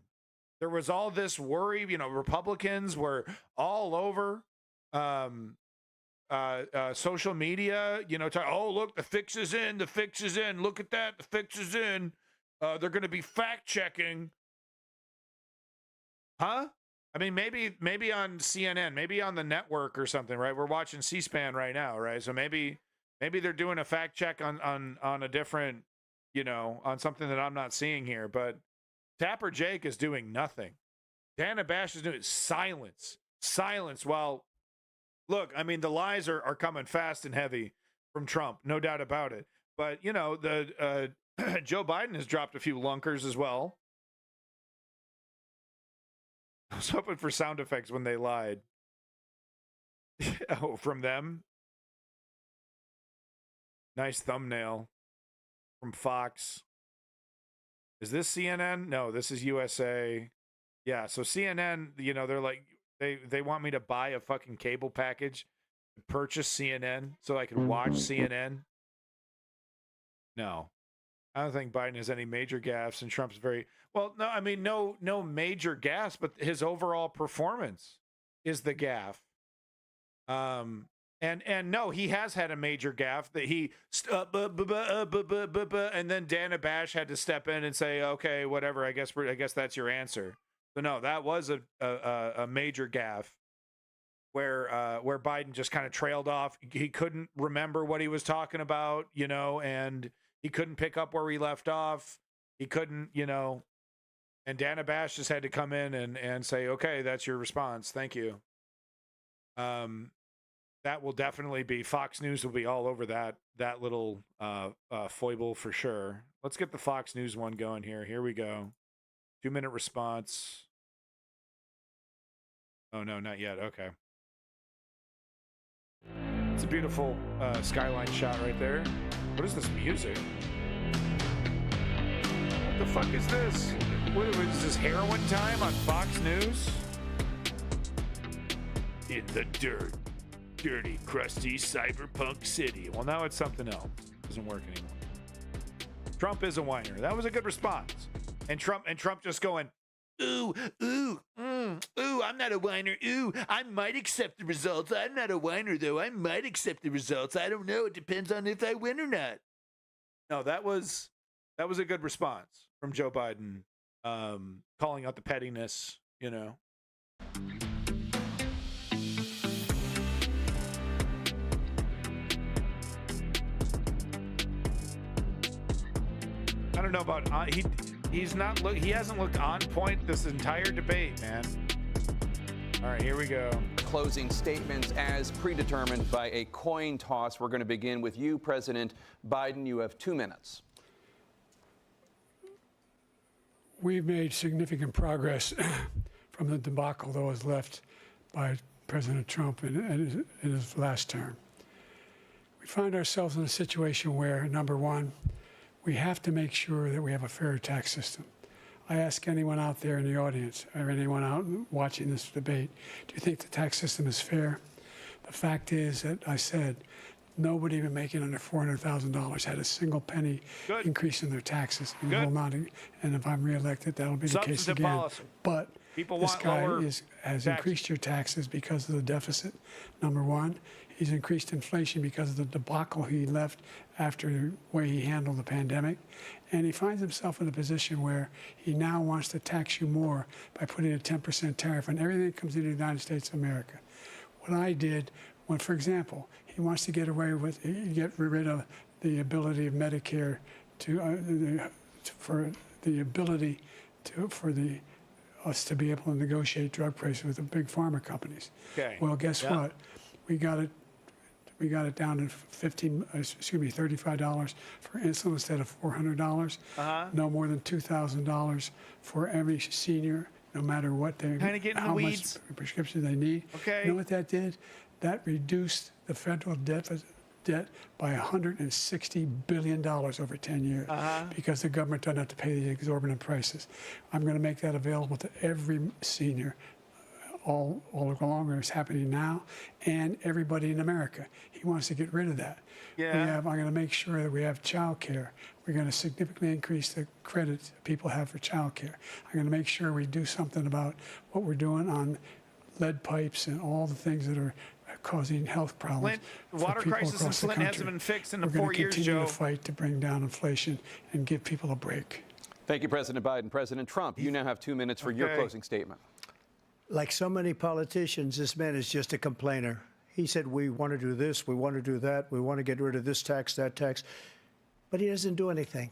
There was all this worry. Republicans were all over social media. Oh, look, the fix is in. The fix is in. Look at that. The fix is in. They're going to be fact checking. Huh? I mean, maybe on CNN, maybe on the network or something, right? We're watching C-SPAN right now, right? So maybe they're doing a fact check on a different, on something that I'm not seeing here. But Tapper Jake is doing nothing. Dana Bash is doing silence. Well, look, I mean, the lies are coming fast and heavy from Trump, no doubt about it. But, the Joe Biden has dropped a few lunkers as well. I was hoping for sound effects when they lied. Oh, from them? Nice thumbnail from Fox. Is this CNN? No, this is USA. Yeah, so CNN, they're like, they want me to buy a fucking cable package, purchase CNN so I can watch CNN. No. I don't think Biden has any major gaffes, and Trump's very well. No, I mean no major gaffes, but his overall performance is the gaffe. And no, he has had a major gaffe that he and then Dana Bash had to step in and say, okay, whatever. I guess that's your answer. So no, that was a major gaffe where Biden just kind of trailed off. He couldn't remember what he was talking about, and he couldn't pick up where he left off. He couldn't, and Dana Bash just had to come in and say, okay, that's your response. Thank you. That will definitely be, Fox News will be all over that little foible for sure. Let's get the Fox News one going here. Here we go. 2-minute response. Oh, no, not yet. Okay. It's a beautiful skyline shot right there. What is this music? What the fuck is this? What is this, heroin time on Fox News? In the dirt. Dirty, crusty, cyberpunk city. Well, now it's something else. It doesn't work anymore. Trump is a whiner. That was a good response. And Trump just going, ooh, I'm not a whiner. Ooh, I might accept the results. I'm not a whiner, though. I might accept the results. I don't know. It depends on if I win or not. No, that was a good response from Joe Biden, calling out the pettiness, I don't know about he hasn't looked on point this entire debate, man. All right, here we go. Closing statements as predetermined by a coin toss. We're going to begin with you, President Biden. You have 2 minutes. We've made significant progress from the debacle that was left by President Trump in his last term. We find ourselves in a situation where, number one, we have to make sure that we have a fair tax system. I ask anyone out there in the audience or anyone out watching this debate, do you think the tax system is fair? The fact is that I said nobody even making under $400,000 had a single penny increase in their taxes. And if I'm reelected, that'll be the case again. Policy. But this guy has increased your taxes because of the deficit, number one. He's increased inflation because of the debacle he left after the way he handled the pandemic. And he finds himself in a position where he now wants to tax you more by putting a 10% tariff on everything that comes into the United States of America. What I did, when, for example, he wants to get rid of the ability of Medicare for us to be able to negotiate drug prices with the big pharma companies. Okay. Well, guess what? We got it down to $35 for insulin instead of $400. No more than $2,000 for every senior, no matter what how much prescription they need. Okay. You know what that did? That reduced the federal debt by $160 billion over 10 years because the government doesn't have to pay the exorbitant prices. I'm going to make that available to every senior all along. It's happening now, and everybody in America. He wants to get rid of that. Yeah. I'm going to make sure that we have child care. We're going to significantly increase the credit people have for child care. I'm going to make sure we do something about what we're doing on lead pipes and all the things that are causing health problems. The water crisis in Flint hasn't been fixed in 4 years, Joe. We're going to continue to fight to bring down inflation and give people a break. Thank you, President Biden. President Trump, you now have 2 minutes for your closing statement. Like so many politicians, this man is just a complainer. He said, we want to do this, we want to do that, we want to get rid of this tax, that tax. But he doesn't do anything.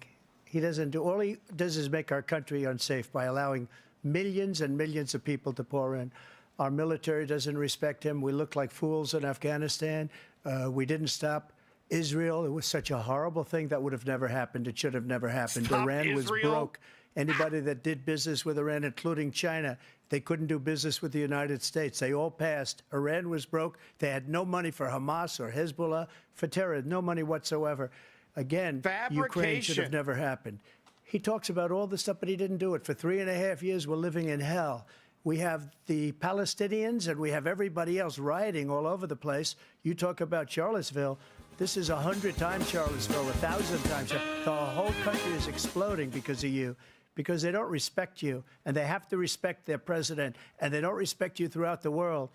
All he does is make our country unsafe by allowing millions and millions of people to pour in. Our military doesn't respect him. We look like fools in Afghanistan. We didn't stop Israel. It was such a horrible thing that would have never happened. It should have never happened. Stop Iran Israel. was broke. Anybody that did business with Iran, including China, they couldn't do business with the United States. They all passed. Iran was broke. They had no money for Hamas or Hezbollah, for terror, no money whatsoever. Again, Ukraine should have never happened. He talks about all this stuff, but he didn't do it. For 3.5 years, we're living in hell. We have the Palestinians and we have everybody else rioting all over the place. You talk about Charlottesville. This is 100 times Charlottesville, 1,000 times. The whole country is exploding because of you, because they don't respect you, and they have to respect their president, and they don't respect you throughout the world.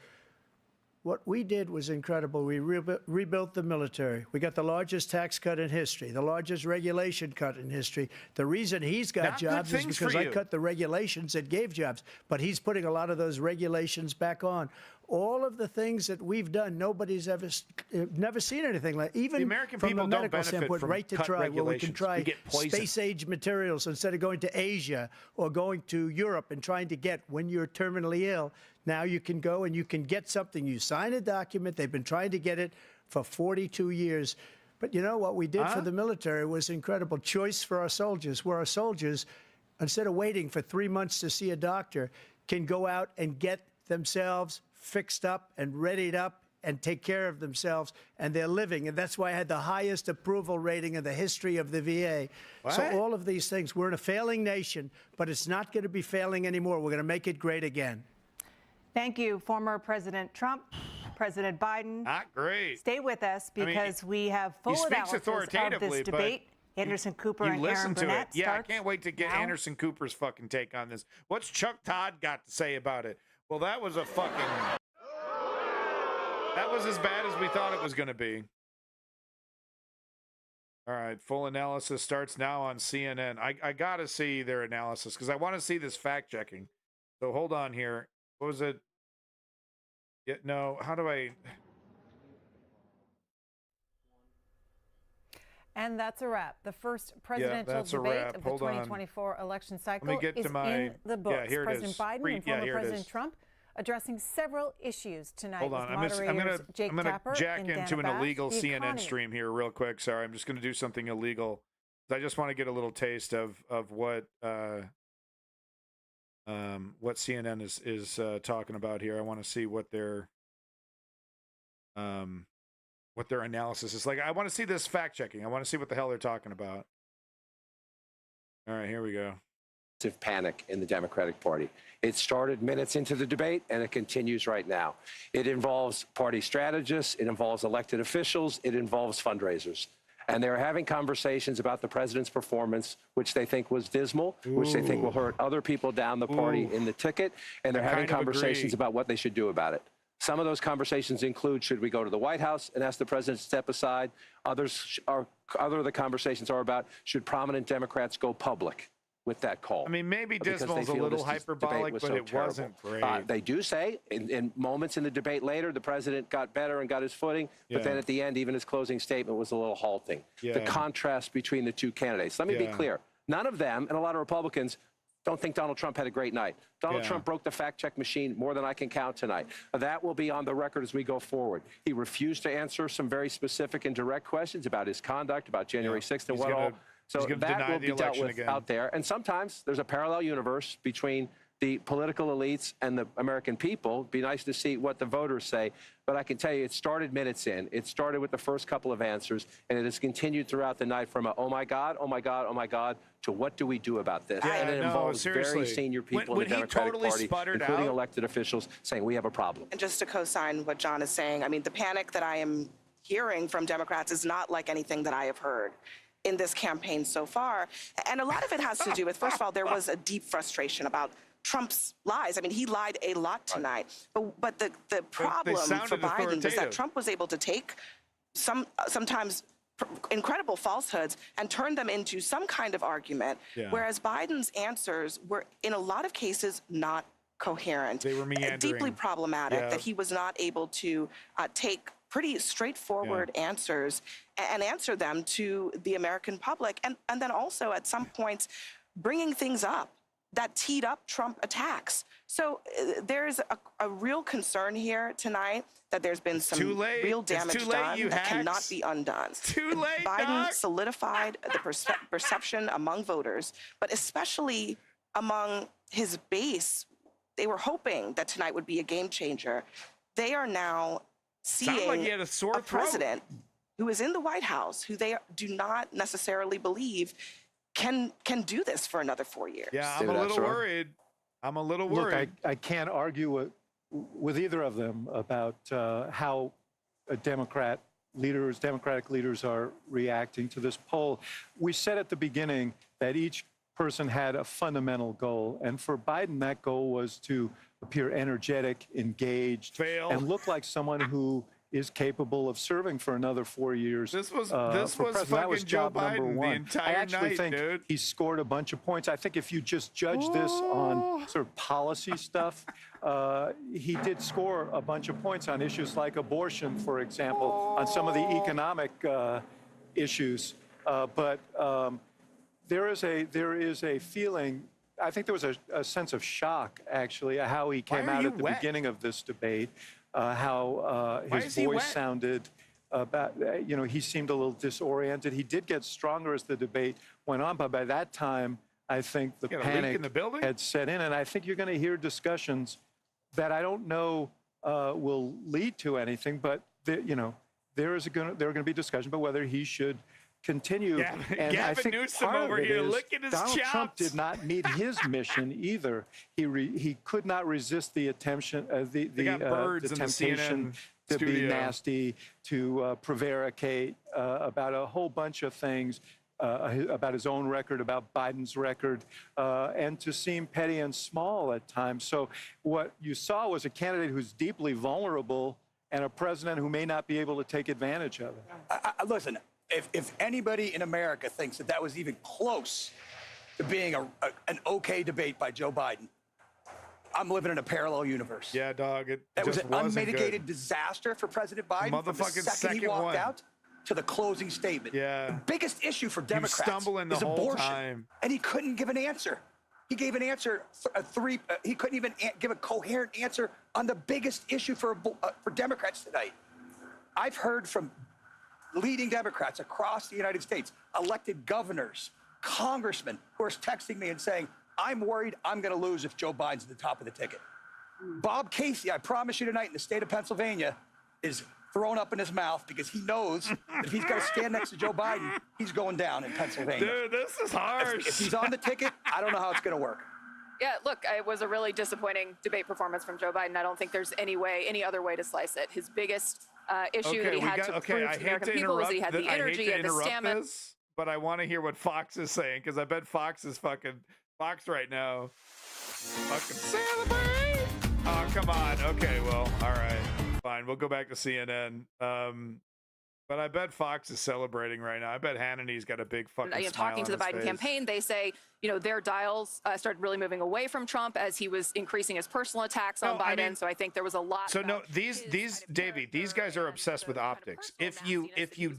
What we did was incredible. We rebuilt the military. We got the largest tax cut in history, the largest regulation cut in history. The reason he's got jobs is because I cut the regulations that gave jobs, but he's putting a lot of those regulations back on. All of the things that we've done, nobody's never seen anything like. Even the American from people a don't medical benefit standpoint, from right to cut try, where we can regulations. try We get poisoned. space-age materials instead of going to Asia or going to Europe and trying to get when you're terminally ill. Now you can go and you can get something. You sign a document. They've been trying to get it for 42 years. But you know what we did for the military was incredible. Choice for our soldiers, where our soldiers, instead of waiting for 3 months to see a doctor, can go out and get themselves fixed up and readied up and take care of themselves, and they're living. And that's why I had the highest approval rating in the history of the VA. What? So all of these things, we're in a failing nation, but it's not going to be failing anymore. We're going to make it great again. Thank you, former President Trump, President Biden. Not great. Stay with us because we have full analysis of this debate. Anderson Cooper and Aaron Burnett. Yeah, I can't wait to get Anderson Cooper's fucking take on this. What's Chuck Todd got to say about it? Well, that was as bad as we thought it was going to be. All right, full analysis starts now on CNN. I got to see their analysis because I want to see this fact checking. So hold on here. What was it? Yeah, no, how do I? And that's a wrap. The first presidential debate of the 2024 election cycle is in the books. Yeah, here it President is. Biden and former President Trump addressing several issues tonight. Hold on, I'm gonna jack into an illegal CNN stream here real quick. Sorry, I'm just gonna do something illegal. I just want to get a little taste of what CNN is talking about here. I want to see what their analysis is like. I want to see this fact checking. I want to see what the hell they're talking about. All right, here we go. Panic in the Democratic Party. It started minutes into the debate, and it continues right now. It involves party strategists, it involves elected officials, it involves fundraisers. And they're having conversations about the president's performance, which they think was dismal, which they think will hurt other people down the party in the ticket, and they're having conversations about what they should do about it. Some of those conversations include, should we go to the White House and ask the president to step aside? Other of the conversations are about, should prominent Democrats go public with that call? I mean, maybe Because they dismal's a feel little this hyperbolic, debate was but so it terrible. wasn't great. They do say in moments in the debate later, the president got better and got his footing, but then at the end, even his closing statement was a little halting. The contrast between the two candidates. Let me be clear. None of them, and a lot of Republicans, don't think Donald Trump had a great night. Donald Trump broke the fact-check machine more than I can count tonight. That will be on the record as we go forward. He refused to answer some very specific and direct questions about his conduct, about January 6th and what all. So that will be dealt with out there. And sometimes there's a parallel universe between the political elites and the American people. It'd be nice to see what the voters say. But I can tell you, it started minutes in. It started with the first couple of answers, and it has continued throughout the night from a, oh, my God, oh, my God, oh, my God, to what do we do about this? And it involves very senior people in the Democratic Party, including elected officials, saying we have a problem. And just to co-sign what John is saying, I mean, the panic that I am hearing from Democrats is not like anything that I have heard in this campaign so far. And a lot of it has to do with, first of all, there was a deep frustration about Trump's lies. I mean, he lied a lot tonight. But the problem for Biden was that Trump was able to take sometimes incredible falsehoods and turn them into some kind of argument, whereas Biden's answers were, in a lot of cases, not coherent. They were meandering. Deeply problematic that he was not able to take pretty straightforward answers and answer them to the American public. And then also, at some points, bringing things up that teed up Trump attacks. So there's a real concern here tonight that there's been some real damage done that cannot be undone. It's too late, Biden solidified the perception among voters, but especially among his base. They were hoping that tonight would be a game changer. They are now seeing a president who is in the White House, who they do not necessarily believe can do this for another 4 years. Yeah, I'm a little worried. I'm a little worried. Look, I can't argue with either of them about how Democratic leaders are reacting to this poll. We said at the beginning that each person had a fundamental goal, and for Biden, that goal was to appear energetic, engaged, and look like someone who is capable of serving for another 4 years. This was fucking Joe Biden the entire night, I actually think he scored a bunch of points. I think if you just judge this on sort of policy stuff, he did score a bunch of points on issues like abortion, for example, on some of the economic issues. But there is a feeling. I think there was a sense of shock, actually, at how he came out at the beginning of this debate. How his voice sounded about, he seemed a little disoriented. He did get stronger as the debate went on, but by that time, I think the panic had set in. And I think you're going to hear discussions that I don't know will lead to anything, but there are going to be discussions about whether he should continue. Gavin I think Newsom part over of it here is licking his Donald chops. Trump did not meet his mission either. He could not resist the temptation to be nasty, to prevaricate about a whole bunch of things, about his own record, about Biden's record, and to seem petty and small at times. So what you saw was a candidate who's deeply vulnerable and a president who may not be able to take advantage of it. Listen, if anybody in America thinks that was even close to being an okay debate by Joe Biden, I'm living in a parallel universe. Yeah, dog. That was an unmitigated disaster for President Biden from the second he walked out to the closing statement. Yeah. The biggest issue for Democrats is abortion, and he couldn't give an answer. He gave an answer, he couldn't even give a coherent answer on the biggest issue for Democrats tonight. I've heard from leading Democrats across the United States, elected governors, congressmen, who are texting me and saying, I'm worried I'm going to lose if Joe Biden's at the top of the ticket. Bob Casey, I promise you tonight, in the state of Pennsylvania, is thrown up in his mouth because he knows that if he's got to stand next to Joe Biden, he's going down in Pennsylvania. Dude, this is harsh. If he's on the ticket, I don't know how it's going to work. Yeah, look, it was a really disappointing debate performance from Joe Biden. I don't think there's any other way to slice it. His biggest issue that he had to prove to the American people is he had the energy, he had the stamina. But I want to hear what Fox is saying, because I bet Fox is Fox right now. Fucking celebrate. Oh, come on. Okay, well, all right. Fine. We'll go back to CNN. But I bet Fox is celebrating right now. I bet Hannity's got a big fucking smile talking to the on his Biden face. campaign, they say, their dials started really moving away from Trump as he was increasing his personal attacks on Biden. So I think there was a lot. So no, Davey, these guys are obsessed with optics. If you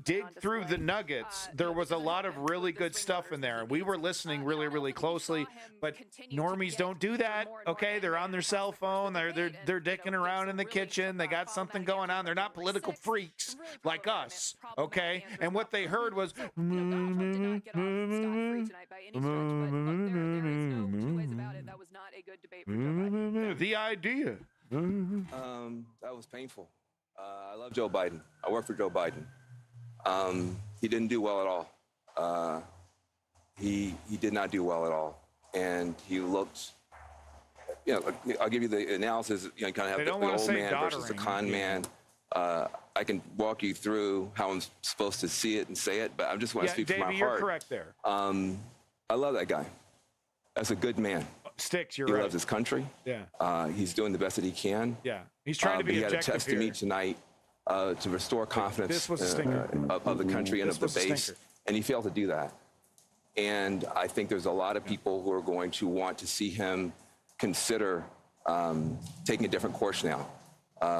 dig through the nuggets, there was a lot of really good stuff in there. We were listening really, really closely, but normies don't do that. Okay, they're on their cell phone. They're dicking around in the kitchen. They got something going on. They're not political freaks like us. Okay, and what they heard was. The idea. That was painful. I love Joe Biden. I work for Joe Biden. He didn't do well at all. He did not do well at all, and he looked. I'll give you the analysis. You kind of have the old man versus the con man. I can walk you through how I'm supposed to see it and say it, but I just want to speak from my heart. You're correct there. I love that guy. That's a good man. Sticks, you're right. He loves his country. Yeah. He's doing the best that he can. Yeah. He's trying to be objective. He had a test to meet tonight to restore confidence of the country and of the base, and he failed to do that. And I think there's a lot of people who are going to want to see him consider taking a different course now.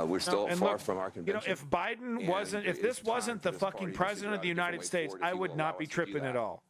We're still far from our convention. If Biden wasn't, if this wasn't the fucking president of the United States, I would not be tripping at all.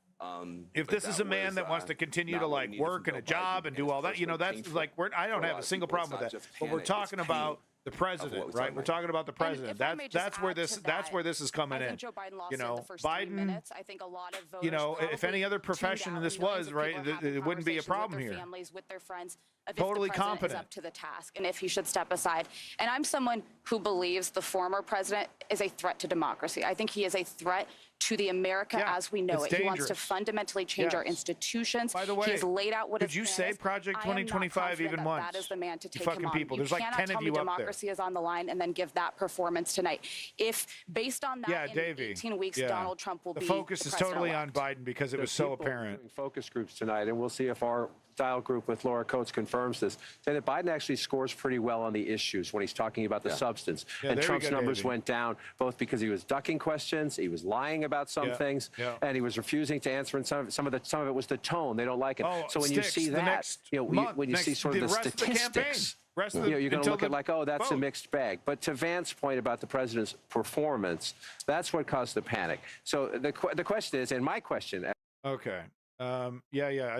If this is a man that wants to continue to like work in a job and do all that, that's like I don't have a single problem with that. But we're talking about the president, right? We're talking about the president. That's where this is coming in. Biden. I think a lot of voters if any other profession this was right, it wouldn't be a problem here. Families with their friends. Totally competent. Is up to the task, and if he should step aside. And I'm someone who believes the former president is a threat to democracy. I think he is a threat to the America as we know it. Dangerous. He wants to fundamentally change our institutions. By the way, he's laid out what could you say Project 2025 even once? That is the man to take fucking him on. People. There's like 10 of you up there. Democracy is on the line, and then give that performance tonight. If based on that, in 18 weeks, Donald Trump will be the focus is totally on Biden because it was so apparent. Focus groups tonight, and we'll see if our dial group with Laura Coates confirms this, say that Biden actually scores pretty well on the issues when he's talking about the substance. And Trump's numbers went down both because he was ducking questions, he was lying about some things, and he was refusing to answer. And some of it was the tone. They don't like it. So when you see that, when you see sort of the statistics, you're going to look at like, oh, that's a mixed bag. But to Vance's point about the president's performance, that's what caused the panic. So the question is, and my question. Okay. I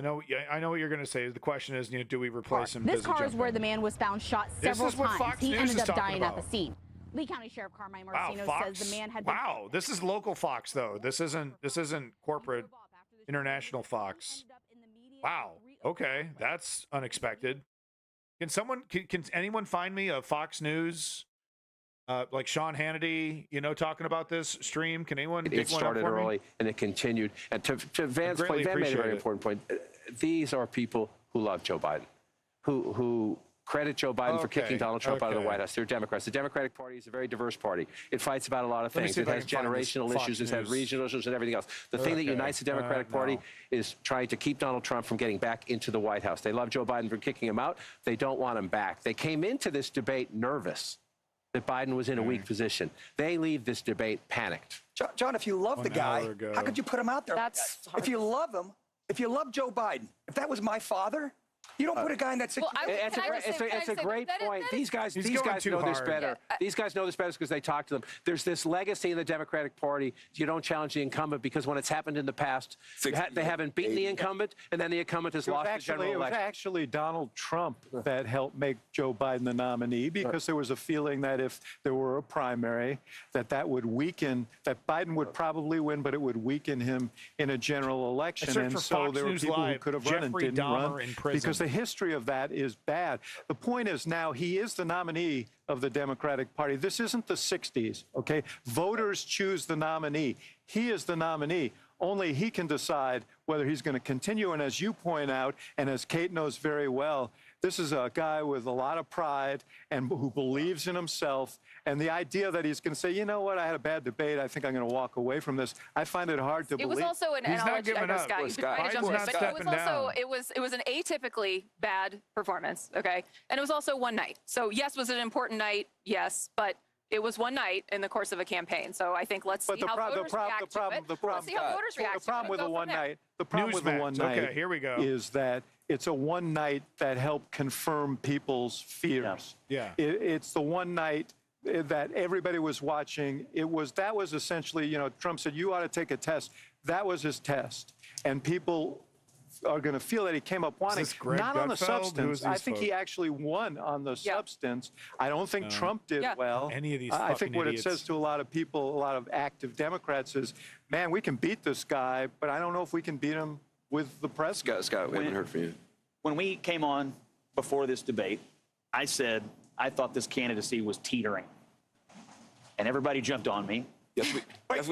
know what you're going to say. The question is, do we replace him? This car is where the man was found shot several times. He ended up dying at the scene. Lee County Sheriff Carmine Marcino says the man had been. Wow, this is local Fox though. This isn't corporate international Fox. Wow. Okay, that's unexpected. Can anyone find me a Fox News? Like Sean Hannity, talking about this stream. Can anyone? It started early and it continued. And to Vance's point, Van made a very important point. These are people who love Joe Biden, who credit Joe Biden for kicking Donald Trump out of the White House. They're Democrats. The Democratic Party is a very diverse party. It fights about a lot of things. It has generational issues. It has regional issues and everything else. The thing that unites the Democratic Party is trying to keep Donald Trump from getting back into the White House. They love Joe Biden for kicking him out. They don't want him back. They came into this debate nervous that Biden was in a weak position. They leave this debate panicked. John, if you love the guy, how could you put him out there? If you love him, if you love Joe Biden, if that was my father, you don't put a guy in that situation. It's a great point. These guys know this better. These guys know this better because they talk to them. There's this legacy in the Democratic Party. You don't challenge the incumbent because when it's happened in the past, they haven't beaten the incumbent, and then the incumbent has lost the general election. It was actually Donald Trump that helped make Joe Biden the nominee because there was a feeling that if there were a primary, that would weaken, that Biden would probably win, but it would weaken him in a general election. And so there were people who could have run and didn't run because the history of that is bad. The point is now he is the nominee of the Democratic Party. This isn't the 60s, okay? Voters choose the nominee. He is the nominee. Only he can decide whether he's going to continue. And as you point out, and as Kate knows very well, This is a guy with a lot of pride and who believes in himself. And the idea that he's going to say, you know what, I had a bad debate. I think I'm going to walk away from this. I find it hard to believe. It was also an He's not giving up. Scott, it was an atypically bad performance. Okay, and it was also one night. So yes, was it an important night? Yes, but it was one night in the course of a campaign. So I think let's see how voters react to it. Let's see how voters react to it. The problem with the one night, Okay, here we go. Is that it's a one night that helped confirm people's fears. Yeah. It's the one night that everybody was watching. That was essentially, you know, Trump said, you ought to take a test. That was his test. And people are going to feel that he came up wanting, not on the substance. I think he actually won on the substance. I don't think Trump did well. Any of these I think what idiots. it says to a lot of people, a lot of active Democrats is, man, we can beat this guy, but I don't know if we can beat him with the president. Scott, we haven't heard from you. When we came on before this debate, I said I thought this candidacy was teetering. And everybody jumped on me. Yes, we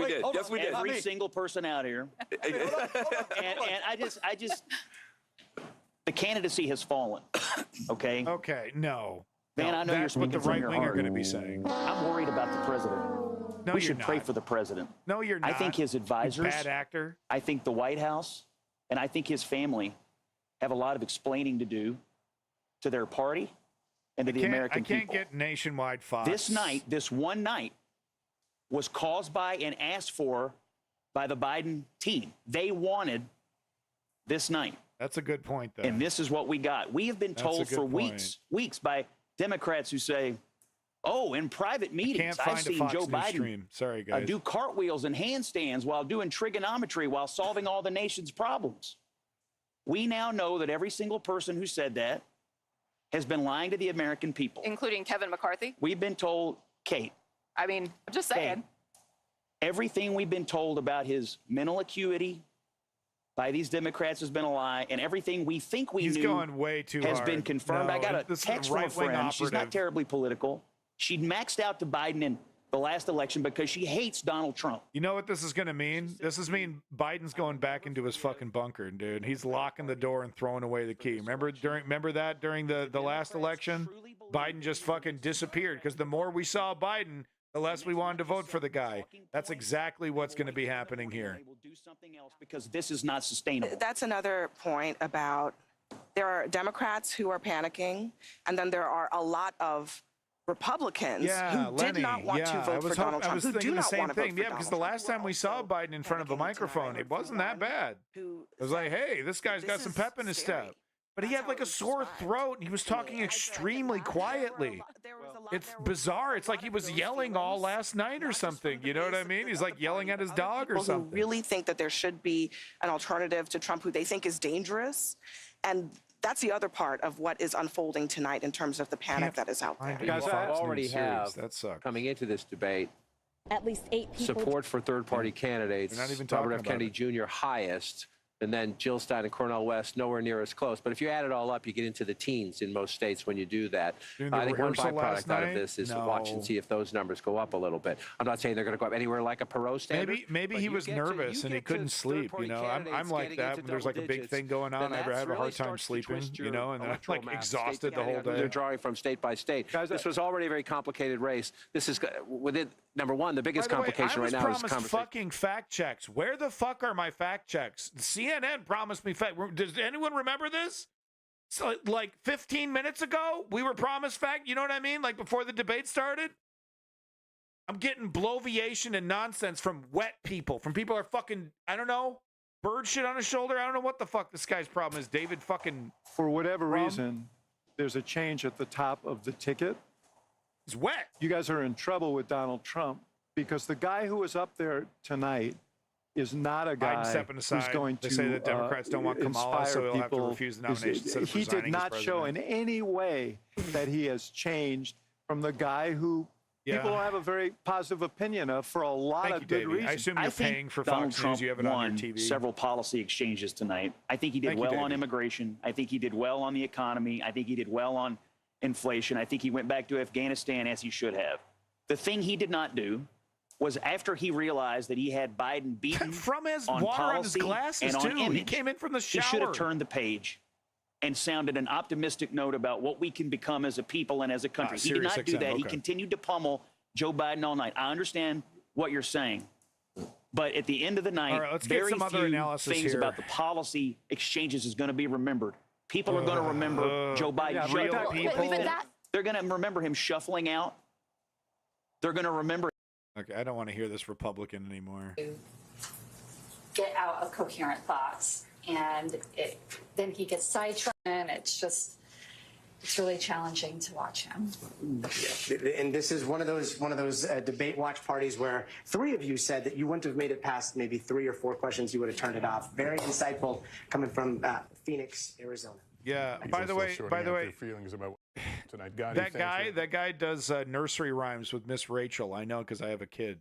did. Yes, we did. Every single person out here. and I just, the candidacy has fallen. Okay. Okay. No. Man, I know that's you're what the speaking right from wing your are going to heart. be saying. I'm worried about the president. No, we you're should pray not. for the president. No, you're not. I think his advisors, You bad actor. I think the White House, and I think his family have a lot of explaining to do to their party and to the American people. I can't get nationwide Fox. This night, this one night, was caused by and asked for by the Biden team. They wanted this night. That's a good point, though. And this is what we got. We have been told for weeks by Democrats who say, oh, in private meetings, I've seen Joe Biden do cartwheels and handstands while doing trigonometry while solving all the nation's problems. We now know that every single person who said that has been lying to the American people. Including Kevin McCarthy? We've been told, Kate. I mean, I'm just saying. Kate, everything we've been told about his mental acuity by these Democrats has been a lie, and everything we think we knew going way too has hard. been confirmed. No, I got a this is text a from a right-wing friend. She's not operative. terribly political. She maxed out to Biden in the last election because she hates Donald Trump. You know what this is going to mean? This is mean Biden's going back into his fucking bunker, dude. He's locking the door and throwing away the key. Remember that during the last election? Biden just fucking disappeared because the more we saw Biden, the less we wanted to vote for the guy. That's exactly what's going to be happening here. They will do something else because this is not sustainable. That's another point about there are Democrats who are panicking, and then there are a lot of Republicans who did not want to vote for Donald Trump. I was thinking the same thing. Yeah, because the last time we saw Biden in front of a microphone, it wasn't that bad. It was like, hey, this guy's got some pep in his step. But he had like a sore throat, and he was talking extremely quietly. It's bizarre. It's like he was yelling all last night or something. You know what I mean? He's like yelling at his dog or something. Who really think that there should be an alternative to Trump who they think is dangerous. And that's the other part of what is unfolding tonight in terms of the panic that is out there. Guys, I already have, coming into this debate, at least 8 people. Support for third-party candidates. Not even Robert F. talking Kennedy Jr. highest, and then Jill Stein and Cornel West nowhere near as close. But if you add it all up, you get into the teens in most states when you do that. I think one byproduct out of this is to watch and see if those numbers go up a little bit. I'm not saying they're going to go up anywhere like a Perot standard. Maybe he was nervous and he couldn't sleep. You know, I'm like that when there's like a big thing going on. I have a hard time sleeping. You know, and then I'm like exhausted the whole day. They're drawing from state by state. This was already a very complicated race. This is within number one. The biggest complication right now is promised fucking fact checks. Where the fuck are my fact checks? CNN promised me fact. Does anyone remember this? So, like 15 minutes ago, we were promised fact. You know what I mean? Like before the debate started. I'm getting bloviation and nonsense from wet people. From people who are fucking, I don't know, bird shit on his shoulder. I don't know what the fuck this guy's problem is. David fucking. For whatever reason, there's a change at the top of the ticket. It's wet. You guys are in trouble with Donald Trump because the guy who was up there tonight is not a guy who's going to say that Democrats don't want Kamala, so he'll have to refuse the nomination. He did not show in any way that he has changed from the guy who people have a very positive opinion of for a lot of good reasons. I assume you're paying for Fox News. You have it on your TV. Several policy exchanges tonight. I think he did well on immigration. I think he did well on the economy. I think he did well on inflation. I think he went back to Afghanistan as he should have. The thing he did not do was after he realized that he had Biden beaten from his on water policy on his glasses and on too. image, He came in from the shower. He should have turned the page and sounded an optimistic note about what we can become as a people and as a country. He did not do that. Okay. He continued to pummel Joe Biden all night. I understand what you're saying, but at the end of the night, very few things about the policy exchanges is going to be remembered. People are going to remember Joe Biden. They're going to remember him shuffling out. They're going to remember. Okay, I don't want to hear this Republican anymore. Get out of coherent thoughts, and then he gets sidetracked, and it's really challenging to watch him. And this is one of those debate watch parties where 3 of you said that you wouldn't have made it past maybe 3 or 4 questions. You would have turned it off. Very insightful coming from Phoenix, Arizona. Yeah. By the way, feelings about tonight. That guy does nursery rhymes with Miss Rachel. I know because I have a kid.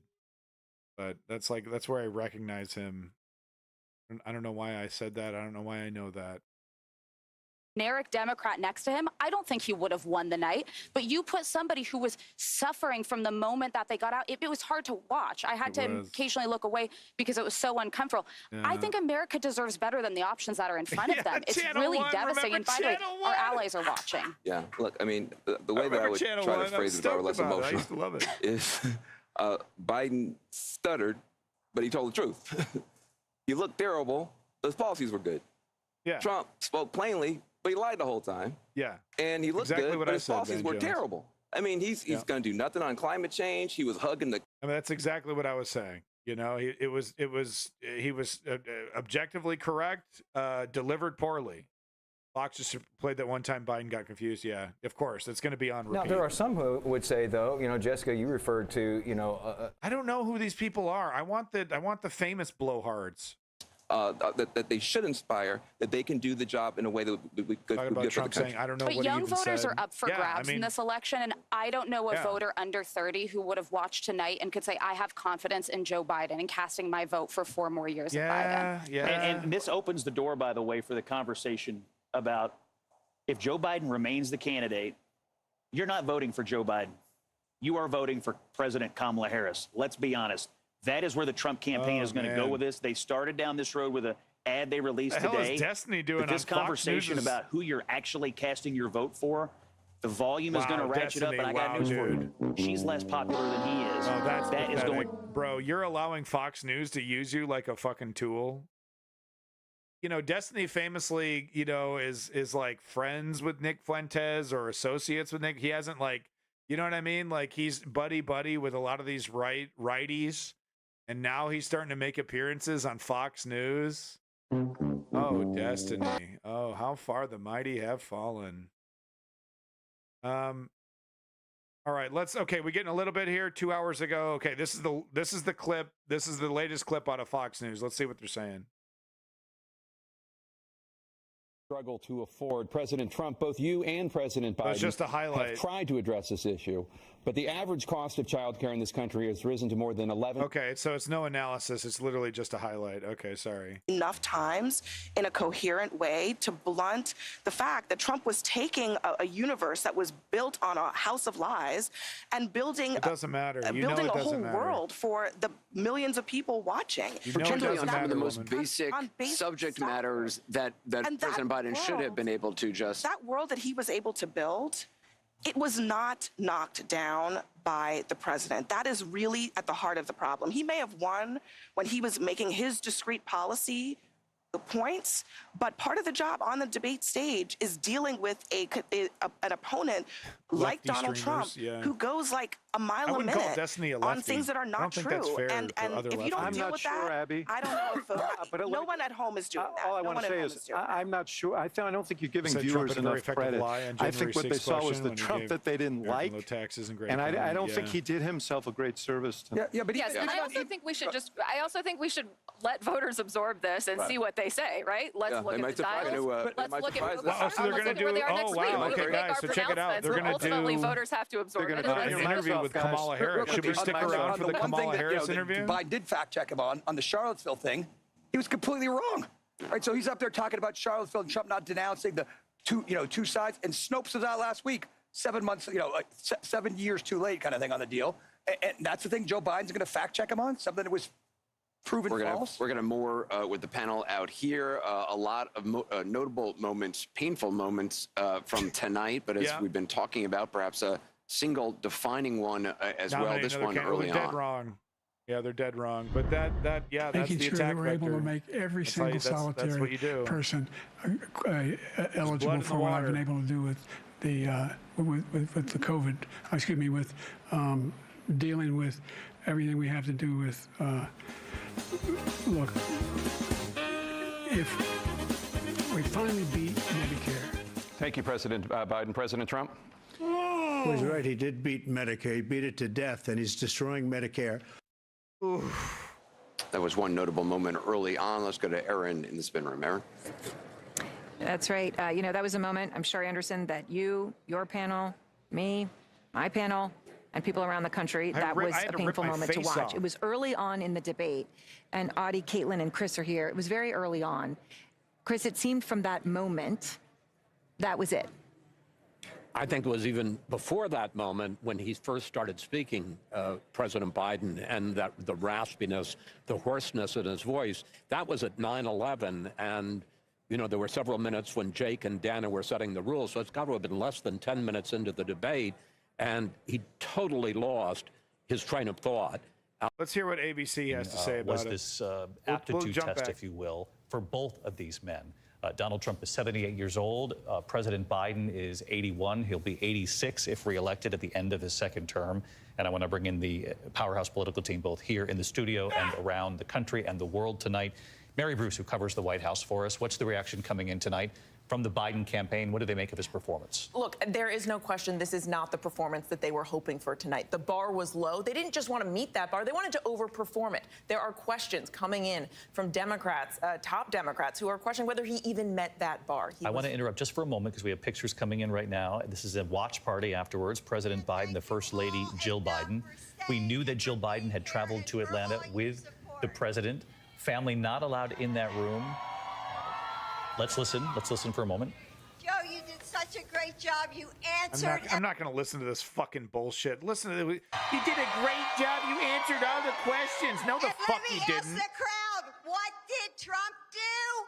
But that's where I recognize him. I don't know why I said that. I don't know why I know that. Generic Democrat next to him, I don't think he would have won the night. But you put somebody who was suffering from the moment that they got out. It was hard to watch. I had to occasionally look away because it was so uncomfortable. Yeah. I think America deserves better than the options that are in front of them. It's really devastating. And by the way, our allies are watching. Yeah, look, I mean, the way that I would try to phrase it if I were less emotional is Biden stuttered, but he told the truth. He looked terrible. His policies were good. Yeah. Trump spoke plainly, but he lied the whole time. Yeah. And he looked good, but his policies were terrible. I mean, he's going to do nothing on climate change. He was hugging the. I mean, that's exactly what I was saying. You know, he was objectively correct, delivered poorly. Fox just played that one time Biden got confused. Yeah, of course. It's going to be on repeat. Now, there are some who would say, though, Jessica, you referred to, I don't know who these people are. I want the famous blowhards. That they should inspire, that they can do the job in a way that would be good for the country. Saying, I don't know but what young voters said. are up for grabs in this election, and I don't know a voter under 30 who would have watched tonight and could say, I have confidence in Joe Biden and casting my vote for 4 more years of Biden. Yeah. And this opens the door, by the way, for the conversation about if Joe Biden remains the candidate, you're not voting for Joe Biden. You are voting for President Kamala Harris. Let's be honest. That is where the Trump campaign is going to go with this. They started down this road with an ad they released today. What the hell is Destiny doing but this on conversation Fox News about who you're actually casting your vote for, the volume is going to ratchet Destiny, up, and I got news for you. She's less popular than he is. Oh, that's that is going. Bro, you're allowing Fox News to use you like a fucking tool. Destiny famously, is like friends with Nick Fuentes or associates with Nick. He hasn't you know what I mean? Like he's buddy with a lot of these righties. And now he's starting to make appearances on Fox News. Oh, Destiny. Oh, how far the mighty have fallen. All right, we're getting a little bit here. 2 hours ago. Okay, this is the clip. This is the latest clip out of Fox News. Let's see what they're saying. Struggle to afford. President Trump, both you and President Biden just a highlight. Have tried to address this issue, but the average cost of childcare in this country has risen to more than 11. Okay, so it's no analysis. It's literally just a highlight. Okay, sorry. Enough times in a coherent way to blunt the fact that Trump was taking a universe that was built on a house of lies and building. It doesn't matter. Building a whole world for the millions of people watching. Particularly on some of the most basic subject matters that President Biden should have been able to just. That world that he was able to build, it was not knocked down by the president. That is really at the heart of the problem. He may have won when he was making his discrete policy points, but part of the job on the debate stage is dealing with an opponent like Donald Trump, who goes like a mile a minute on things that are not true. And if you don't deal with that, Abby. I don't know if no one at home is doing that. All I want to say is I'm not sure. I don't think you're giving viewers enough credit. I think what they saw was the Trump that they didn't like, and I don't think he did himself a great service. But and I also think we should let voters absorb this and see what they say. Right? Let's look at the dials. Let's look at where they are next week. We can make our pronouncements, but ultimately voters have to absorb it. An interview with Kamala Harris. Should we stick around for the Kamala Harris interview? Biden did fact check him on the Charlottesville thing. He was completely wrong. Right? So he's up there talking about Charlottesville and Trump not denouncing the two sides. And Snopes was out last week, 7 months, 7 years too late kind of thing on the deal. And that's the thing Joe Biden's going to fact check him on, something that was proven false? We're going to more with the panel out here. A lot of notable moments, painful moments from tonight, but as we've been talking about, perhaps a single defining one as well. This one early on. Dead wrong. Yeah, they're dead wrong. But that's making the sure attack that we're able to make every single solitary person eligible for what I've been able to do with the COVID. Excuse me, with dealing with everything we have to do with. Look, if we finally beat Medicare. Thank you, President Biden. President Trump? Well, he's right. He did beat Medicare. He beat it to death, and he's destroying Medicare. Oof. That was one notable moment early on. Let's go to Erin in the spin room. Erin? That's right. That was a moment, I'm sure, Anderson, that you, your panel, me, my panel, and people around the country, that was a painful moment to watch. It was early on in the debate, and Audie, Caitlin, and Chris are here. It was very early on. Chris, it seemed from that moment, that was it. I think it was even before that moment when he first started speaking, President Biden, and that the raspiness, the hoarseness in his voice. That was at 9/11, and there were several minutes when Jake and Dana were setting the rules, so it's got to have been less than 10 minutes into the debate, and he totally lost his train of thought. Let's hear what ABC has to say about it. Was this aptitude test, if you will, for both of these men? Donald Trump is 78 years old. President Biden is 81. He'll be 86 if reelected at the end of his second term. And I want to bring in the powerhouse political team, both here in the studio and around the country and the world tonight. Mary Bruce, who covers the White House for us. What's the reaction coming in tonight from the Biden campaign? What do they make of his performance? Look, there is no question this is not the performance that they were hoping for tonight. The bar was low. They didn't just want to meet that bar. They wanted to overperform it. There are questions coming in from Democrats, top Democrats, who are questioning whether he even met that bar. I want to interrupt just for a moment because we have pictures coming in right now. This is a watch party afterwards. President Biden, the First Lady, Jill Biden. We knew that Jill Biden had traveled to Atlanta with the president. Family not allowed in that room. Let's listen. Let's listen for a moment. Joe, you did such a great job. You answered. I'm not going to listen to this fucking bullshit. Listen to it. You did a great job. You answered all the questions. No, the fuck you didn't. Let me ask the crowd. What did Trump do?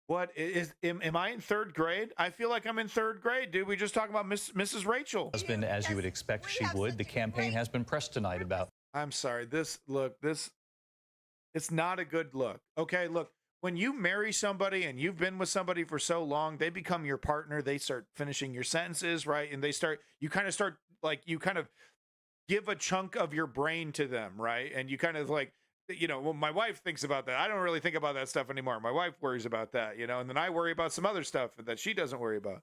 What is? Am I in third grade? I feel like I'm in third grade, dude. We just talked about Mrs. Rachel. Husband, as you would expect, she would. The campaign has been pressed tonight about. I'm sorry. It's not a good look. Okay, look. When you marry somebody and you've been with somebody for so long, they become your partner. They start finishing your sentences, right? And you kind of give a chunk of your brain to them, right? And you kind of well, my wife thinks about that. I don't really think about that stuff anymore. My wife worries about that, and then I worry about some other stuff that she doesn't worry about.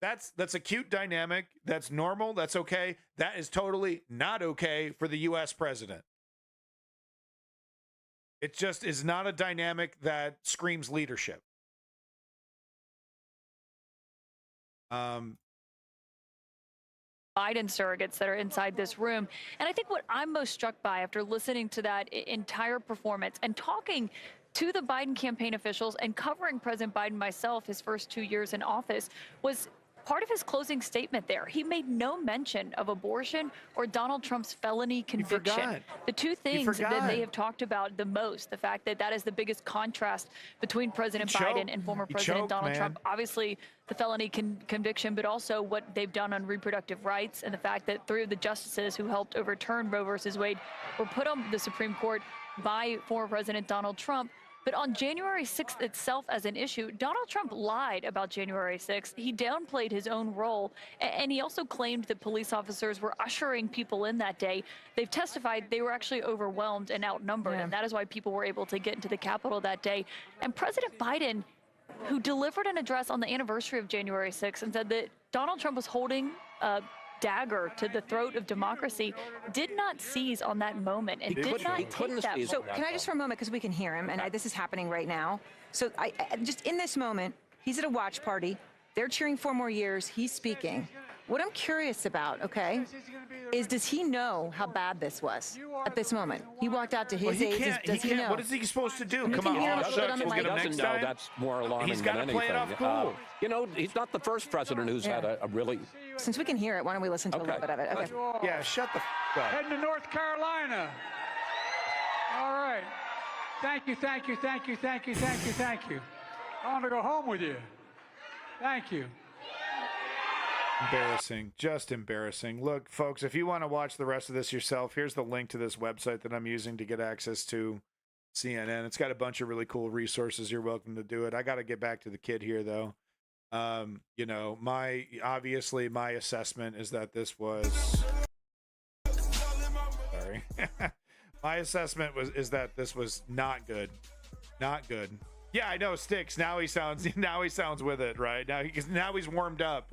That's a cute dynamic. That's normal. That's okay. That is totally not okay for the U.S. president. It just is not a dynamic that screams leadership. Biden surrogates that are inside this room. And I think what I'm most struck by after listening to that entire performance and talking to the Biden campaign officials and covering President Biden myself his first 2 years in office was part of his closing statement there. He made no mention of abortion or Donald Trump's felony conviction. The two things that they have talked about the most, the fact that that is the biggest contrast between President Biden and former President Donald Trump. Obviously, the felony conviction, but also what they've done on reproductive rights and the fact that 3 of the justices who helped overturn Roe versus Wade were put on the Supreme Court by former President Donald Trump. But on January 6th itself as an issue, Donald Trump lied about January 6th. He downplayed his own role, and he also claimed that police officers were ushering people in that day. They've testified they were actually overwhelmed and outnumbered, and that is why people were able to get into the Capitol that day. And President Biden, who delivered an address on the anniversary of January 6th and said that Donald Trump was holding a dagger to the throat of democracy, did not seize on that moment and did not take that. So can I just for a moment, because we can hear him, and this is happening right now. So I just in this moment, he's at a watch party. They're cheering 4 more years. He's speaking. What I'm curious about, okay, is does he know how bad this was at this moment? He walked out to his aides. Does he know? What is he supposed to do? Come on, he doesn't know. That's more alarming He's got than to play anything. it off cool. He's not the first president who's had a really. Since we can hear it, why don't we listen to a little bit of it? Okay. Yeah, shut the fuck up. Heading to North Carolina. All right. Thank you, thank you, thank you, thank you, thank you, thank you. I want to go home with you. Thank you. Embarrassing. Just embarrassing. Look, folks, if you want to watch the rest of this yourself, here's the link to this website that I'm using to get access to CNN. It's got a bunch of really cool resources. You're welcome to do it. I got to get back to the kid here, though. You know, my assessment is that this was... Sorry. My assessment is that this was not good. Not good. Yeah, I know, Sticks. Now he sounds with it, right? Now he's warmed up.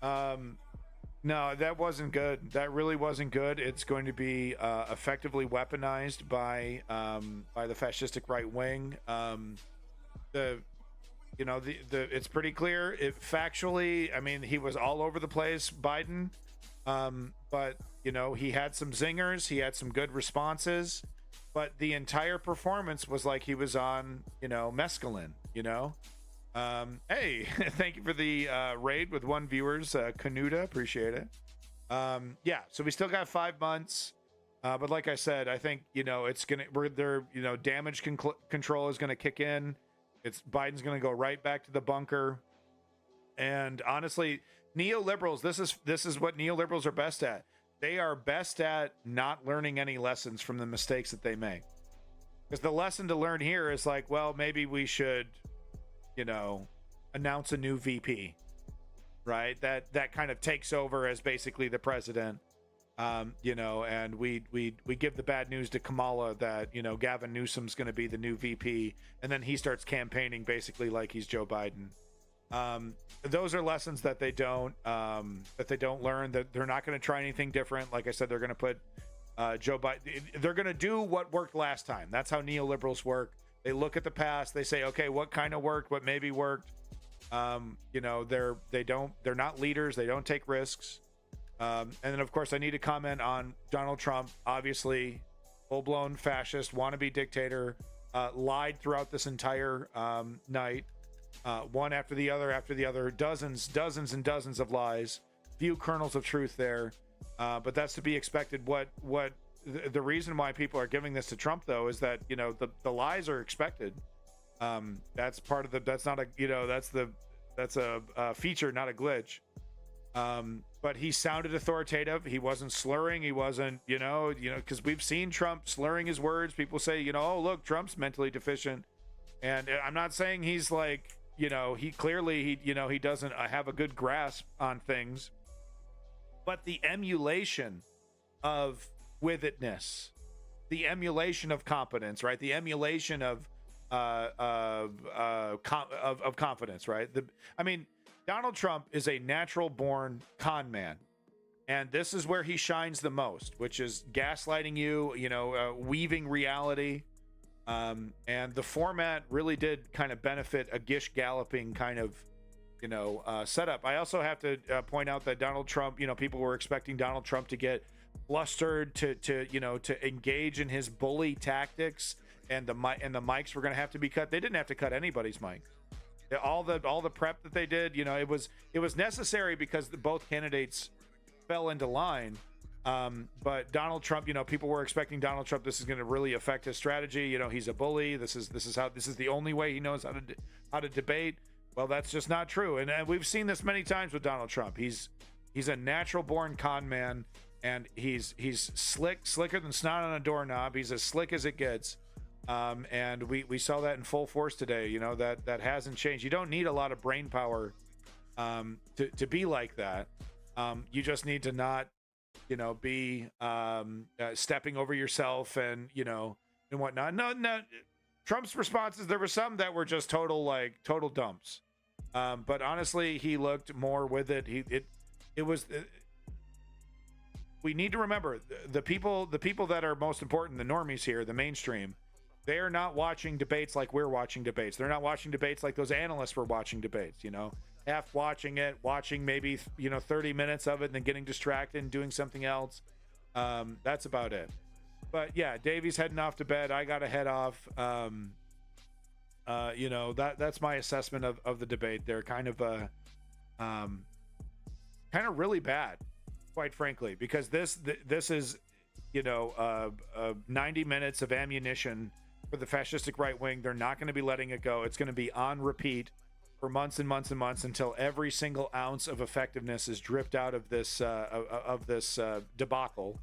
No, that wasn't good. That really wasn't good. It's going to be effectively weaponized by the fascistic right wing. It's pretty clear. Factually, I mean, he was all over the place, Biden. But you know, he had some zingers. He had some good responses. But the entire performance was like he was on, mescaline. Hey, thank you for the raid with 1 viewers, Canuta, appreciate it. Yeah, so we still got 5 months, but like I said, I think it's gonna damage control is gonna kick in. Biden's gonna go right back to the bunker, and honestly, neoliberals, this is what neoliberals are best at. They are best at not learning any lessons from the mistakes that they make, because the lesson to learn here is like, well, maybe we should announce a new VP, right? That kind of takes over as basically the president, and we give the bad news to Kamala that, Gavin Newsom's going to be the new VP, and then he starts campaigning basically like he's Joe Biden. Those are lessons that they don't learn, that they're not going to try anything different. Like I said, they're going to put Joe Biden, they're going to do what worked last time. That's how neoliberals work. They look at the past. They say, okay, what kind of worked? What maybe worked? They're not leaders. They don't take risks. And then, of course, I need to comment on Donald Trump. Obviously, full-blown fascist, wannabe dictator, lied throughout this entire night. One after the other, dozens and dozens of lies. Few kernels of truth there, but that's to be expected. The reason why people are giving this to Trump, though, is that the lies are expected. That's part of that's a feature, not a glitch. But he sounded authoritative. He wasn't slurring. He wasn't because we've seen Trump slurring his words. People say oh, look, Trump's mentally deficient, and I'm not saying he's like he clearly he doesn't have a good grasp on things, but the emulation of with-itness, the emulation of competence, right? The emulation of confidence, right? Donald Trump is a natural-born con man, and this is where he shines the most, which is gaslighting you, weaving reality, and the format really did kind of benefit a gish galloping kind of setup. I also have to point out that Donald Trump, people were expecting Donald Trump to get flustered, to engage in his bully tactics, and the mics were going to have to be cut. They didn't have to cut anybody's mic. All the prep that they did, it was necessary because both candidates fell into line. But Donald Trump, people were expecting Donald Trump. This is going to really affect his strategy. He's a bully. This is the only way he knows how to debate. Well, that's just not true. And we've seen this many times with Donald Trump. He's a natural born con man. And he's slicker than snot on a doorknob. He's as slick as it gets. And we saw that in full force today. That hasn't changed. You don't need a lot of brain power to be like that. You just need to not be stepping over yourself and whatnot. No, Trump's responses, there were some that were just total dumps. But honestly, he looked more with it. It was. We need to remember the people that are most important, the normies here, the mainstream, they are not watching debates like we're watching debates. They're not watching debates like those analysts were watching debates, half watching maybe 30 minutes of it and then getting distracted and doing something else. That's about it. But yeah, Davey's heading off to bed. I got to head off. That's my assessment of the debate. They're kind of really bad, quite frankly, because this is 90 minutes of ammunition for the fascistic right wing. They're not going to be letting it go. It's going to be on repeat for months and months and months until every single ounce of effectiveness is dripped out of this debacle.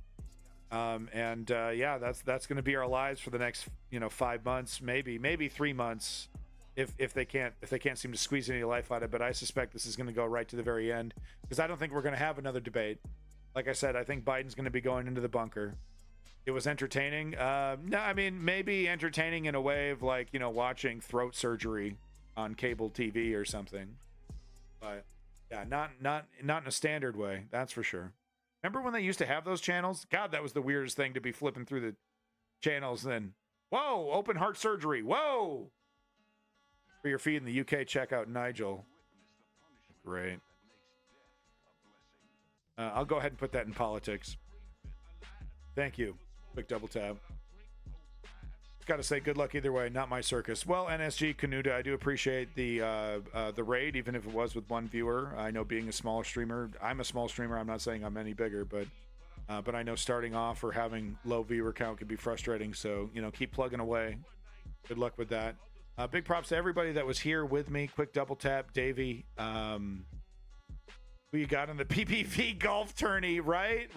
That's going to be our lives for the next 5 months, maybe 3 months, if they can't seem to squeeze any life out of it. But I suspect this is going to go right to the very end, because I don't think we're going to have another debate. Like I said, I think Biden's going to be going into the bunker. It was entertaining. No, I mean, maybe entertaining in a way of watching throat surgery on cable TV or something. But yeah, not in a standard way, that's for sure. Remember when they used to have those channels? God, that was the weirdest thing, to be flipping through the channels. Then, whoa, open heart surgery. Whoa. For your feed in the UK, check out Nigel. Great. I'll go ahead and put that in politics. Thank you. Quick double tap. Got to say, good luck either way. Not my circus. Well, NSG Canuta, I do appreciate the raid, even if it was with one viewer. I know, being a small streamer, I'm a small streamer. I'm not saying I'm any bigger, but I know starting off or having low viewer count can be frustrating. So keep plugging away. Good luck with that. Big props to everybody that was here with me. Quick double tap, Davey. Who you got in the PPV golf tourney, right?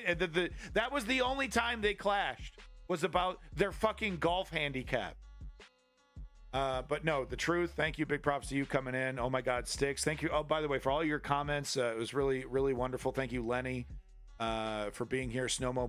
And that was the only time they clashed, was about their fucking golf handicap. But no, the truth. Thank you. Big props to you coming in. Oh my God, Sticks. Thank you. Oh, by the way, for all your comments, it was really, really wonderful. Thank you, Lenny, for being here. Snowmo,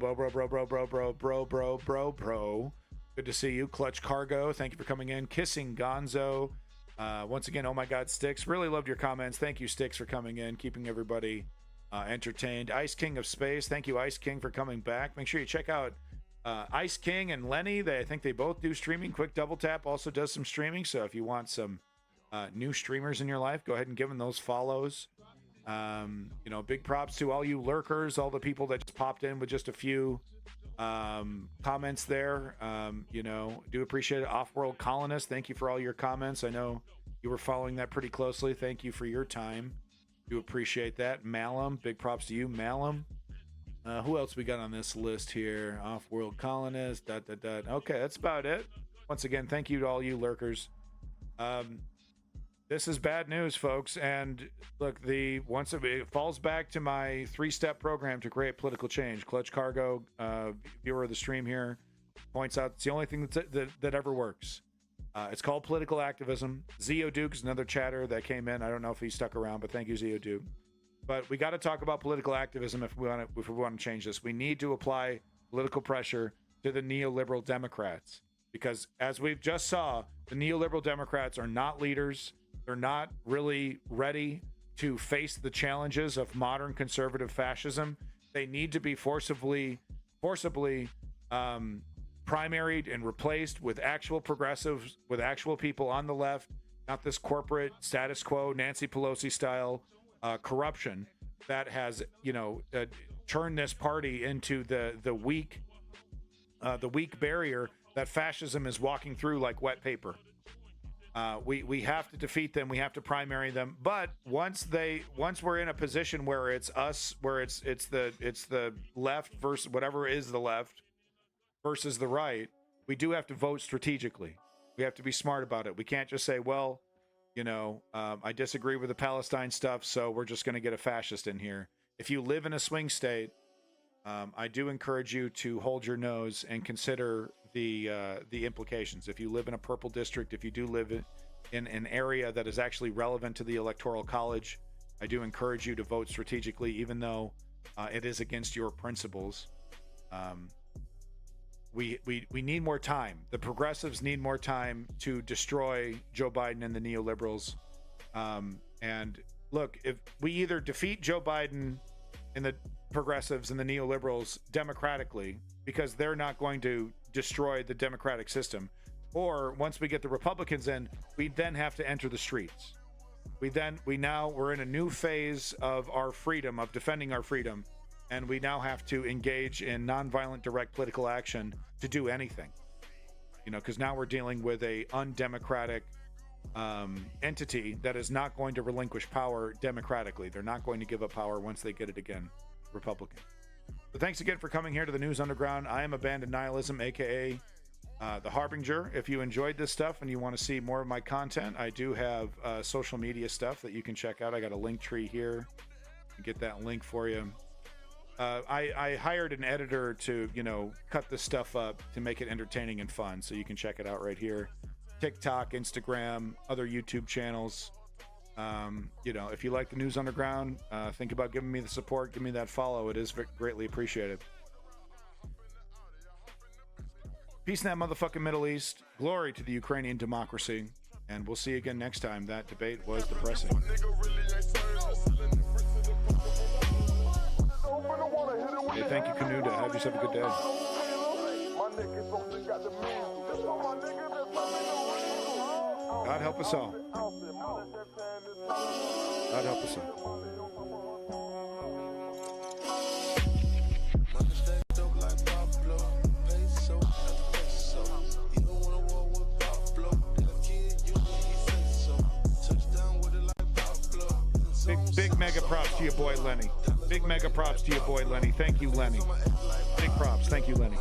bro. Good to see you. Clutch Cargo, thank you for coming in. Kissing Gonzo. Once again, oh my God, Sticks. Really loved your comments. Thank you, Sticks, for coming in, keeping everybody entertained. Ice King of Space. Thank you, Ice King, for coming back. Make sure you check out Ice King and Lenny. I think they both do streaming. Quick Double Tap also does some streaming. So if you want some new streamers in your life, go ahead and give them those follows. Big props to all you lurkers, all the people that just popped in with just a few comments there. Do appreciate it. Off-World Colonist, thank you for all your comments. I know you were following that pretty closely. Thank you for your time. Do appreciate that. Malum, big props to you, Malum. Who else we got on this list here? Off-World Colonist, ... Okay, that's about it. Once again, thank you to all you lurkers. This is bad news, folks. And look, it falls back to my 3-step program to create political change. Clutch Cargo, viewer of the stream here, points out it's the only thing that ever works. It's called political activism. Zeo Duke is another chatter that came in. I don't know if he stuck around, but thank you, Zeo Duke. But we got to talk about political activism if we want to change this. We need to apply political pressure to the neoliberal Democrats, because as we've just saw, the neoliberal Democrats are not leaders. They're not really ready to face the challenges of modern conservative fascism. They need to be forcibly primaried and replaced with actual progressives, with actual people on the left, not this corporate status quo, Nancy Pelosi style corruption that has, turned this party into the weak barrier that fascism is walking through like wet paper. We have to defeat them. We have to primary them. But once we're in a position where it's us, where it's the left versus whatever is the left versus the right, we do have to vote strategically. We have to be smart about it. We can't just say, well, I disagree with the Palestine stuff, so we're just going to get a fascist in here. If you live in a swing state, I do encourage you to hold your nose and consider the implications. If you live in a purple district, if you do live in an area that is actually relevant to the Electoral College, I do encourage you to vote strategically, even though it is against your principles. We need more time. The progressives need more time to destroy Joe Biden and the neoliberals. And look, if we either defeat Joe Biden and the progressives and the neoliberals democratically, because they're not going to destroy the democratic system, or once we get the Republicans in, we then have to enter the streets. We're in a new phase of our freedom, of defending our freedom, and we now have to engage in nonviolent direct political action to do anything. Because now we're dealing with a undemocratic entity that is not going to relinquish power democratically. They're not going to give up power once they get it again. Republican. But thanks again for coming here to the News Underground. I am Abandoned Nihilism, a.k.a. The Harbinger. If you enjoyed this stuff and you want to see more of my content, I do have social media stuff that you can check out. I got a link tree here. Get that link for you. I hired an editor to, cut this stuff up to make it entertaining and fun. So you can check it out right here. TikTok, Instagram, other YouTube channels. If you like the News Underground, think about giving me the support. Give me that follow. It is greatly appreciated. Peace in that motherfucking Middle East. Glory to the Ukrainian democracy. And we'll see you again next time. That debate was depressing. Hey, thank you, Canuda. Have yourself a good day. God help us all. God help us all. Big mega props to your boy Lenny. Big mega props to your boy Lenny. Thank you, Lenny. Big props. Thank you, Lenny.